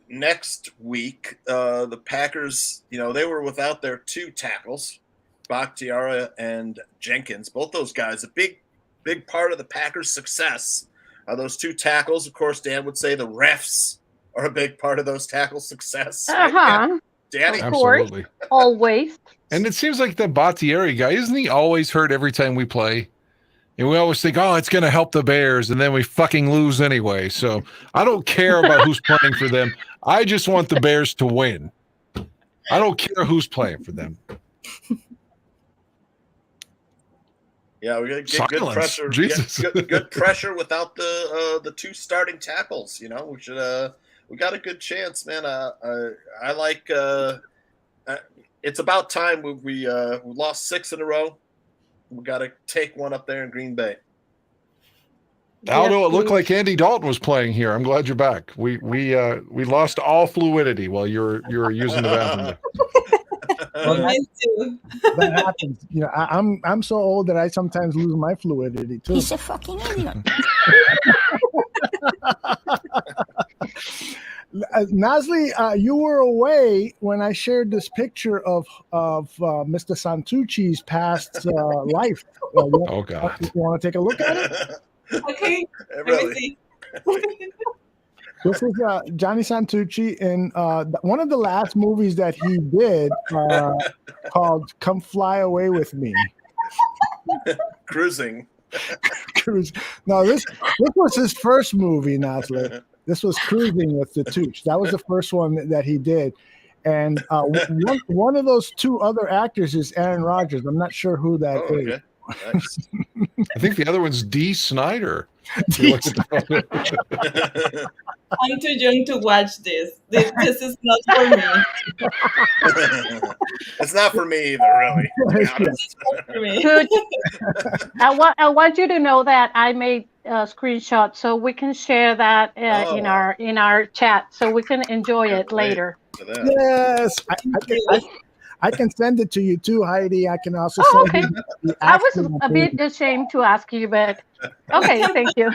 next week, the Packers, they were without their 2 tackles, Bakhtiari and Jenkins. Both those guys, a big part of the Packers' success are those 2 tackles. Of course, Dan would say the refs are a big part of those tackles' success. Uh-huh. Danny? Absolutely. Always. And it seems like the Bakhtiari guy, isn't he always hurt every time we play? And we always think, it's going to help the Bears, and then we fucking lose anyway. So I don't care about who's playing for them. I just want the Bears to win. I don't care who's playing for them. Yeah, we got to get good pressure. Jesus. Good pressure without the 2 starting tackles. We should. We got a good chance, man. I like. It's about time we lost 6 in a row. We got to take one up there in Green Bay. Aldo, it looked like Andy Dalton was playing here. I'm glad you're back. We lost all fluidity while you were using the bathroom. That happens. I'm so old that I sometimes lose my fluidity too. He's a fucking idiot. Nasle, you were away when I shared this picture of Mr. Santucci's past life. Oh God! You want to take a look at it? Okay. Really? This is Johnny Santucci in one of the last movies that he did called "Come Fly Away with Me." Cruising. No, this was his first movie, Nasle. This was Cruising with the Tooch. That was the first one that he did. And one of those 2 other actors is Aaron Rodgers. I'm not sure who that is. Okay. Nice. I think the other one's Dee Snider. I'm too young to watch this. This is not for me. It's not for me either, really. To be honest. For me. Good. I want you to know that I made a screenshot so we can share that in our chat so we can enjoy it later. Yes, I can send it to you too, Heidi. I can also send you. I was a bit ashamed to ask you, but okay, thank you.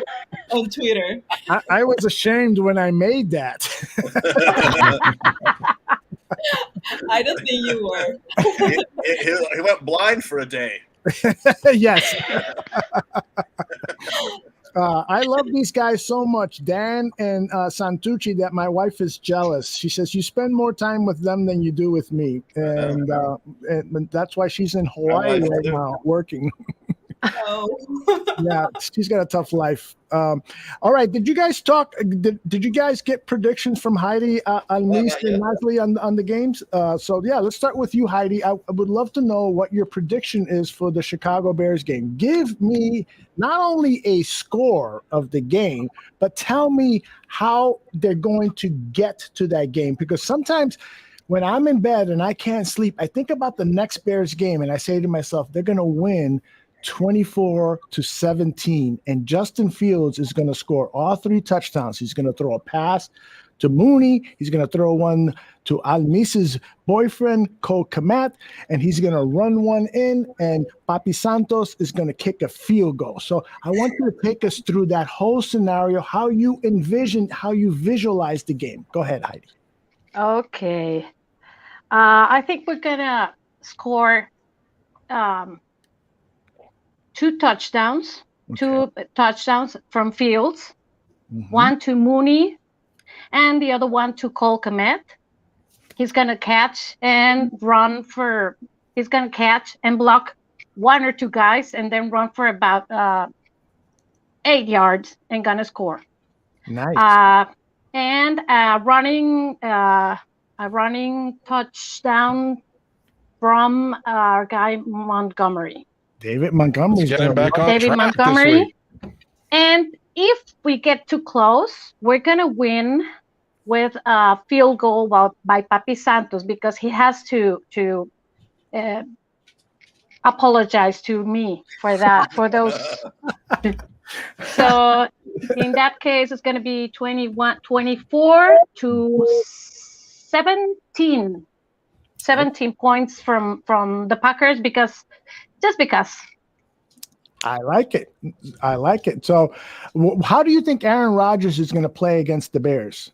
On Twitter. I was ashamed when I made that. I don't think you were. He went blind for a day. Yes. I love these guys so much, Dan and Santucci, that my wife is jealous. She says, you spend more time with them than you do with me. And that's why she's in Hawaii right now working. Yeah, she's got a tough life. All right, did you guys talk? Did you guys get predictions from Heidi, Almis, and Nasle on the games? So yeah, let's start with you, Heidi. I would love to know what your prediction is for the Chicago Bears game. Give me not only a score of the game, but tell me how they're going to get to that game, because sometimes when I'm in bed and I can't sleep, I think about the next Bears game and I say to myself, they're going to win 24-17, and Justin Fields is going to score all 3 touchdowns. He's going to throw a pass to Mooney. He's going to throw one to Almis's boyfriend, Cole Kmet, and he's going to run one in, and Papi Santos is going to kick a field goal. So I want you to take us through that whole scenario, how you visualize the game. Go ahead, Heidi. Okay. I think we're going to score 2 touchdowns, Okay. 2 touchdowns from Fields, Mhm. one to Mooney, and the other one to Cole Kmet. He's going to catch and he's going to catch and block 1 or 2 guys and then run for about 8 yards and going to score. Nice. And a running touchdown from our guy Montgomery. David Montgomery's Let's get him gonna back on David track Montgomery. this week. And if we get too close, we're going to win with a field goal by Papi Santos, because he has to apologize to me for that, for those. So in that case, it's going to be 24-17. 17 points from the Packers, because I like it. So how do you think Aaron Rodgers is going to play against the Bears?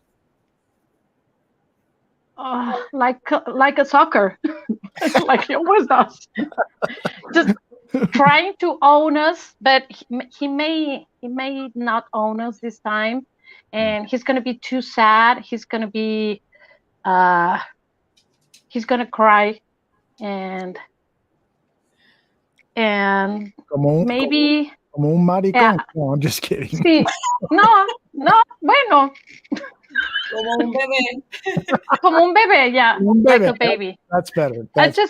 like a soccer, like he always does. Just trying to own us, but he may not own us this time, and he's going to be too sad. He's going to be he's going to cry, and maybe. Como un maricón. Yeah. No, I'm just kidding. Sí. No, bueno. Como un bebé. Como un bebé, yeah. Un Like bebé. a baby. That's better. Thank you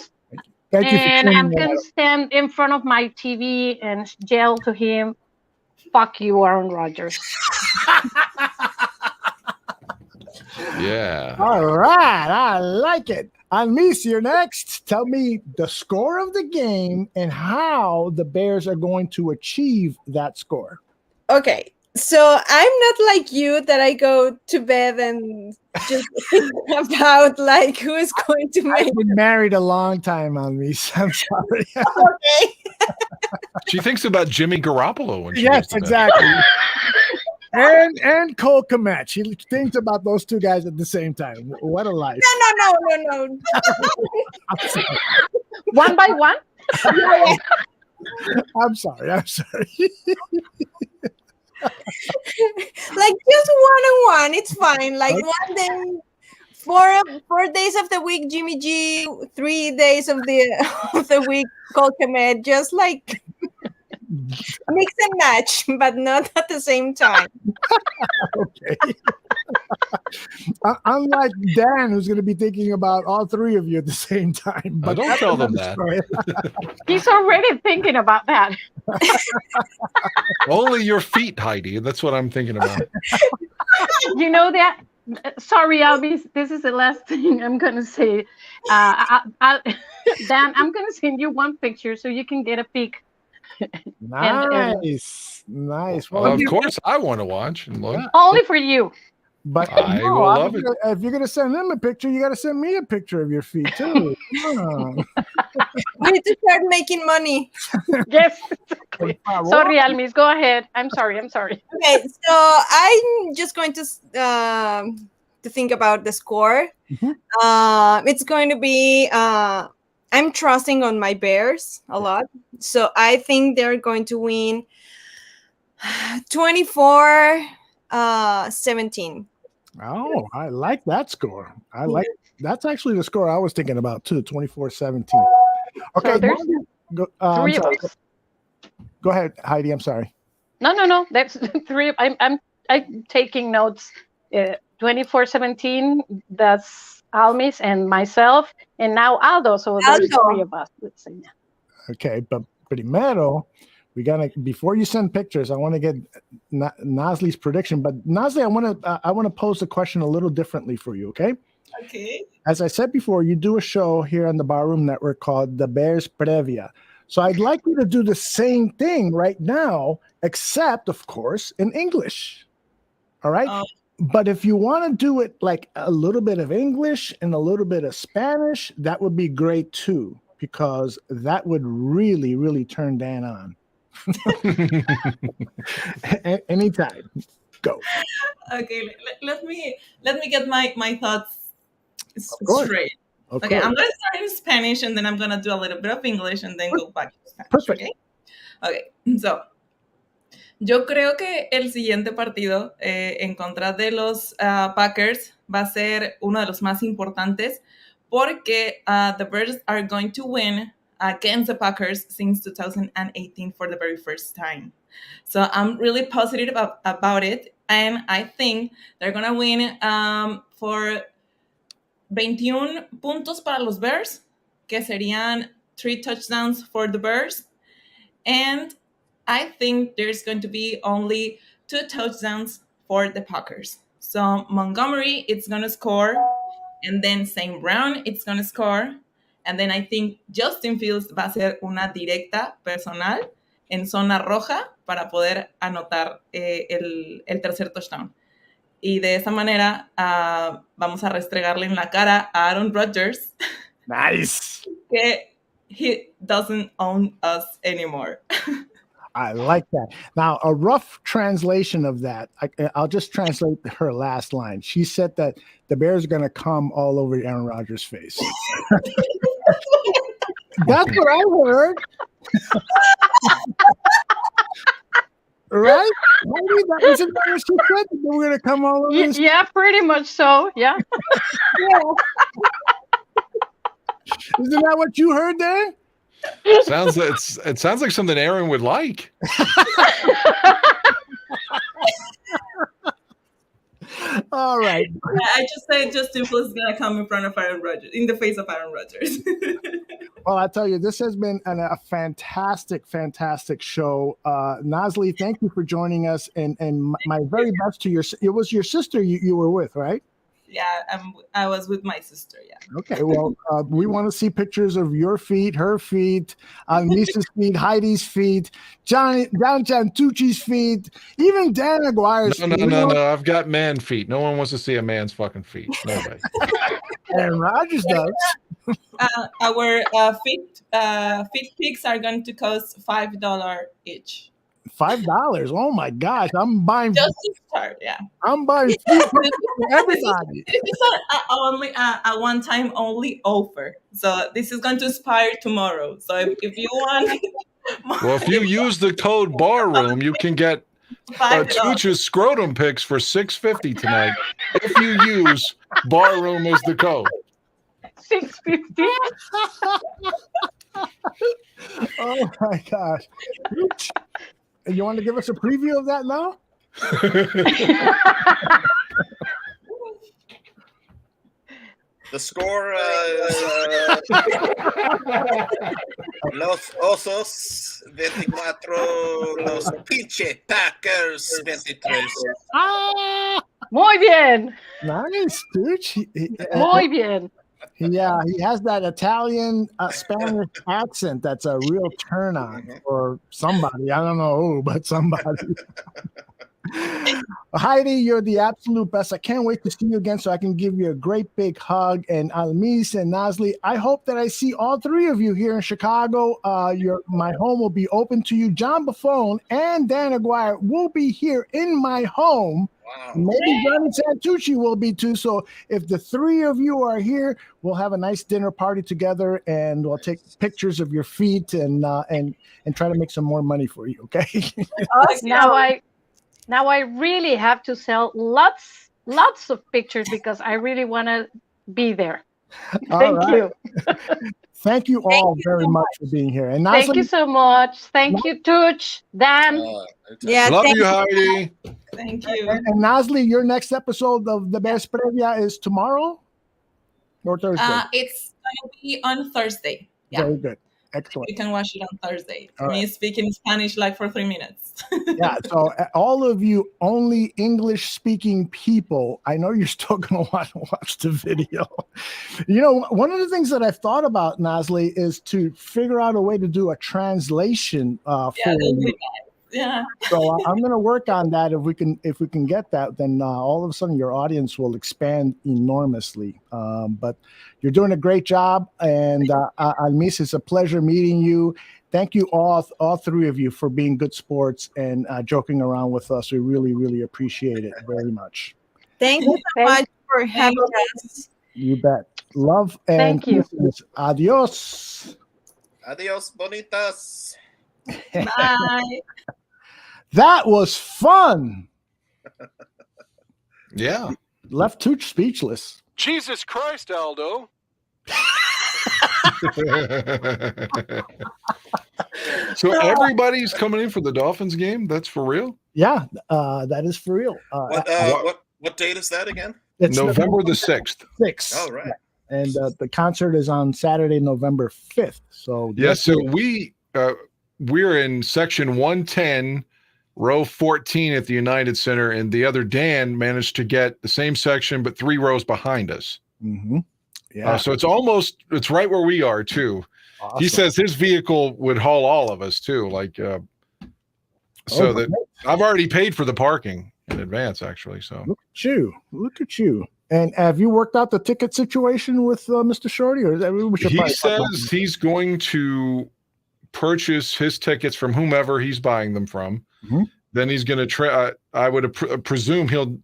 for cleaning I'm that going up. to stand in front of my TV and yell to him, "Fuck you, Aaron Rodgers." Yeah. All right. I like it. Almis, you're next. Tell me the score of the game and how the Bears are going to achieve that score. Okay, so I'm not like you that I go to bed and just think about like who is going to make. I've been married a long time, Almis. I'm sorry. Okay. She thinks about Jimmy Garoppolo when she Yes, goes to bed. exactly. And Cole Kmet. She thinks about those 2 guys at the same time. What a life. No. One by one? I'm sorry. Like just 1-on-1, it's fine. Like one day, 4 days of the week, Jimmy G, 3 days of the week, Cole Kmet, just like mix and match, but not at the same time. Okay. Unlike Dan, who's going to be thinking about all 3 of you at the same time. But don't tell them that. He's already thinking about that. Only your feet, Heidi. That's what I'm thinking about. You know that? Sorry, Albie. This is the last thing I'm going to say. Dan, I'm going to send you one picture so you can get a peek. Nice. Well, of course, I want to watch and look. Only for you. But I will love it. If you're going to send them a picture, you got to send me a picture of your feet too. Come on. We need to start making money. Yes. Exactly. Sorry, Almis. Go ahead. I'm sorry. Okay, so I'm just going to think about the score. Mm-hmm. It's going to be. I'm trusting on my Bears a lot, so I think they're going to win 24-17. Oh, I like that score. That's actually the score I was thinking about too, 24-17. Okay, So there's I'm 3 of sorry. us. Go ahead, Heidi. I'm sorry. No. That's three. I'm taking notes. 24/17. That's Almis and myself, and now Aldo. So there's three of us. Let's see. Okay, but primero, we gotta before you send pictures, I want to get Nasle's prediction. But Nasle, I want to pose the question a little differently for you. Okay. Okay. As I said before, you do a show here on the Barroom Network called The Bears Previa. So I'd like you to do the same thing right now, except, of course, in English. All right? But if you want to do it like a little bit of English and a little bit of Spanish, that would be great too, because that would really, really turn Dan on. Anytime. Go. Okay, let me get my thoughts straight. Okay, I'm going to start in Spanish and then I'm going to do a little bit of English and then go back to Spanish. Perfect. Okay, so yo creo que el siguiente partido en contra de los Packers va a ser uno de los más importantes porque the Bears are going to win against the Packers since 2018 for the very first time. So I'm really positive about it, and I think they're going to win for 21 puntos para los Bears, que serían 3 touchdowns for the Bears, and I think there's going to be only 2 touchdowns for the Packers. So Montgomery, it's going to score, and then St. Brown, it's going to score, and then I think Justin Fields va a hacer una directa personal en zona roja para poder anotar el tercer touchdown. Y de esa manera vamos a restregarle en la cara a Aaron Rodgers. Nice. Que he doesn't own us anymore. I like that. Now, a rough translation of that, I'll just translate her last line. She said that the Bears are going to come all over Aaron Rodgers' face. That's what I heard. Right? Isn't that what she said? They were going to come all over his Yeah, pretty much so. Yeah. Isn't that what you heard, Dan? It sounds like something Aaron would like. All right. I just said Justin Fields is gonna come in front of Aaron Rodgers, in the face of Aaron Rodgers. Well, I tell you, this has been a fantastic, fantastic show. Nasle, thank you for joining us, and my very best to it was your sister you were with, right? Yeah, I was with my sister. Yeah. Okay, well, we want to see pictures of your feet, her feet, Lisa's feet, Heidi's feet, John Jantucci's feet, even Dan Aguirre's feet. No. I've got man feet. No one wants to see a man's fucking feet. Nobody. And Rodgers does. Our feet pics are going to cost $5 each. $5. Oh my gosh! I'm buying. Just to start, yeah. I'm buying food for everybody. This is only a one-time only offer, so this is going to expire tomorrow. So if you want, well, if you use the code Barroom, you can get Tucci's scrotum pics for $6.50 tonight. If you use Barroom as the code. $6.50. Oh my gosh! You want to give us a preview of that now? The score, Los Osos 24, Los Pinche Packers 23. Muy bien. Nice, dude. Muy bien. Yeah, he has that Italian Spanish accent that's a real turn on for somebody. I don't know who, but somebody. Heidi, you're the absolute best. I can't wait to see you again so I can give you a great big hug. And Almis and Nasle, I hope that I see all three of you here in Chicago. My home will be open to you. John Buffone and Dan Aguirre will be here in my home. Wow. Maybe Johnny Santucci will be too. So if the three of you are here, we'll have a nice dinner party together, and we'll take pictures of your feet and try to make some more money for you. Okay. Now I really have to sell lots of pictures because I really want to be there. Thank you. Thank you all very much for being here. And Nasle, Thank you so much. Thank you, Tooch, Dan. Love you, Heidi. Thank you. And Nasle, your next episode of the Best Previa is tomorrow or Thursday? It's going to be on Thursday. Yeah. Very good. Excellent. You can watch it on Thursday. All Me right. speaking Spanish like for 3 minutes. Yeah, so all of you only English-speaking people, I know you're still going to watch the video. You know, one of the things that I've thought about, Nasle, is to figure out a way to do a translation for you. Yeah. So I'm going to work on that. If we can get that, then all of a sudden your audience will expand enormously. But you're doing a great job, and Almis, it's a pleasure meeting you. Thank you all three of you for being good sports and joking around with us. We really, really appreciate it very much. Thank you so much for having us. You bet. Love and Thank you. kisses. Adios. Adios, bonitas. Bye. That was fun. Yeah. Left Tooch speechless. Jesus Christ, Aldo. So everybody's coming in for the Dolphins game? That's for real? Yeah, that is for real. What date is that again? It's November the 6th. 6th. Oh, right. And the concert is on Saturday, November 5th. So Yeah, so we're in section 110, row 14 at the United Center, and the other Dan managed to get the same section but 3 rows behind us. Mm-hmm. Yeah. So it's right where we are too. Awesome. He says his vehicle would haul all of us too. Like, that I've already paid for the parking in advance, actually. So look at you. And have you worked out the ticket situation with Mr. Shorty, or is that we should? He says he's going to purchase his tickets from whomever he's buying them from. Mm-hmm. Then he's going to I would presume he'll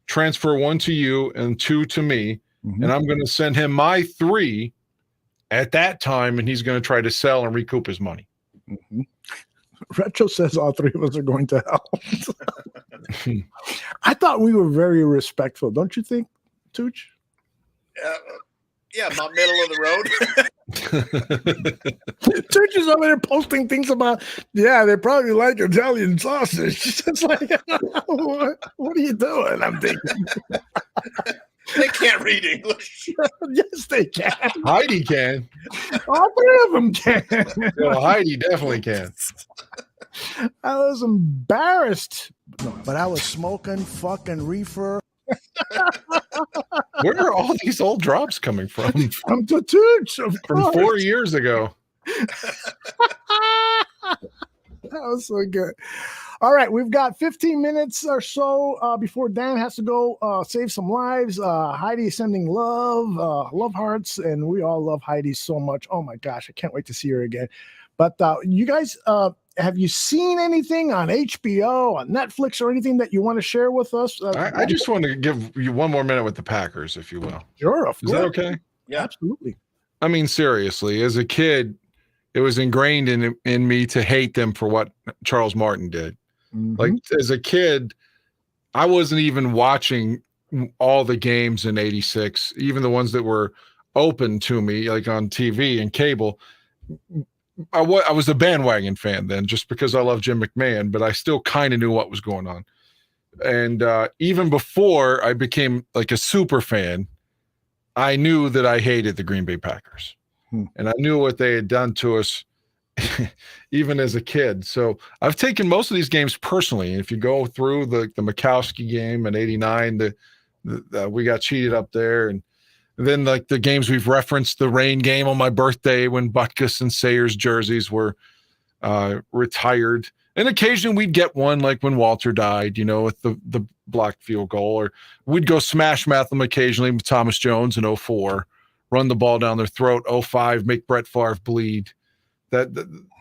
transfer 1 to you and 2 to me. Mm-hmm. And I'm going to send him my 3 at that time, and he's going to try to sell and recoup his money. Mm-hmm. Retro says all 3 of us are going to hell. I thought we were very respectful. Don't you think, Tooch? Yeah, about middle of the road. Tooch is over there posting things about, they probably like Italian sausage. It's like, what are you doing? I'm thinking. They can't read English. Yes, they can. Heidi can. All 3 of them can. Well, Heidi definitely can. I was embarrassed, but I was smoking fucking reefer. Where are all these old drops coming from? From the Tooch, from 4 years ago. That was so good. All right, we've got 15 minutes or so before Dan has to go save some lives. Heidi is sending love hearts, and we all love Heidi so much. Oh my gosh, I can't wait to see her again. But you guys, have you seen anything on HBO, on Netflix, or anything that you want to share with us? I just want to give you 1 more minute with the Packers, if you will. Sure, of course. Is that okay? Yeah, absolutely. I mean, seriously, as a kid, it was ingrained in me to hate them for what Charles Martin did. Mm-hmm. Like, as a kid, I wasn't even watching all the games in '86, even the ones that were open to me, like on TV and cable. I was a bandwagon fan then, just because I love Jim McMahon, but I still kind of knew what was going on. And even before I became like a super fan, I knew that I hated the Green Bay Packers. And I knew what they had done to us even as a kid. So I've taken most of these games personally. And if you go through the Mikowski game in '89, we got cheated up there. And then like the games we've referenced, the rain game on my birthday when Butkus and Sayers jerseys were retired. And occasionally we'd get one like when Walter died, with the blocked field goal, or we'd go smash mouth them occasionally with Thomas Jones in '04, run the ball down their throat, '05, make Brett Favre bleed.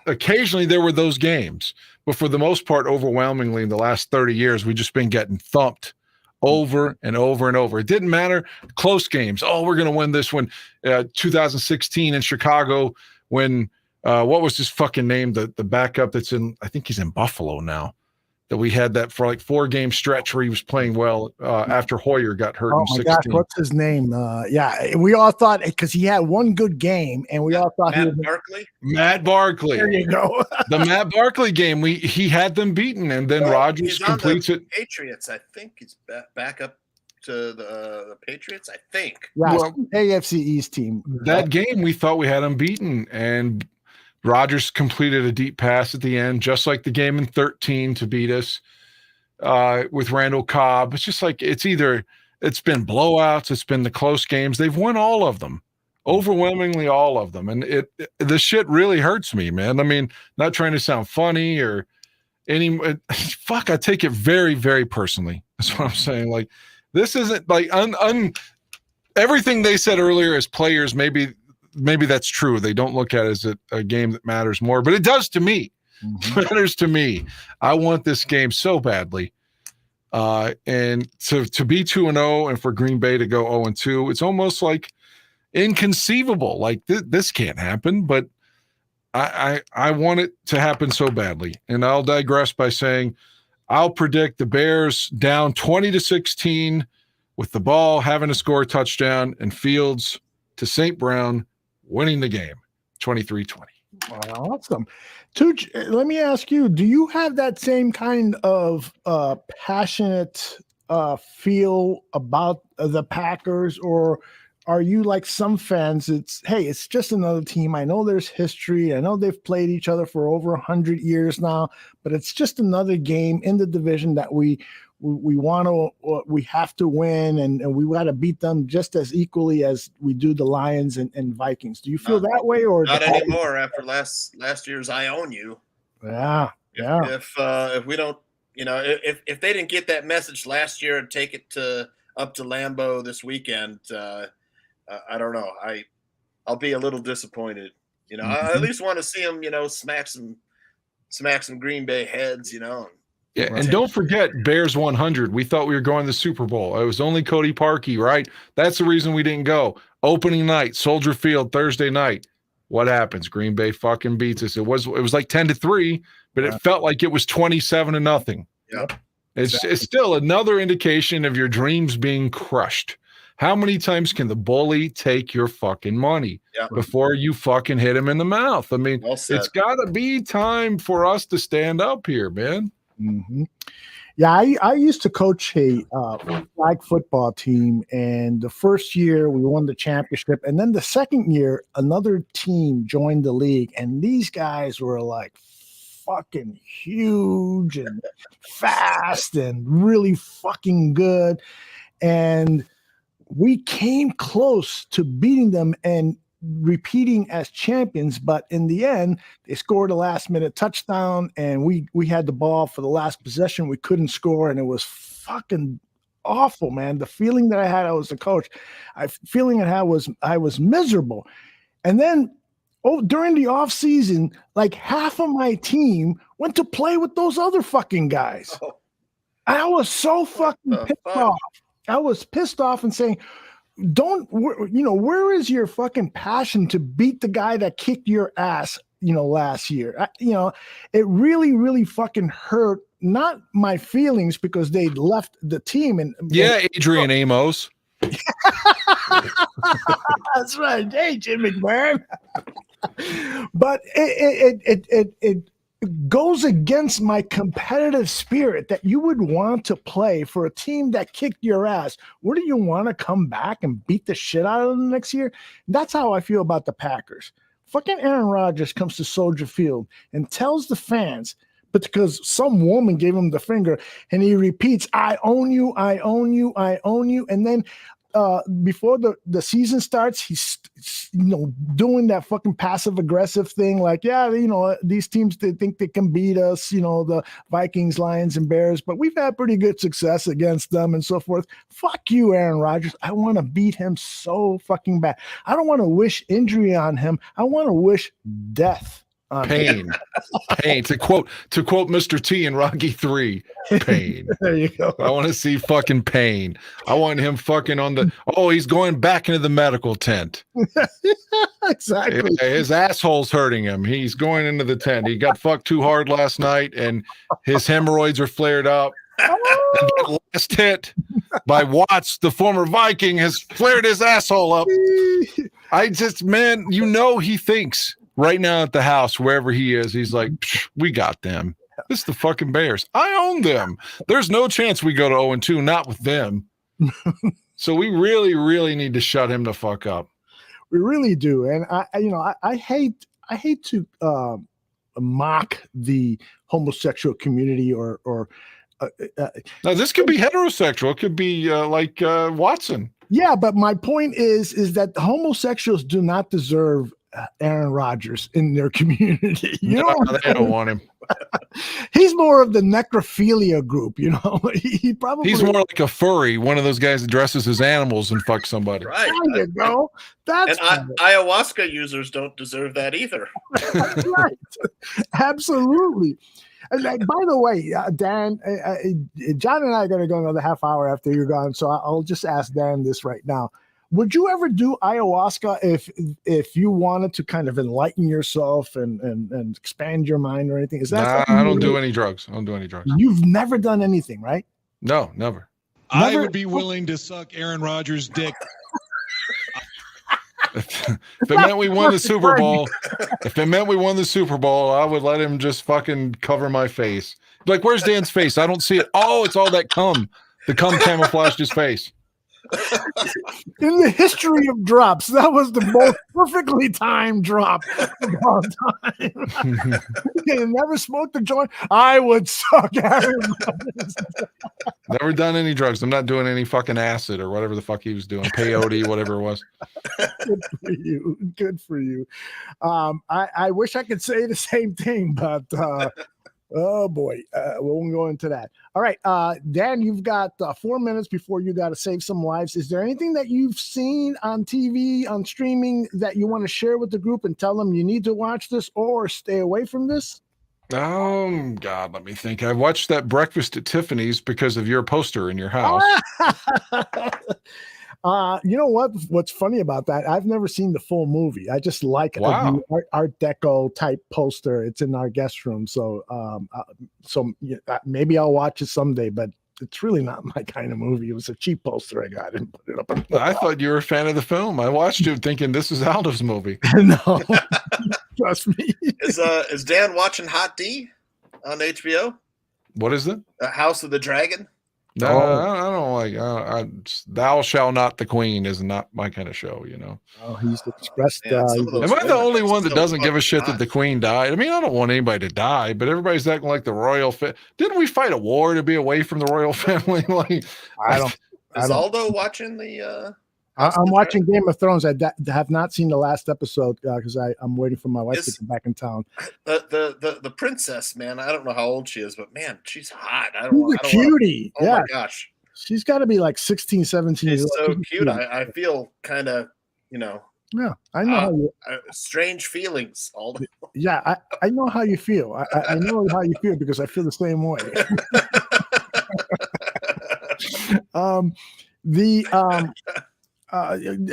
Occasionally there were those games, but for the most part, overwhelmingly in the last 30 years, we've just been getting thumped over and over and over. It didn't matter. Close games. Oh, we're going to win this one. 2016 in Chicago when what was his fucking name? The backup that's in, I think he's in Buffalo now. that we had that for like 4-game stretch where he was playing well after Hoyer got hurt Oh in my 16. gosh, what's his name? Yeah, we all thought because he had one good game, and we all thought he was Barkley. Matt Barkley. There you go. The Matt Barkley game, he had them beaten, and then Rodgers He's on completes the it. Patriots, I think. He's back up to the Patriots, I think. Yeah, Well, AFC East team. That game, we thought we had him beaten, and Rodgers completed a deep pass at the end, just like the game in 13 to beat us with Randall Cobb. It's just like it's been blowouts, it's been the close games. They've won all of them, overwhelmingly all of them, and the shit really hurts me, man. I mean, not trying to sound funny or fuck. I take it very, very personally. That's what I'm saying. Like, this isn't like everything they said earlier as players. Maybe that's true. They don't look at it as a game that matters more, but it does to me. Mm-hmm. It matters to me. I want this game so badly. And to be 2-0 and for Green Bay to go 0-2, it's almost like inconceivable. Like this can't happen, but I want it to happen so badly. And I'll digress by saying I'll predict the Bears down 20-16 with the ball having to score a touchdown and Fields to St. Brown winning the game 23-20. Awesome. Tooch, let me ask you, do you have that same kind of passionate feel about the Packers, or are you like some fans? It's just another team. I know there's history. I know they've played each other for over 100 years now, but it's just another game in the division that we have to win, and we got to beat them just as equally as we do the Lions and Vikings. Do you feel that way, or Not anymore after last year's I Own You? Yeah. If we don't, if they didn't get that message last year and take it up to Lambeau this weekend, I don't know. I'll be a little disappointed. I at least want to see them, smack some Green Bay heads, Yeah, and don't forget Bears 100. We thought we were going to the Super Bowl. It was only Cody Parkey, right? That's the reason we didn't go. Opening night, Soldier Field, Thursday night. What happens? Green Bay fucking beats us. It was like 10-3, but it felt like it was 27-0. Yeah, it's still another indication of your dreams being crushed. How many times can the bully take your fucking money before you fucking hit him in the mouth? I mean, it's got to be time for us to stand up here, man. Mm-hmm. Yeah, I used to coach a flag football team, and the first year we won the championship, and then the second year another team joined the league, and these guys were like fucking huge and fast and really fucking good, and we came close to beating them and repeating as champions, but in the end they scored a last minute touchdown, and we had the ball for the last possession. We couldn't score, and it was fucking awful, man. The feeling that I had, I was a coach, I was miserable. And then during the off season, like half of my team went to play with those other fucking guys. I was so fucking pissed off. I was pissed off and saying, where is your fucking passion to beat the guy that kicked your ass, last year? It really, really fucking hurt, not my feelings because they left the team. And Adrian Amos. That's right. Hey, Jim McMahon. But it goes against my competitive spirit that you would want to play for a team that kicked your ass. What do you want to come back and beat the shit out of them next year? That's how I feel about the Packers. Fucking Aaron Rodgers comes to Soldier Field and tells the fans, but because some woman gave him the finger, and he repeats, I own you, I own you, I own you. And then before the season starts, he's doing that fucking passive aggressive thing, like, these teams, they think they can beat us, the Vikings, Lions, and Bears, but we've had pretty good success against them and so forth. Fuck you, Aaron Rodgers. I want to beat him so fucking bad. I don't want to wish injury on him. I want to wish death Pain. Pain. To quote Mr. T in Rocky 3, pain. There you go. I want to see fucking pain. I want him fucking on the he's going back into the medical tent. Exactly. His asshole's hurting him. He's going into the tent. He got fucked too hard last night and his hemorrhoids are flared up. And that last hit by Watts, the former Viking, has flared his asshole up. I just, man, he thinks right now at the house, wherever he is, he's like, we got them. This is the fucking Bears. I own them. There's no chance we go to 0-2, not with them. So we really, really need to shut him the fuck up. We really do. And I hate to mock the homosexual community or now this could be heterosexual. It could be like Watson. Yeah, but my point is that the homosexuals do not deserve Aaron Rodgers in their community. They don't want him. He's more of the necrophilia group, He probably he's more like a furry, one of those guys that dresses as animals and fucks somebody. Right. There you go. That's ayahuasca users don't deserve that either. Right. Absolutely. And by the way, Dan, John and I are going to go another half hour after you're gone, so I'll just ask Dan this right now. Would you ever do ayahuasca if you wanted to kind of enlighten yourself and expand your mind or anything? Is that I don't do any drugs. I don't do any drugs. You've never done anything, right? No, never. I would be willing to suck Aaron Rodgers' dick. If it meant we won the Super Bowl, I would let him just fucking cover my face. Like, where's Dan's face? I don't see it. Oh, it's all that cum. The cum camouflaged his face. In the history of drops, that was the most perfectly timed drop of all time. You never smoked a joint. I would suck Aaron Rodgers. Never done any drugs. I'm not doing any fucking acid or whatever the fuck he was doing. Peyote, whatever it was. Good for you. Good for you. I wish I could say the same thing, but oh boy, we won't go into that. All right, Dan, you've got 4 minutes before you got to save some lives. Is there anything that you've seen on TV, on streaming, that you want to share with the group and tell them you need to watch this or stay away from this? God, let me think. I watched that Breakfast at Tiffany's because of your poster in your house. You know what? What's funny about that? I've never seen the full movie. I just like Wow. Art Deco type poster. It's in our guest room, so maybe I'll watch it someday. But it's really not my kind of movie. It was a cheap poster I got and put it up. I thought you were a fan of the film. I watched you thinking this is Aldo's movie. No, trust me. Is Dan watching Hot D on HBO? What is it? House of the Dragon. No, I don't like. Thou shall not the queen is not my kind of show. Oh, he's expressed. Am I the only one that doesn't give a shit that the queen died? I mean, I don't want anybody to die, but everybody's acting like the royal. Didn't we fight a war to be away from the royal family? Like, Is Aldo watching the? I'm watching Game of Thrones. I have not seen the last episode because I'm waiting for my wife to come back in town. The princess, man. I don't know how old she is, but man, she's hot. She's a cutie. Oh yeah. my gosh, she's got to be like 16, 17 years old. so cute. I feel kind of, Yeah, I know how you. Strange feelings. Aldo. Yeah, I know how you feel. I know how you feel because I feel the same way.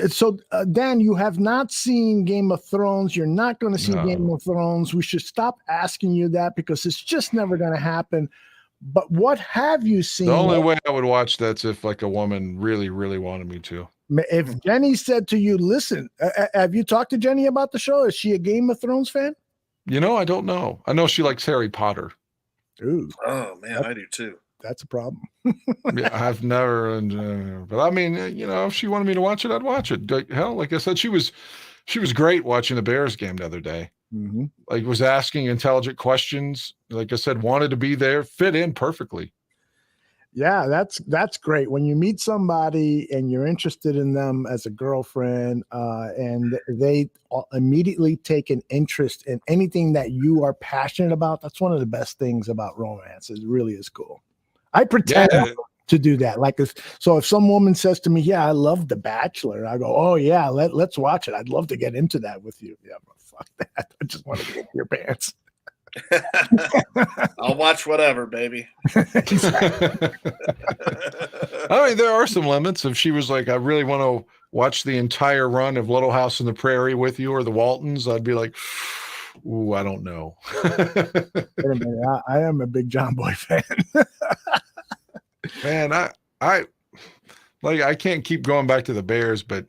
So Dan, you have not seen Game of Thrones. You're not going to see Game of Thrones. We should stop asking you that because it's just never going to happen. But what have you seen? The only way I would watch that's if like a woman really, really wanted me to. If Jenny said to you, listen, have you talked to Jenny about the show? Is she a Game of Thrones fan? I don't know. I know she likes Harry Potter. Ooh. Oh man, I do too. That's a problem. Yeah, I've never, but I mean, if she wanted me to watch it, I'd watch it. Like I said, she was great watching the Bears game the other day. Mm-hmm. Like was asking intelligent questions. Like I said, wanted to be there, fit in perfectly. Yeah, that's great. When you meet somebody and you're interested in them as a girlfriend, and they immediately take an interest in anything that you are passionate about, that's one of the best things about romance. It really is cool. I pretend to do that. If some woman says to me, "Yeah, I love The Bachelor," I go, "Oh yeah, let's watch it. I'd love to get into that with you." Yeah, fuck that. I just want to get your pants. I'll watch whatever, baby. I mean, there are some limits. If she was like, I really want to watch the entire run of Little House on the Prairie with you or the Waltons, I'd be like, ooh, I don't know. Wait a minute. I am a big John Boy fan. Man, I can't keep going back to the Bears, but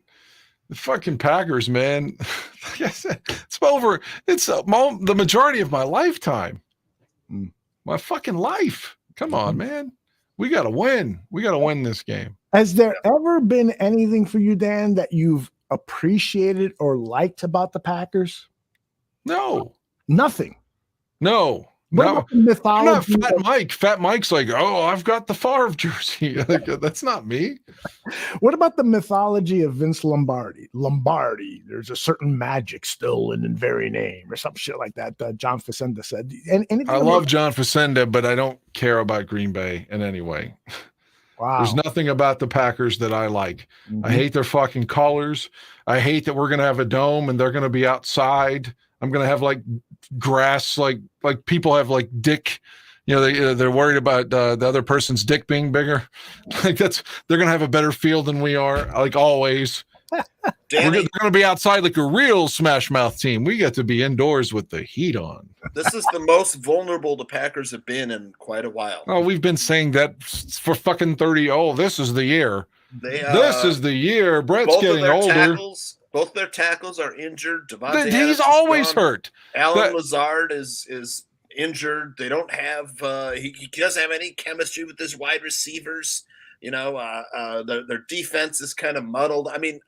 the fucking Packers, man. Like I said, it's the majority of my lifetime. My fucking life. Come on, man. We got to win. We got to win this game. Has there ever been anything for you, Dan, that you've appreciated or liked about the Packers? No. Nothing. No. What No. about the mythology? I'm not Fat Mike. Fat Mike's like, oh, I've got the Favre jersey. Like, that's not me. What about the mythology of Vince Lombardi? There's a certain magic still in the very name or some shit like that. John Facenda said. I love John Facenda, but I don't care about Green Bay in any way. Wow. There's nothing about the Packers that I like. Mm-hmm. I hate their fucking colors. I hate that we're going to have a dome and they're going to be outside. I'm going to have like grass, like people have like dick, they're worried about the other person's dick being bigger. Like they're going to have a better field than we are, like always. They're going to be outside like a real Smash Mouth team. We get to be indoors with the heat on. This is the most vulnerable the Packers have been in quite a while. Oh, we've been saying that for fucking 30. Oh, this is the year. This is the year. Brett's getting older. Both their tackles are injured. Devontae He's Adams always hurt. Alan Lazard is injured. They don't have he doesn't have any chemistry with his wide receivers. Their defense is kind of muddled. I mean,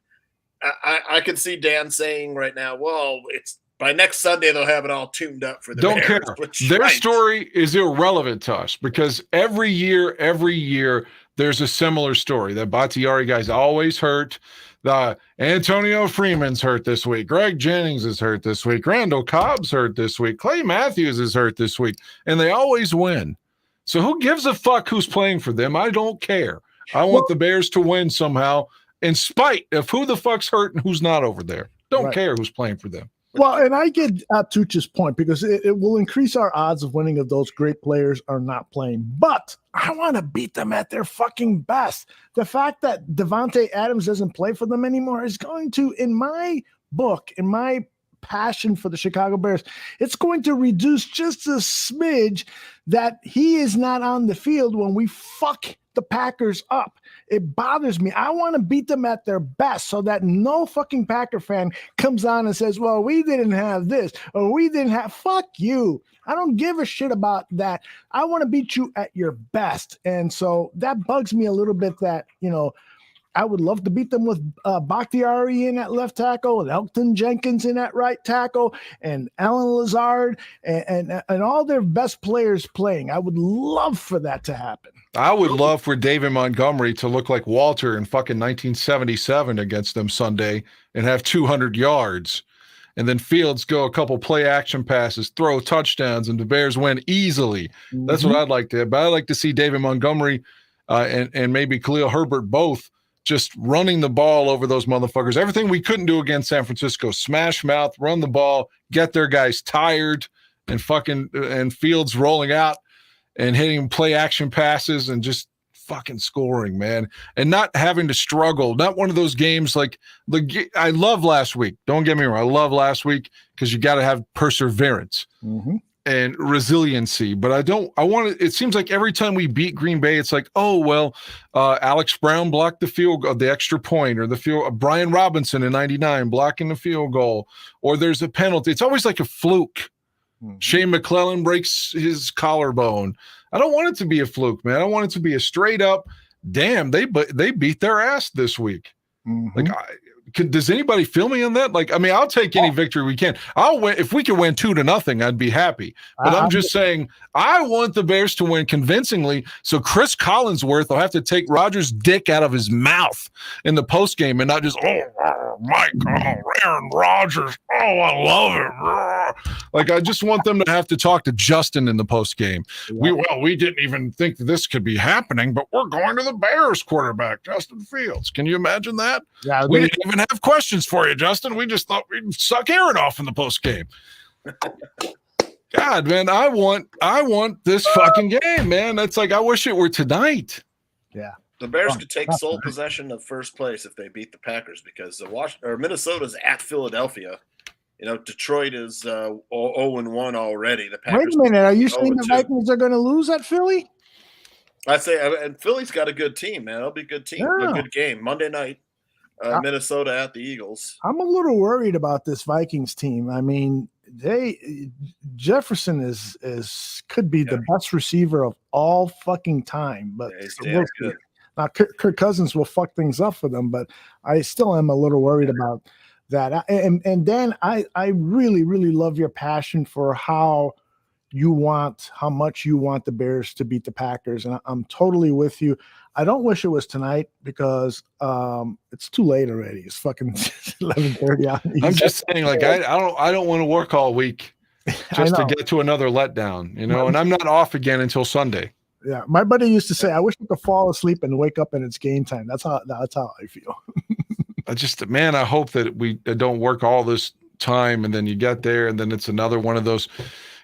I can see Dan saying right now, well, it's by next Sunday they'll have it all tuned up for the Don't Bears, care. Their story is irrelevant to us because every year there's a similar story. That Bakhtiari guy's always hurt. The Antonio Freeman's hurt this week. Greg Jennings is hurt this week. Randall Cobb's hurt this week. Clay Matthews is hurt this week. And they always win. So who gives a fuck who's playing for them? I don't care. I want the Bears to win somehow in spite of who the fuck's hurt and who's not over there. Don't care who's playing for them. Well, and I get Tucci's point because it will increase our odds of winning if those great players are not playing. But I want to beat them at their fucking best. The fact that Devontae Adams doesn't play for them anymore is going to, in my book, in my passion for the Chicago Bears, it's going to reduce just a smidge that he is not on the field when we fuck the Packers up. It bothers me. I want to beat them at their best so that no fucking Packer fan comes on and says, well, we didn't have this or we didn't have. Fuck you. I don't give a shit about that. I want to beat you at your best. And so that bugs me a little bit that, I would love to beat them with Bakhtiari in at left tackle and Elton Jenkins in at right tackle and Alan Lazard and all their best players playing. I would love for that to happen. I would love for David Montgomery to look like Walter in fucking 1977 against them Sunday and have 200 yards. And then Fields go a couple play action passes, throw touchdowns, and the Bears win easily. Mm-hmm. That's what I'd like to have. But I'd like to see David Montgomery and maybe Khalil Herbert both just running the ball over those motherfuckers. Everything we couldn't do against San Francisco. Smash mouth, run the ball, get their guys tired, and Fields rolling out and hitting play action passes and just fucking scoring, man. And not having to struggle. Not one of those games like I love last week. Don't get me wrong. I love last week because you got to have perseverance and resiliency. But it seems like every time we beat Green Bay, it's like, oh, well, Alex Brown blocked the field goal, the extra point, or Brian Robinson in 99 blocking the field goal, or there's a penalty. It's always like a fluke. Shane McClellan breaks his collarbone. I don't want it to be a fluke, man. I want it to be a straight up, damn, they beat their ass this week. Like, does anybody feel me on that? Like, I mean, I'll take any victory we can. I'll win. If we can win 2-0, I'd be happy. But I'm just saying, I want the Bears to win convincingly. So Chris Collinsworth will have to take Rodgers' dick out of his mouth in the postgame and not just, Mike, Aaron Rodgers. Oh, I love it. Like, I just want them to have to talk to Justin in the post game. We didn't even think that this could be happening, but we're going to the Bears quarterback, Justin Fields. Can you imagine that? Yeah, we didn't even have questions for you, Justin. We just thought we'd suck Aaron off in the post game. God, man, I want this fucking game, man. That's like, I wish it were tonight. Yeah. The Bears could take sole possession of first place if they beat the Packers, because Minnesota's at Philadelphia. You know, Detroit is 0-1 already. The Packers. Wait a minute, are you saying the Vikings are going to lose at Philly? I say, and Philly's got a good team, man. It'll be a good team, a good game Monday night. Minnesota at the Eagles. I'm a little worried about this Vikings team. I mean, Jefferson could be the best receiver of all fucking time, but we'll see. Now, Kirk Cousins will fuck things up for them, but I still am a little worried about that. And Dan, I really, really love your passion for how much you want the Bears to beat the Packers, and I'm totally with you. I don't wish it was tonight because it's too late already. It's fucking 11:30. I'm just saying, like, I don't want to work all week just to get to another letdown, you know. And I'm not off again until Sunday. Yeah, my buddy used to say, "I wish I could fall asleep and wake up and it's game time." That's how I feel. I hope that we don't work all this time and then you get there and then it's another one of those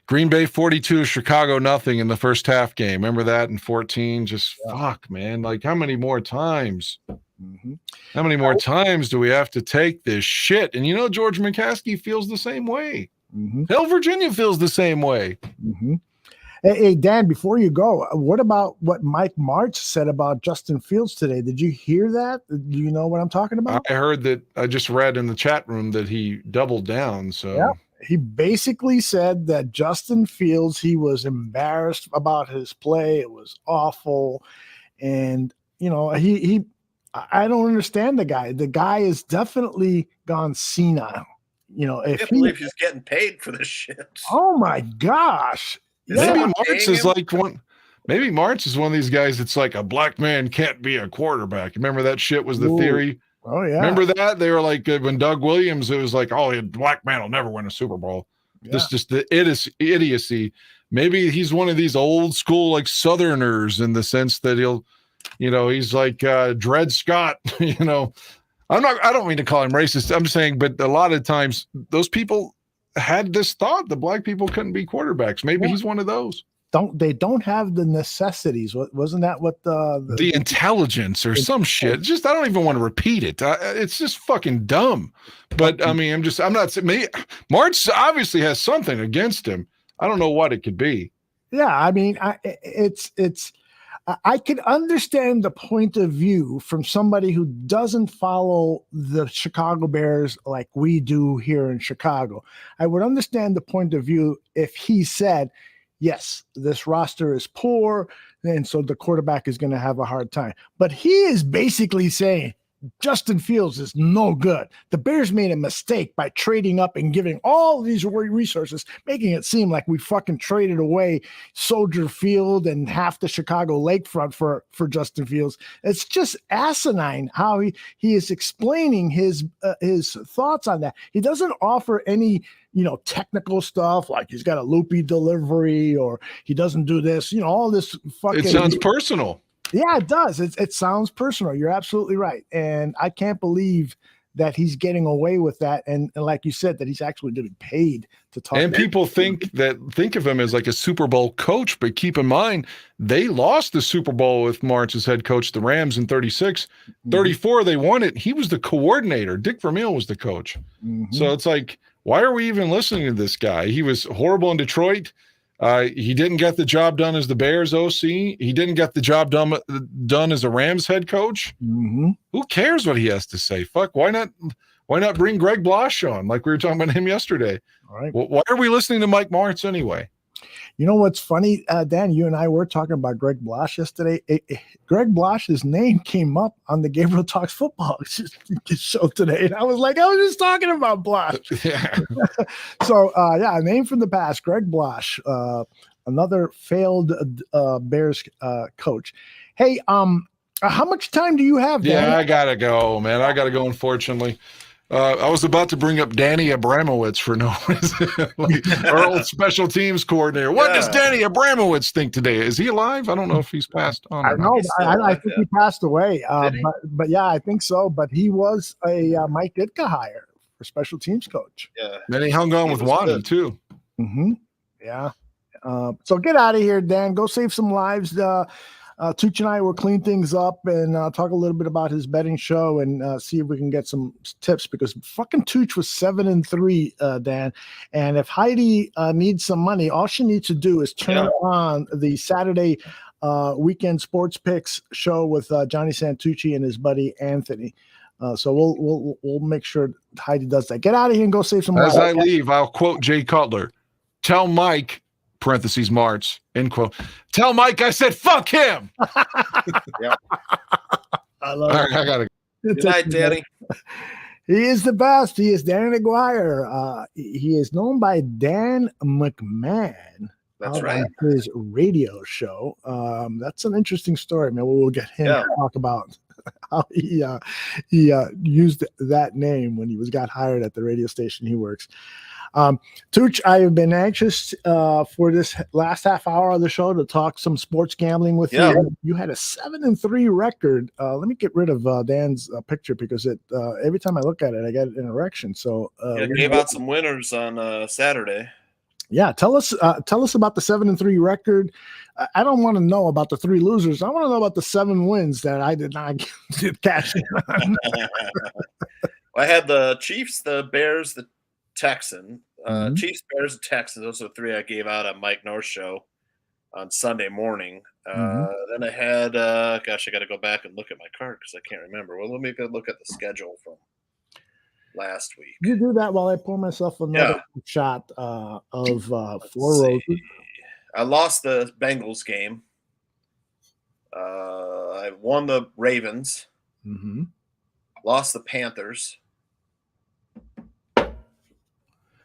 Green Bay 42, Chicago nothing in the first half game. Remember that in 14? Just fuck, man. Like, how many more times? Mm-hmm. How many more times do we have to take this shit? And you know, George McCaskey feels the same way. Mm-hmm. Hell, Virginia feels the same way. Mm-hmm. Hey, Dan, before you go, what about what Mike Martz said about Justin Fields today? Did you hear that? Do you know what I'm talking about? I heard that. I just read in the chat room that he doubled down. So yeah, he basically said that Justin Fields, he was embarrassed about his play. It was awful. And, you know, I don't understand the guy. The guy is definitely gone senile. You know, I can't believe he's getting paid for this shit. Oh my gosh. Maybe Martz is like one. Maybe Martz is one of these guys that's like, a black man can't be a quarterback. Remember that shit was the theory? Oh yeah. Remember that? They were like, when Doug Williams, it was like, oh, a black man will never win a Super Bowl. Yeah. This just the idiocy. Maybe he's one of these old school like Southerners in the sense that he's like Dred Scott. You know, I don't mean to call him racist. I'm saying, but a lot of times those people had this thought that black people couldn't be quarterbacks. Maybe he's one of those. They don't have the necessities. Wasn't that what the intelligence or some shit? Just I don't even want to repeat it. It's just fucking dumb. But I mean, I'm not saying Martz obviously has something against him. I don't know what it could be. Yeah, I mean, I could understand the point of view from somebody who doesn't follow the Chicago Bears like we do here in Chicago. I would understand the point of view if he said, yes, this roster is poor, and so the quarterback is going to have a hard time. But he is basically saying, Justin Fields is no good. The Bears made a mistake by trading up and giving all these resources, making it seem like we fucking traded away Soldier Field and half the Chicago lakefront for Justin Fields. It's just asinine how he is explaining his thoughts on that. He doesn't offer any, technical stuff like he's got a loopy delivery or he doesn't do this, all this fucking. It sounds personal. Yeah, it does. It sounds personal. You're absolutely right. And I can't believe that he's getting away with that. And like you said, that he's actually getting paid to talk. And people think of him as like a Super Bowl coach, but keep in mind, they lost the Super Bowl with Martz as head coach, the Rams in 36. 34, they won it. He was the coordinator. Dick Vermeil was the coach. Mm-hmm. So it's like, why are we even listening to this guy? He was horrible in Detroit. He didn't get the job done as the Bears OC. He didn't get the job done as a Rams head coach. Mm-hmm. Who cares what he has to say? Fuck, why not bring Greg Blash on like we were talking about him yesterday? All right. Well, why are we listening to Mike Martz anyway? You know what's funny, Dan? You and I were talking about Greg Blash yesterday. Greg Blash's name came up on the Gabriel Talks Football show today, and I was like, I was just talking about Blash. Yeah. So, a name from the past, Greg Blash, another failed Bears coach. Hey, how much time do you have, Dan? Yeah, I gotta go, man. I gotta go, unfortunately. I was about to bring up Danny Abramowitz for no reason. Like, our old special teams coordinator. What does Danny Abramowitz think today? Is he alive? I don't know if he's passed on. I know. I think he passed away. He? But yeah, I think so. But he was a Mike Ditka hire for special teams coach. Yeah. Then he hung on with Wani too. Mm-hmm. Yeah. So get out of here, Dan. Go save some lives. Tooch and I will clean things up and talk a little bit about his betting show and see if we can get some tips, because fucking Tooch was 7-3, Dan. And if Heidi needs some money, all she needs to do is turn on the Saturday weekend sports picks show with Johnny Santucci and his buddy Anthony. So we'll make sure Heidi does that. Get out of here and go save some As lives. I leave, I'll quote Jay Cutler. Tell Mike, parentheses March, end quote. Tell Mike I said fuck him. Yeah. I love All it. right, I gotta go. Good night, Danny. He is the best. He is Danny McGuire. He is known by Dan McMahon. That's right. On his radio show. That's an interesting story, man. We'll get him to talk about how he used that name when he got hired at the radio station he works. Tooch, I have been anxious for this last half hour of the show to talk some sports gambling with you. You had a 7-3 record. Let me get rid of Dan's picture, because every time I look at it, I get an erection. So gave out some winners on Saturday. Yeah, tell us about the 7-3 record. I don't want to know about the 3 losers. I want to know about the 7 wins that I did not cash in on. I had the Chiefs, the Bears, the Texan, Chiefs, Bears, and Texans. Those are the 3 I gave out on Mike North's show on Sunday morning. Then I had, I got to go back and look at my card because I can't remember. Well, let me go look at the schedule from last week. You do that while I pour myself another shot of 4 roses. I lost the Bengals game. I won the Ravens. Lost the Panthers.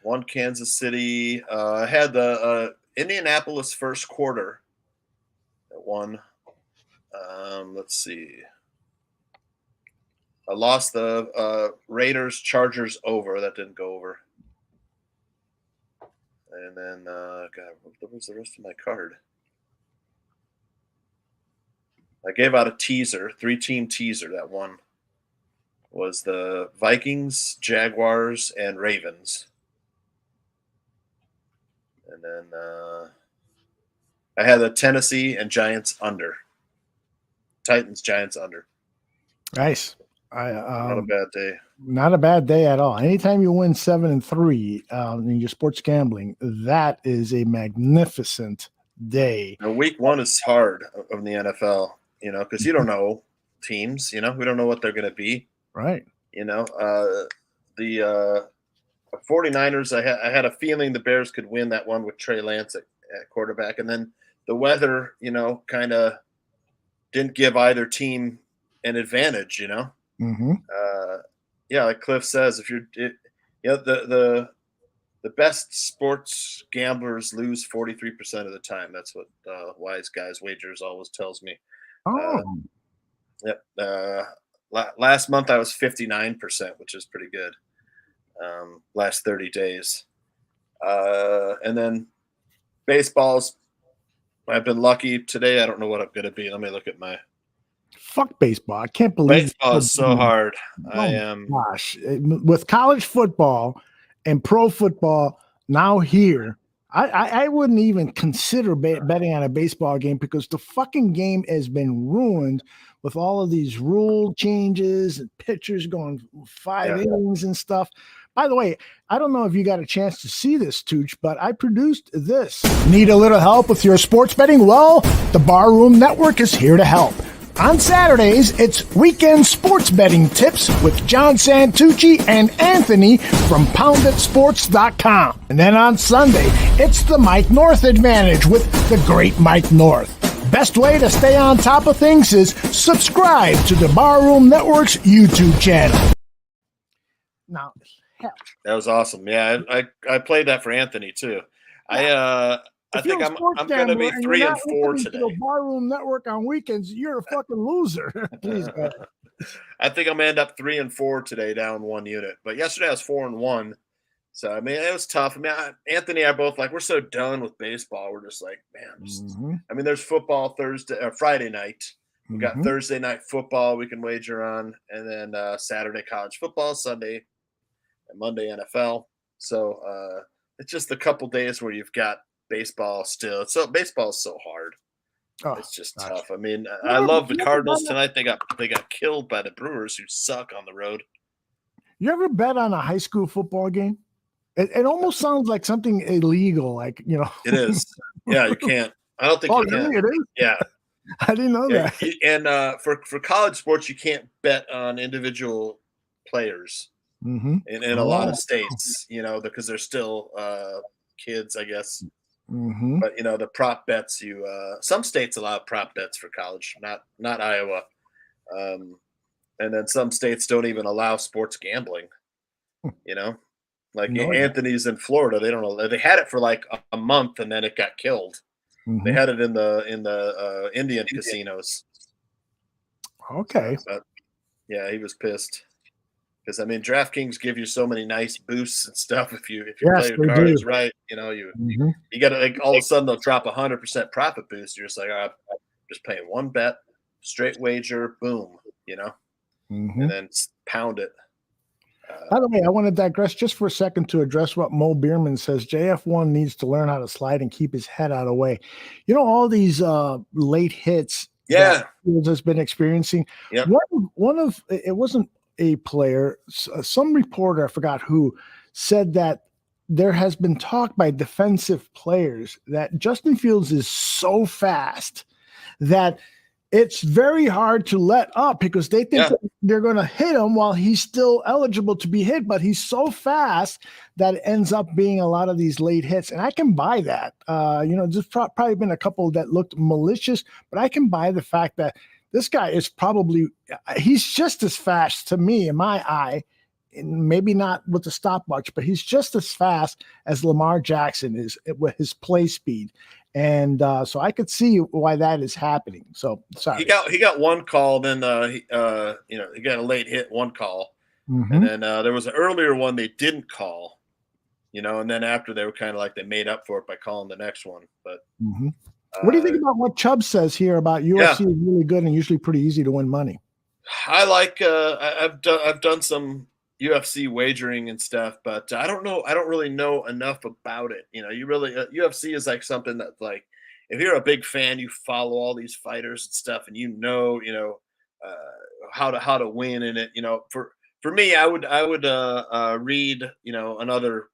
Won Kansas City. I had the Indianapolis first quarter that won. Let's see. I lost the Raiders Chargers over. That didn't go over. And then, God, what was the rest of my card? I gave out a teaser, 3-team teaser. That one was the Vikings, Jaguars, and Ravens. And then I had the Tennessee and Giants under. Titans, Giants under. Nice. Not a bad day. Not a bad day at all. Anytime you win 7-3 in your sports gambling, that is a magnificent day. Now, week 1 is hard of the NFL, because you don't know teams. We don't know what they're going to be. Right. The 49ers, I had a feeling the Bears could win that one with Trey Lance at quarterback. And then the weather, kind of didn't give either team an advantage, like Cliff says, if the best sports gamblers lose 43% of the time. That's what Wise Guys Wagers always tells me. Last month I was 59%, which is pretty good. Last 30 days. And then baseballs, I've been lucky today. I don't know what I'm going to be. Let me look at my. Fuck baseball. I can't believe baseball is so hard. Gosh, with college football and pro football now here, I wouldn't even consider betting on a baseball game, because the fucking game has been ruined with all of these rule changes and pitchers going 5 innings and stuff. By the way, I don't know if you got a chance to see this, Tooch, but I produced this. Need a little help with your sports betting? Well, the Barroom Network is here to help. On Saturdays, it's Weekend Sports Betting Tips with John Santucci and Anthony from PoundItSports.com. And then on Sunday, it's the Mike North Advantage with the great Mike North. Best way to stay on top of things is subscribe to the Barroom Network's YouTube channel. Now, hell. That was awesome. Yeah, I played that for Anthony too. I I If you're think a sports I'm going to be gambler and 3 you're and not 4 listening to today. the Barroom Network on weekends, you're a fucking loser. Please go ahead. I think I'm going to end up 3 and 4 today, down 1 unit. But yesterday I was 4 and 1. So, I mean, it was tough. I mean, Anthony and I both we're so done with baseball. We're just like, man, I mean, there's football Friday night. We got Thursday night football we can wager on, and then Saturday college football, Sunday and Monday NFL. So it's just a couple days where you've got baseball still. So baseball is so hard. It's just tough. I mean, I love the Cardinals tonight. They got killed by the Brewers, who suck on the road. You ever bet on a high school football game? It almost sounds like something illegal, like, you know. It is. Yeah, you can't. I don't think you can. Really? It is? Yeah. I didn't know that. And for college sports, you can't bet on individual players in a lot of states, you know, because they're still kids, I guess. But, you know, the prop bets, some states allow prop bets for college, not Iowa. And then some states don't even allow sports gambling, you know. Like Anthony's in Florida, they don't know. They had it for like a month and then it got killed. They had it in the Indian casinos. Okay. But, yeah, he was pissed because I mean, DraftKings give you so many nice boosts and stuff if you play your cards right. You know, you got to like all of a sudden they'll drop 100% profit boost. You're just like, I'm just paying one bet, straight wager, boom. You know, and then pound it. By the way, I want to digress just for a second to address what Mo Bierman says. JF1 needs to learn how to slide and keep his head out of the way. You know, all these late hits that Fields has been experiencing. Yep. One of it wasn't a player, some reporter, I forgot who, said that there has been talk by defensive players that Justin Fields is so fast that it's very hard to let up because they think that they're going to hit him while he's still eligible to be hit, but he's so fast that it ends up being a lot of these late hits. And I can buy that. You know, there's probably been a couple that looked malicious, but I can buy the fact that this guy is he's just as fast to me in my eye, and maybe not with the stopwatch, but he's just as fast as Lamar Jackson is with his play speed. And so I could see why that is happening. So sorry. He got one call, then he got a late hit, one call, and then there was an earlier one they didn't call, you know, and then after they were kind of like they made up for it by calling the next one. But what do you think about what Chubb says here about UFC is really good and usually pretty easy to win money? I like I've done some UFC wagering and stuff, but I don't know. I don't really know enough about it. You know, you really UFC is like something that, like, if you're a big fan, you follow all these fighters and stuff, and you know how to win in it. You know, for me, I would read, you know, another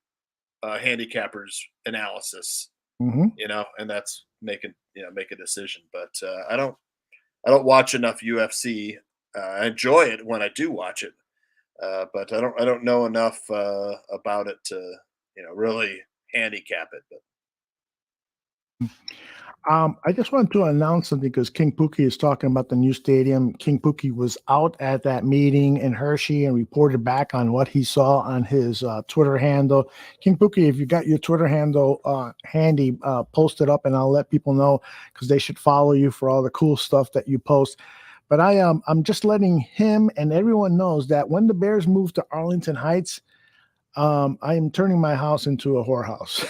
handicapper's analysis. You know, and that's make a decision. But I don't watch enough UFC. I enjoy it when I do watch it. But I don't know enough about it to, you know, really handicap it. But I just wanted to announce something because King Pookie is talking about the new stadium. King Pookie was out at that meeting in Hershey and reported back on what he saw on his Twitter handle. King Pookie, if you got your Twitter handle handy, post it up and I'll let people know because they should follow you for all the cool stuff that you post. But I'm just letting him and everyone knows that when the Bears move to Arlington Heights, I am turning my house into a whorehouse.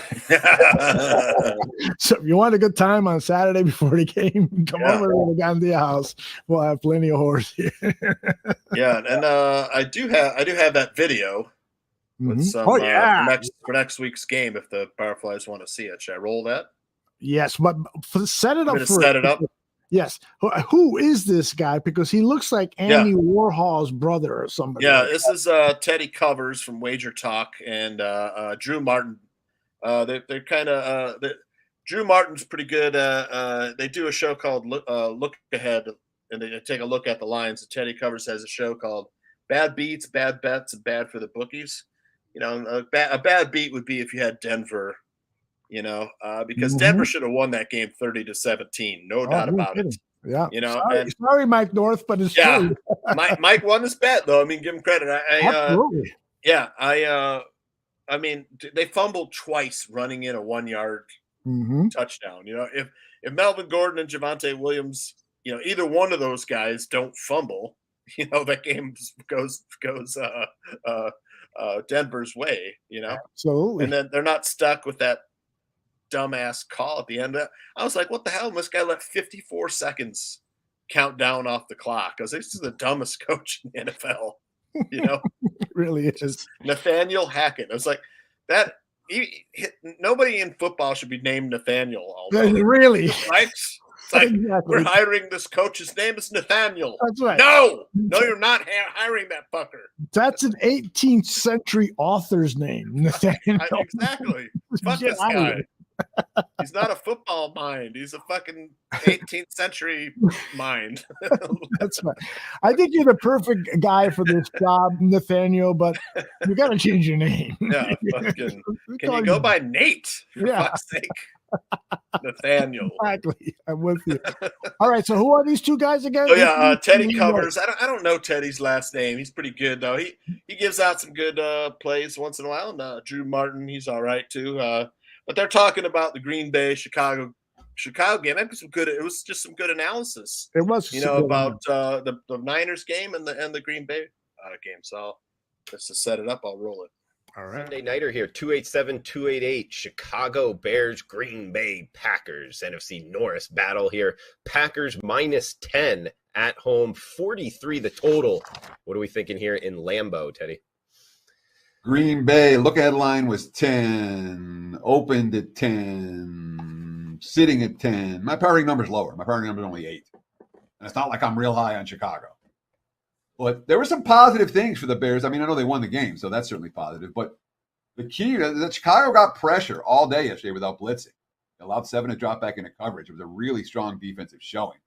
So if you want a good time on Saturday before the game, come over to the Gandia house. We'll have plenty of whores here. And I do have that video with some for next week's game if the Fireflies want to see it. Should I roll that? Yes, but set it up for set it up. Yes. Who is this guy? Because he looks like Andy Warhol's brother or somebody. Yeah, this is Teddy Covers from Wager Talk and Drew Martin. They're kind of Drew Martin's pretty good. They do a show called Look Ahead, and they take a look at the lines. And Teddy Covers has a show called Bad Beats, Bad Bets, and Bad for the Bookies. You know, a bad beat would be if you had Denver. You know, because Denver should have won that game 30-17, no doubt about it. Yeah, you know. Sorry, Mike North, but it's true. Mike won his bet, though. I mean, give him credit. Absolutely. I mean, they fumbled twice running in a 1 yard touchdown. If Melvin Gordon and Javonte Williams, either one of those guys don't fumble, that game goes Denver's way. Absolutely. And then they're not stuck with that dumbass call at the end. I was like, what the hell? This guy let 54 seconds count down off the clock. I was like, this is the dumbest coach in the NFL. It really is. Nathaniel Hackett. I was like, that. Nobody in football should be named Nathaniel. Aldo. Really? Right? It's like, we're hiring this coach. His name is Nathaniel. That's right. No, you're not hiring that fucker. That's an 18th century author's name, Nathaniel. Exactly. Fuck this guy. He's not a football mind. He's a fucking 18th century mind. That's right. I think you're the perfect guy for this job, Nathaniel, but you got to change your name. Yeah, fucking. Can you go by Nate? For fuck's sake. Nathaniel. Exactly. I'm with you. All right. So who are these two guys again? Oh yeah, Teddy Covers. I don't know Teddy's last name. He's pretty good though. He gives out some good plays once in a while. And Drew Martin, he's all right too. But they're talking about the Green Bay Chicago game. It was just some good analysis. It was, about the Niners game and the Green Bay game. So just to set it up, I'll roll it. All right. Sunday Nighter here, 287-288, Chicago Bears, Green Bay Packers, NFC North battle here. Packers -10 at home, 43 the total. What are we thinking here in Lambeau, Teddy? Green Bay, look ahead line was 10, opened at 10, sitting at 10. My powering number is lower. My powering number is only 8. And it's not like I'm real high on Chicago. But there were some positive things for the Bears. I mean, I know they won the game, so that's certainly positive. But the key is that Chicago got pressure all day yesterday without blitzing. They allowed 7 to drop back into coverage. It was a really strong defensive showing.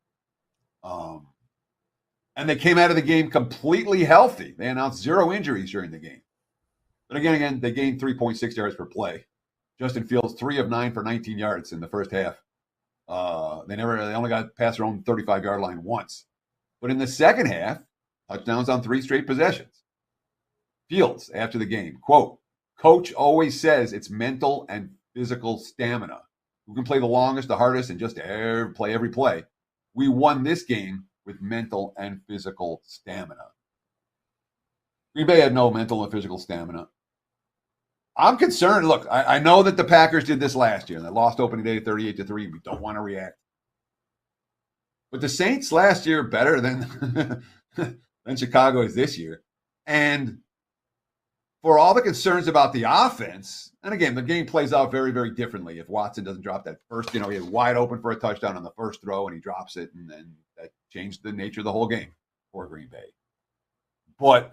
And they came out of the game completely healthy. They announced 0 injuries during the game. But again, they gained 3.6 yards per play. Justin Fields, 3 of 9 for 19 yards in the first half. They only got past their own 35-yard line once. But in the second half, touchdowns on 3 straight possessions. Fields, after the game, quote, "Coach always says it's mental and physical stamina. Who can play the longest, the hardest, and just play every play. We won this game with mental and physical stamina." Green Bay had no mental and physical stamina. I'm concerned. Look, I know that the Packers did this last year. They lost opening day 38-3. We don't want to react. But the Saints last year better than Chicago is this year. And for all the concerns about the offense, and again, the game plays out very, very differently if Watson doesn't drop that first, he was wide open for a touchdown on the first throw and he drops it, and then that changed the nature of the whole game for Green Bay. But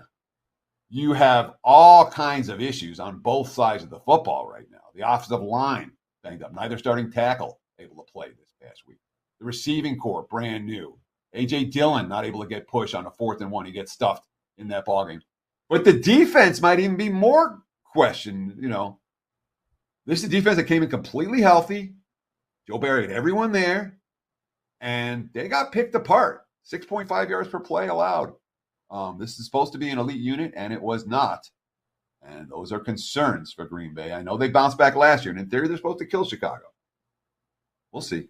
you have all kinds of issues on both sides of the football right now. The offensive line banged up. Neither starting tackle able to play this past week. The receiving corps, brand new. A.J. Dillon not able to get pushed on a 4th and 1. He gets stuffed in that ballgame. But the defense might even be more questioned. This is a defense that came in completely healthy. Joe Barry had everyone there. And they got picked apart. 6.5 yards per play allowed. This is supposed to be an elite unit, and it was not. And those are concerns for Green Bay. I know they bounced back last year, and in theory, they're supposed to kill Chicago. We'll see.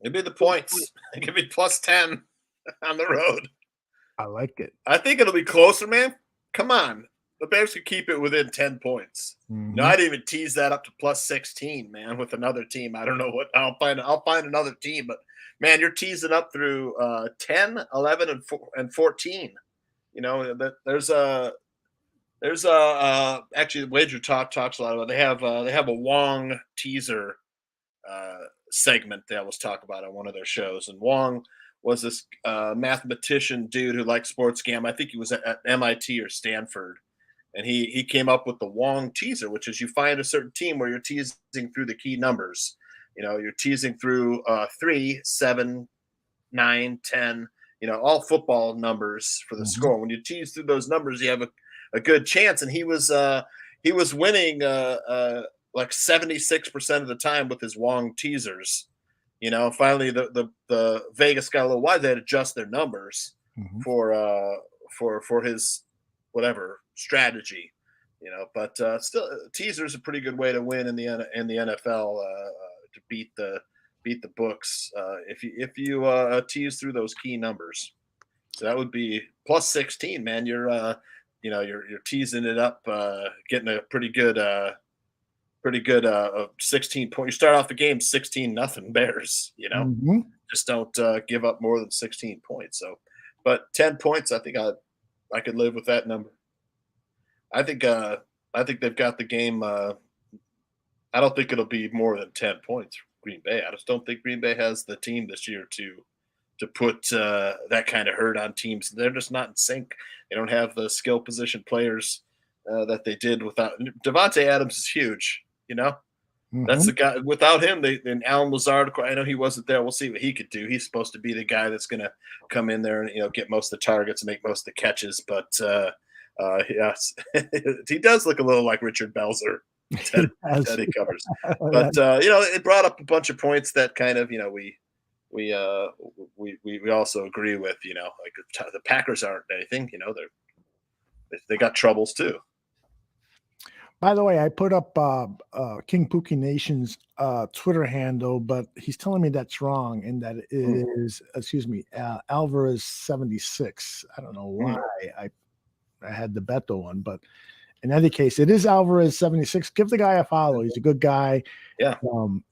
Maybe the points. Give me +10 on the road. I like it. I think it'll be closer, man. Come on. The Bears could keep it within 10 points. Mm-hmm. No, I'd even tease that up to +16, man, with another team. I don't know what. I'll find another team, but man, you're teasing up through 10, 11, and 14. There's actually Wager Talk talks a lot about. They have a Wong teaser segment they always talk about on one of their shows, and Wong was this mathematician dude who liked sports scam. I think he was at MIT or Stanford, and he came up with the Wong teaser, which is you find a certain team where you're teasing through the key numbers. You're teasing through 3, 7, 9, 10, all football numbers for the score. When you tease through those numbers, you have a good chance. And he was winning like 76% of the time with his Wong teasers. Finally the Vegas got a little wide. They had to adjust their numbers for his whatever strategy. But still, teaser is a pretty good way to win in the NFL to beat the books if you tease through those key numbers. So that would be plus 16, man. You're teasing it up, getting a pretty good 16 point. You start off the game 16-0 Bears. Just don't give up more than 16 points. So, but 10 points, I think I could live with that number. I think they've got the game. I don't think it'll be more than 10 points. Green Bay. I just don't think Green Bay has the team this year to put that kind of hurt on teams. They're just not in sync. They don't have the skill position players that they did without Devontae Adams is huge. That's the guy. Without him, and Alan Lazard. I know he wasn't there. We'll see what he could do. He's supposed to be the guy that's going to come in there and get most of the targets and make most of the catches. But yes, he does look a little like Richard Belzer. That he covers. But it brought up a bunch of points that kind of we also agree with. Like the Packers aren't anything. They got troubles too. By the way, I put up King Pookie Nation's Twitter handle, but he's telling me that's wrong and that it is, Alvarez 76. I don't know why I had the Beto one, but in any case, it is Alvarez 76. Give the guy a follow. He's a good guy. Yeah.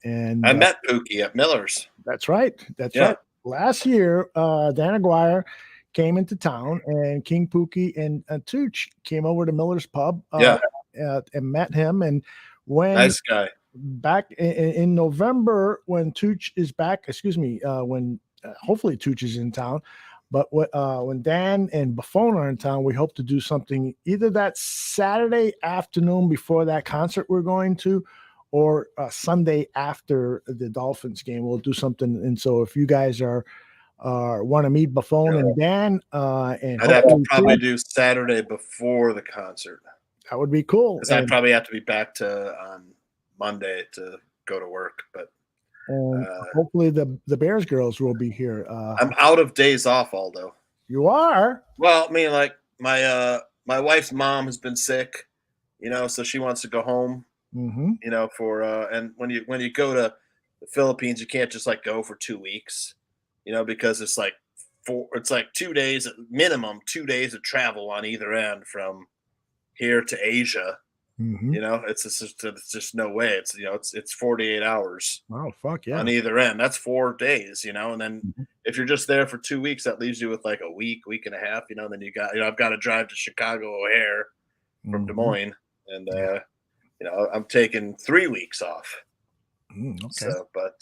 And I met Pookie at Miller's. That's right. That's right. Last year, Dan Aguirre came into town, and King Pookie and Tooch came over to Miller's Pub. And met him. And when nice guy back in November, when Tooch is back, when hopefully Tooch is in town, but when Dan and Buffon are in town, we hope to do something either that Saturday afternoon before that concert we're going to, or Sunday after the Dolphins game. We'll do something. And so if you guys want to meet Buffon and Dan, and I'd have to probably do Saturday before the concert. That would be cool. Because I'd probably have to be back on Monday to go to work. But hopefully the Bears girls will be here. I'm out of days off, Aldo. You are? Well, I mean, like my wife's mom has been sick, so she wants to go home. For and when you go to the Philippines, you can't just like go for 2 weeks, because it's like 2 days at minimum, 2 days of travel on either end from here to Asia. It's just no way. It's 48 hours. Oh, fuck yeah. On either end. That's 4 days, and then if you're just there for 2 weeks, that leaves you with like a week and a half, and then you got, I've got to drive to Chicago O'Hare from Des Moines, and I'm taking 3 weeks off. Okay. So, but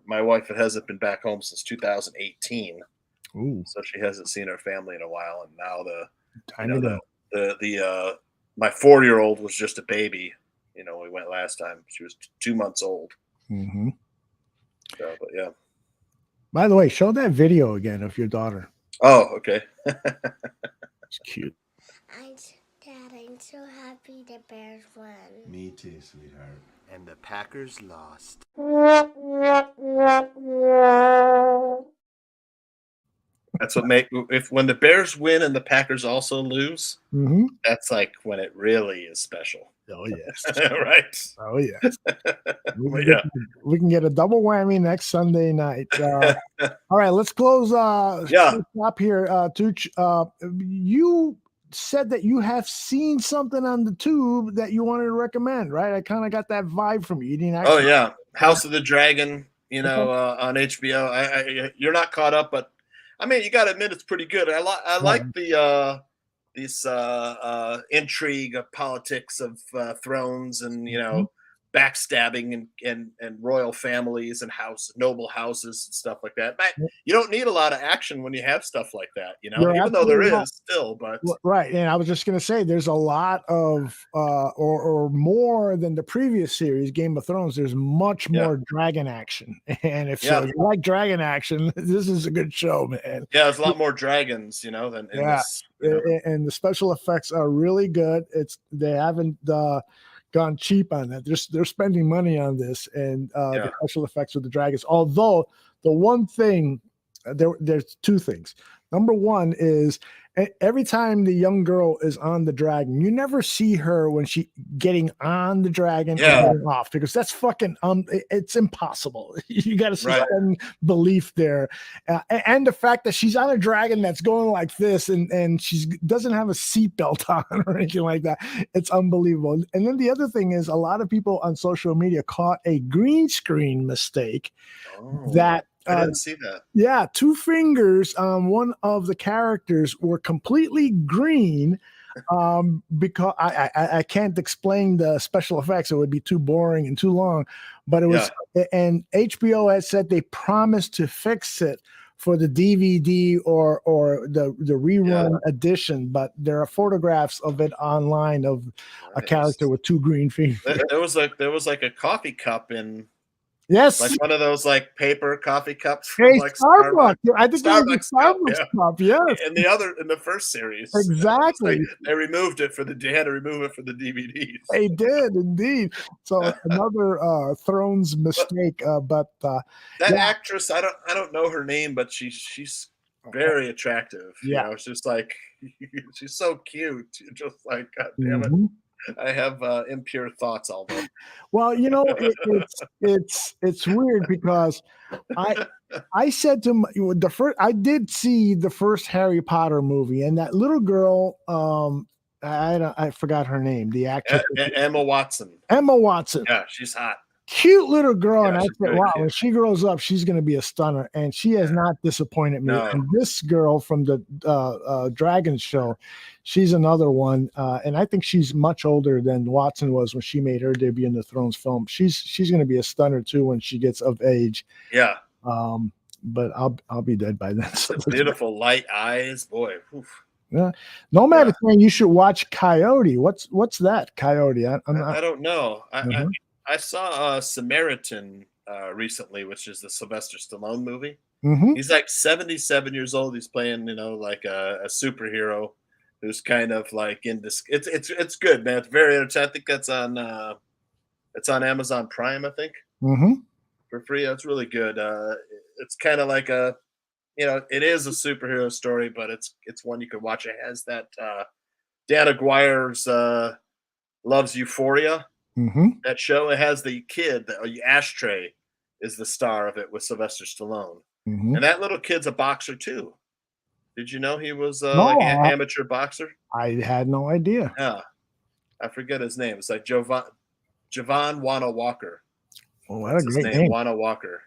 my wife hasn't been back home since 2018. So she hasn't seen her family in a while, and now my 4-year-old was just a baby. We went last time. She was 2 months old. So, but yeah. By the way, show that video again of your daughter. Oh, okay. It's cute. I'm so happy the Bears won. Me too, sweetheart. And the Packers lost. That's what when the Bears win and the Packers also lose, that's like when it really is special. Oh yes. Right. Oh yes. We can get a double whammy next Sunday night. All right, let's close up here. Tooch, you said that you have seen something on the tube that you wanted to recommend, right? I kind of got that vibe from you. You didn't actually House of the Dragon, on HBO. You're not caught up, but I mean, you got to admit it's pretty good. I like this intrigue of politics of thrones and backstabbing and royal families and noble houses and stuff like that. But you don't need a lot of action when you have stuff like that, even though there is still. But right, and I was just going to say, there's a lot of or more than the previous series, Game of Thrones. There's much more dragon action, and if you like dragon action, this is a good show, man. Yeah, there's a lot more dragons, than in this. And the special effects are really good. They haven't gone cheap on that. They're spending money on this, and the special effects with the dragons. Although the one thing, there's two things. Number one is every time the young girl is on the dragon, you never see her when she getting on the dragon and getting off, because that's fucking it's impossible. You got to suspend belief there, and the fact that she's on a dragon that's going like this and she doesn't have a seatbelt on or anything like that. It's unbelievable. And then the other thing is, a lot of people on social media caught a green screen mistake that. I didn't see that. Yeah, two fingers on one of the characters were completely green, because I can't explain the special effects. It would be too boring and too long. But it was, and HBO had said they promised to fix it for the DVD or the rerun edition. But there are photographs of it online of a character with two green fingers. There was like a coffee cup in. Yes, like one of those like paper coffee cups from like Starbucks. I think Starbucks cup. Yes, in the first series, exactly. They removed it they had to remove it for the DVDs. They did indeed. So another Thrones mistake. But that actress, I don't know her name, but she's very attractive. You know, it's just like she's so cute. You're just like, God damn it. I have impure thoughts, Aldo. Well, you know, it's weird because I said to I did see the first Harry Potter movie, and that little girl, I forgot her name, the actress Emma Watson. Emma Watson. Yeah, she's hot. Cute little girl, and I said, wow, cute. when she grows up, she's going to be a stunner, and she has not disappointed me. No. And this girl from the Dragon show, she's another one, and I think she's much older than Watson was when she made her debut in the Thrones film. She's going to be a stunner too when she gets of age. Yeah. But I'll be dead by then. So Beautiful light eyes, boy. Oof. Yeah. No matter saying you should watch Coyote. What's that? Coyote. I don't know. I saw Samaritan recently, which is the Sylvester Stallone movie. He's like 77 years old. He's playing, like a superhero who's kind of like in this. It's good, man. It's very entertaining. I think that's on it's on Amazon Prime, I think, for free. It's really good. It's kind of like it is a superhero story, but it's one you could watch. It has that Dan Aguirre's Loves Euphoria. That show, it has the kid, the Ashtray is the star of it with Sylvester Stallone. And that little kid's a boxer too. Did you know he was like an amateur boxer? I had no idea. Yeah. I forget his name. It's like Javon Wana Walker. Oh, what a great name. name. Wana Walker.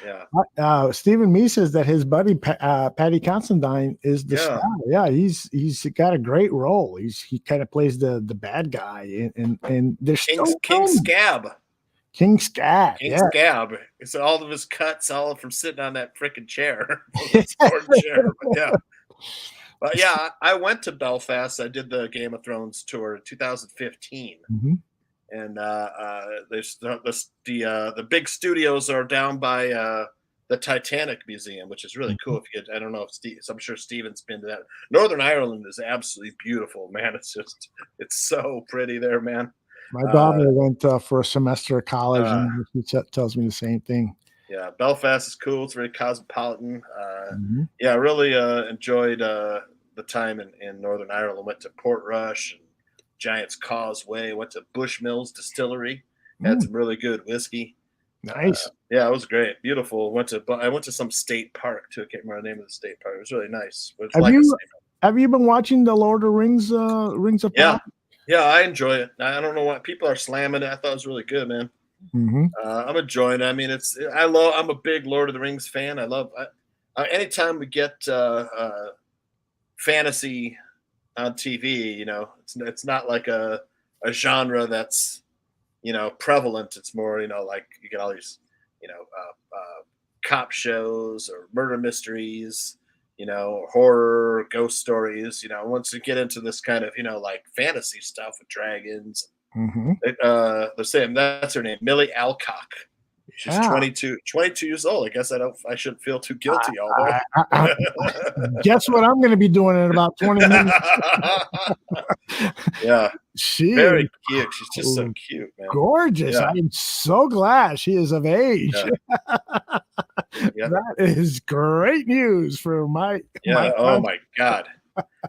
Yeah. Stephen Me says that his buddy Patty Considine is the star. Yeah, he's got a great role. He kind of plays the bad guy, and there's King Scab. King Scab. King Scab. It's all of his cuts, all from sitting on that freaking chair. But yeah, I went to Belfast. I did the Game of Thrones tour in 2015. And there's the big studios are down by the Titanic Museum, which is really cool. I don't know if I'm sure Steven's been to that. Northern Ireland is absolutely beautiful, man. It's so pretty there, man. My daughter went for a semester of college, and she tells me the same thing. Yeah, Belfast is cool. It's very cosmopolitan. Yeah, I really enjoyed the time in Northern Ireland. Went to Portrush and Giant's Causeway. Went to Bushmills Distillery. Had some really good whiskey. Nice. Yeah, it was great. Beautiful. I went to some state park too. I can't remember the name of the state park. It was really nice. Have you been watching the Lord of the Rings Rings of Power? Yeah, I enjoy it. I don't know why people are slamming it. I thought it was really good, man. I'm enjoying it. I mean, I'm a big Lord of the Rings fan. I love anytime we get fantasy on TV, it's not like a genre that's prevalent. It's more like you get all these cop shows or murder mysteries, horror, ghost stories. Once you get into this kind of like fantasy stuff with dragons, they're saying that's her name, Millie Alcock. She's 22 years old. I guess I shouldn't feel too guilty, Aldo. Guess what I'm going to be doing in about 20 minutes? Yeah. She Very is cute. She's just so cute, man. gorgeous. Yeah. I am so glad she is of age. Yeah. That is great news for my Oh my God.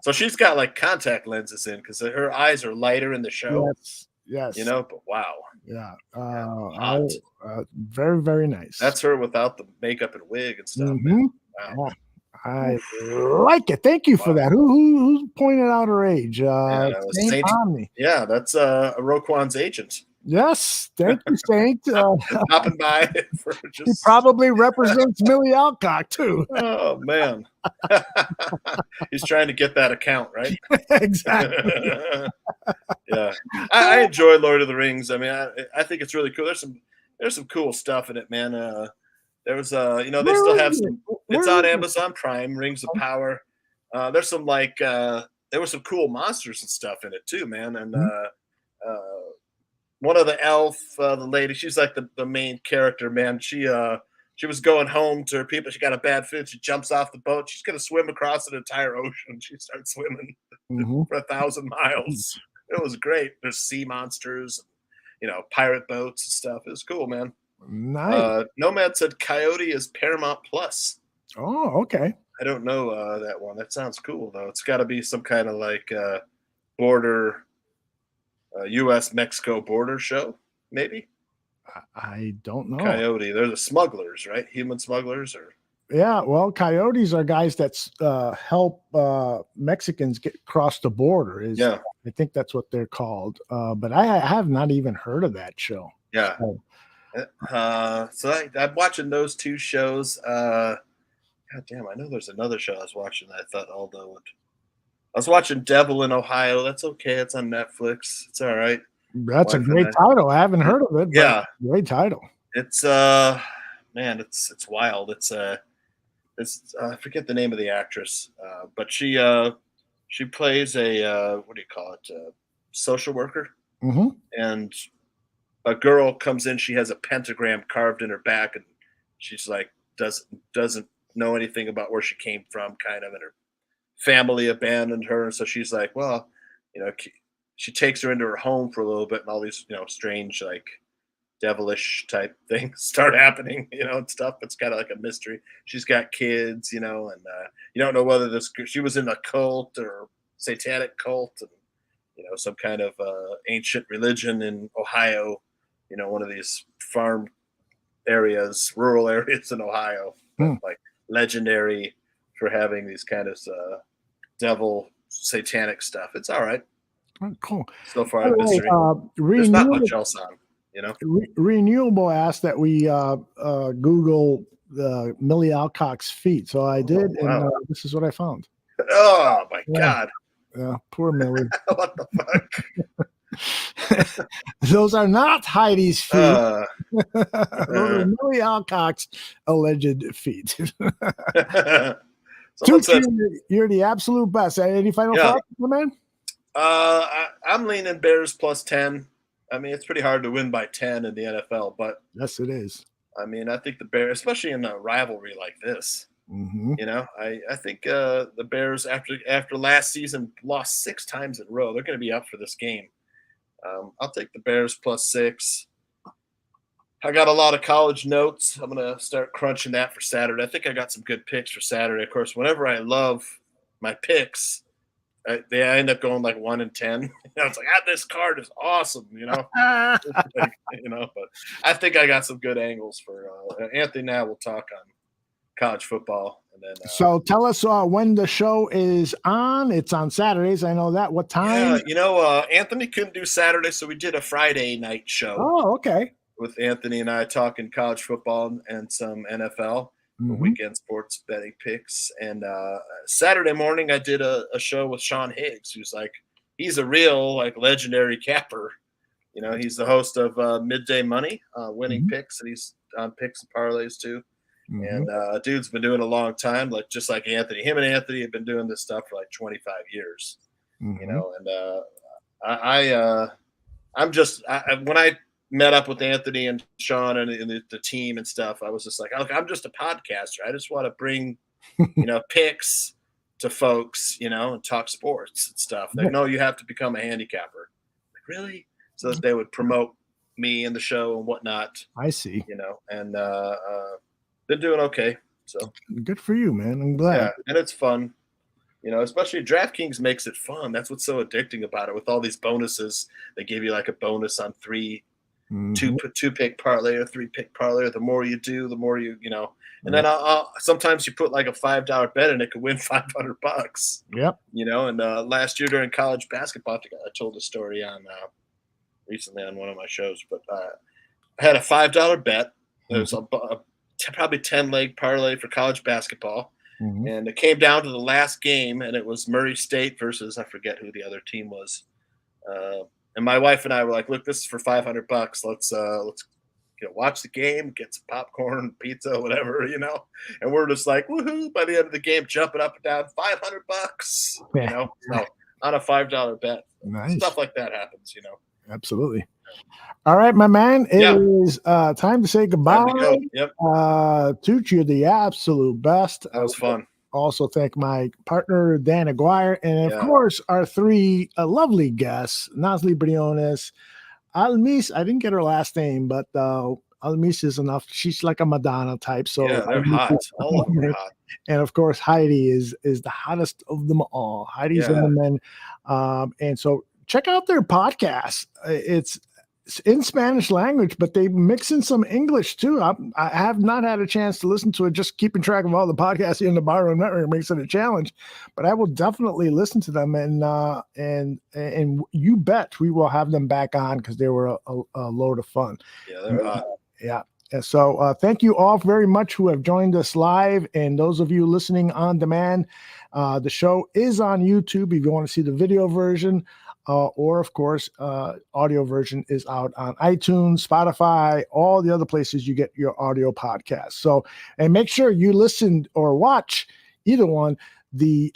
So she's got like contact lenses in because her eyes are lighter in the show. Yes. You know, but wow. Yeah. Hot. Very, very nice. That's her without the makeup and wig and stuff. Mhm. Man. Wow. I like it. Thank you for that. Who pointed out her age? Saint Omni. Yeah, that's Roquan's agent. Yes, thank you, Saint. Popping by for He just. probably represents Millie Alcock too. Oh man, he's trying to get that account right. Exactly. Yeah, I enjoy Lord of the Rings. I mean, I think it's really cool. There's some cool stuff in it, man. There was they still have some. It's on Amazon Prime. Rings of Power. There's some there were some cool monsters and stuff in it too, man. And one of the elf, the lady, she's like the main character, man. She was going home to her people. She got a bad fit. She jumps off the boat. She's gonna swim across an entire ocean. She starts swimming for 1,000 miles. It was great. There's sea monsters, pirate boats and stuff. It was cool, man. Nice. Nomad said Coyote is Paramount Plus. Oh, okay. I don't know that one. That sounds cool though. It's got to be some kind of border, U.S.-Mexico border show, maybe. I don't know. Coyote. They're the smugglers, right? Human smugglers, or yeah. Well, coyotes are guys that help Mexicans get across the border. I think that's what they're called. But I have not even heard of that show. Yeah. So I'm watching those two shows. God damn, I know there's another show I was watching that I thought Aldo would. I was watching Devil in Ohio. That's okay. It's on Netflix. It's all right. That's a great title. I haven't heard of it. But Yeah, great title. It's man, it's wild. It's I forget the name of the actress, but she plays a what do you call it? Social worker, and a girl comes in. She has a pentagram carved in her back, and she's like doesn't know anything about where she came from, kind of, and her family abandoned her, and so she's like, well, she takes her into her home for a little bit, and all these strange devilish type things start happening, and stuff. It's kind of like a mystery. She's got kids, and you don't know whether she was in a cult or satanic cult, and some kind of ancient religion in Ohio, one of these farm areas, rural areas in Ohio, like legendary for having these kind of devil satanic stuff. It's all right. Oh, cool. So far, mystery. There's not much else on. Renewable asked that we Google Millie Alcock's feet, so I did, and this is what I found. Oh my God! Yeah, poor Millie. What the fuck? Those are not Heidi's feet. Those are Millie Alcock's alleged feet. You're the absolute best. Any final thoughts, man? I'm leaning Bears plus 10. I mean, it's pretty hard to win by 10 in the NFL, but yes, it is. I mean, I think the Bears, especially in a rivalry like this, I think the Bears after last season lost 6 times in a row. They're going to be up for this game. I'll take the Bears plus 6. I got a lot of college notes. I'm going to start crunching that for Saturday. I think I got some good picks for Saturday. Of course, whenever I love my picks, they end up going like 1 and 10. It's like, this card is awesome, but I think I got some good angles for Anthony and I will talk on college football. And then, so tell us when the show is on. It's on Saturdays. I know that. What time? Anthony couldn't do Saturday, so we did a Friday night show. Oh, okay. With Anthony and I talking college football and some NFL weekend sports betting picks. And Saturday morning, I did a show with Sean Higgs, who's he's a real legendary capper. He's the host of Midday Money, winning picks, and he's on picks and parlays too. And dude's been doing it a long time, just like Anthony. Him and Anthony have been doing this stuff for 25 years. And when I met up with Anthony and Sean and the team and stuff, I was just like, look, I'm just a podcaster. I just want to bring, picks to folks, and talk sports and stuff. Like, no, you have to become a handicapper. Like, really? So that they would promote me and the show and whatnot. I see. And been doing okay. So good for you, man. I'm glad. Yeah, and it's fun. Especially DraftKings makes it fun. That's what's so addicting about it. With all these bonuses, they give you like a bonus on two pick parlay or 3-pick parlay. The more you do, the more you And then I'll sometimes you put like a $5 bet and it could win $500. Yep. And last year during college basketball, I told a story on recently on one of my shows, but I had a $5 bet. It was probably 10-leg parlay for college basketball. And it came down to the last game, and it was Murray State versus I forget who the other team was. And my wife and I were like, "Look, this is for $500. Let's watch the game, get some popcorn, pizza, whatever, And we're just like, woohoo! By the end of the game, jumping up and down, $500. So on a $5 bet. Nice. Stuff like that happens. Absolutely. All right, my man. It is time to say goodbye. Time to go. Yep. Tooch, you're the absolute best. That was fun. Also, thank my partner, Dan Aguirre, and of course, our three lovely guests, Nasle Briones, Almis. I didn't get her last name, but Almis is enough. She's like a Madonna type. So they're hot. All of them are hot. And of course, Heidi is the hottest of them all. Heidi's in the men. And so check out their podcast. It's in Spanish language, but they mix in some English too. I have not had a chance to listen to it. Just keeping track of all the podcasts here in the Barroom Network makes it a challenge. But I will definitely listen to them, and you bet we will have them back on because they were a load of fun. Yeah, they're hot. Yeah. And so thank you all very much who have joined us live, and those of you listening on demand. The show is on YouTube if you want to see the video version. Or, of course, audio version is out on iTunes, Spotify, all the other places you get your audio podcasts. So, and make sure you listen or watch either one, the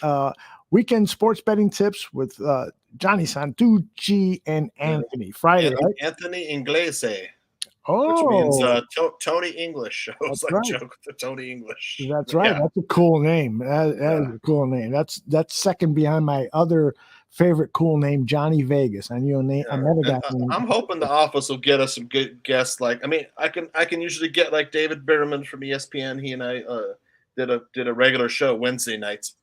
Weekend Sports Betting Tips with Johnny Santucci and Anthony Friday, right? Anthony Inglese. Oh, which means Tony English. It was like right. a joke with Tony English. That's right. Yeah. That's a cool name. That is a cool name. That's second behind my other favorite cool name, Johnny Vegas. I knew a name. I'm hoping the office will get us some good guests. Like, I mean, I can usually get like David Bitterman from ESPN. He and I did a regular show Wednesday nights.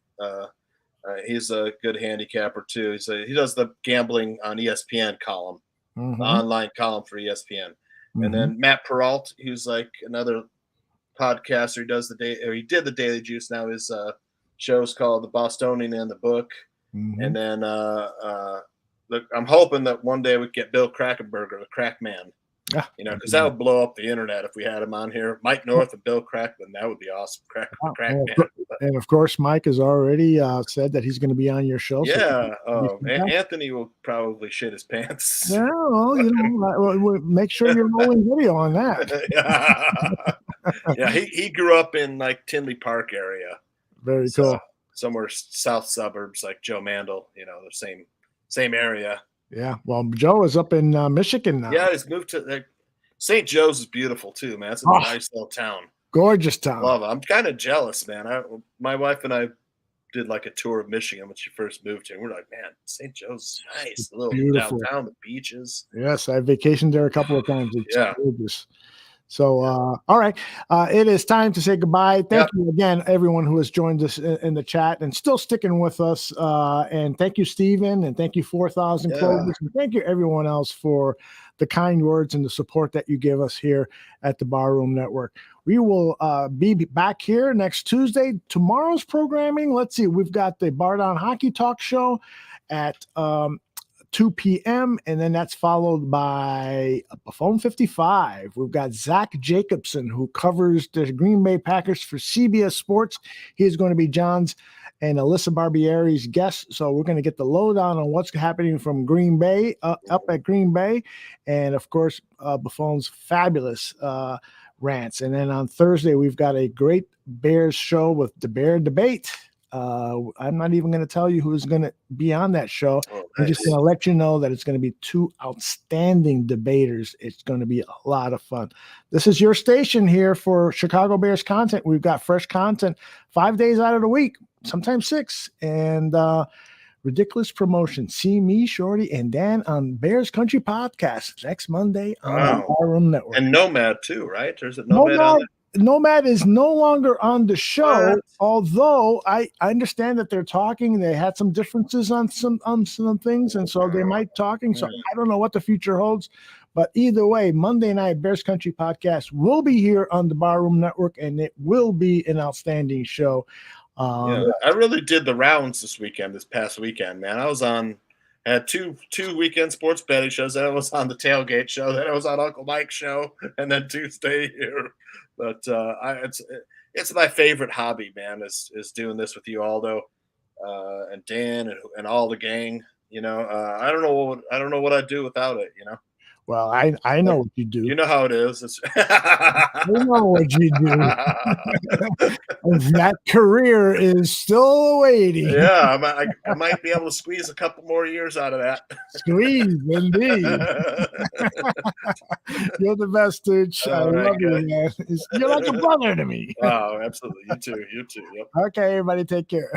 He's a good handicapper too. He does the gambling on ESPN column, the online column for ESPN. And then Matt Peralt, who's like another podcaster, he did the Daily Juice. Now his show's called The Bostonian and the Book. And then look, I'm hoping that one day we get Bill Krackenberger, the Crack Man. Because that would blow up the internet if we had him on here. Mike North and Bill Crackman, that would be awesome. Crack Man. And of course, Mike has already said that he's going to be on your show. Yeah, Anthony will probably shit his pants. Yeah, well, we'll make sure you're rolling video on that. Yeah, he grew up in like Tinley Park area. Very cool. Somewhere south suburbs, like Joe Mandel. The same area. Yeah, well, Joe is up in Michigan now. Yeah, he's moved to St. Joe's is beautiful too, man. It's a nice little town. Gorgeous town. Love it. I'm kind of jealous, man. My wife and I did like a tour of Michigan when she first moved here. We're like, man, St. Joe's is nice. A little beautiful downtown, the beaches. Yes, I vacationed there a couple of times. It's gorgeous. So, all right. It is time to say goodbye. Thank you again, everyone who has joined us in the chat and still sticking with us. And thank you, Steven, and thank you, 4,000 Clovers. And thank you, everyone else, for the kind words and the support that you give us here at the Barroom Network. We will be back here next Tuesday. Tomorrow's programming, let's see, we've got the Bar Down Hockey Talk Show at 2 p.m. and then that's followed by Phone 55. We've got Zach Jacobson, who covers the Green Bay Packers for CBS Sports. He's going to be John's and Alyssa Barbieri's guest. So we're going to get the lowdown on what's happening from Green Bay, up at Green Bay, and of course, Buffon's fabulous rants. And then on Thursday, we've got a great Bears show with the Bear Debate. I'm not even going to tell you who's going to be on that show. I'm just going to let you know that it's going to be 2 outstanding debaters. It's going to be a lot of fun. This is your station here for Chicago Bears content. We've got fresh content 5 days out of the week, sometimes 6, and ridiculous promotion. See me, Shorty, and Dan on Bears Country Podcast next Monday on the Barroom Network. And Nomad too, right? There's a Nomad on there. Nomad is no longer on the show, although I understand that they're talking. They had some differences on some things, and so they might talking. So I don't know what the future holds, but either way, Monday night Bears Country Podcast will be here on the Barroom Network, and it will be an outstanding show. I really did the rounds this past weekend, man. I had two weekend sports betting shows. Then I was on the Tailgate show. Then I was on Uncle Mike's show, and then Tuesday here. But it's my favorite hobby, man. Is doing this with you, Aldo, and Dan, and all the gang. You know, I don't know what I'd do without it. You know. Well, I know what you do. You know how it is. I know what you do. That career is still awaiting. Yeah, I might be able to squeeze a couple more years out of that. Squeeze, indeed. You're the best, dude. I love you, man. You're like a brother to me. Oh, absolutely. You too. You too. Yep. Okay, everybody, take care.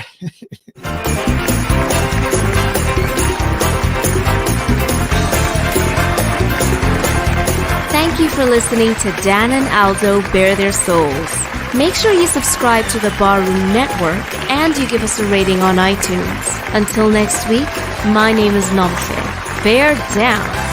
Thank you for listening to Dan and Aldo Bare Their Souls. Make sure you subscribe to the Barroom Network and you give us a rating on iTunes. Until next week, my name is Nomse. Bear down.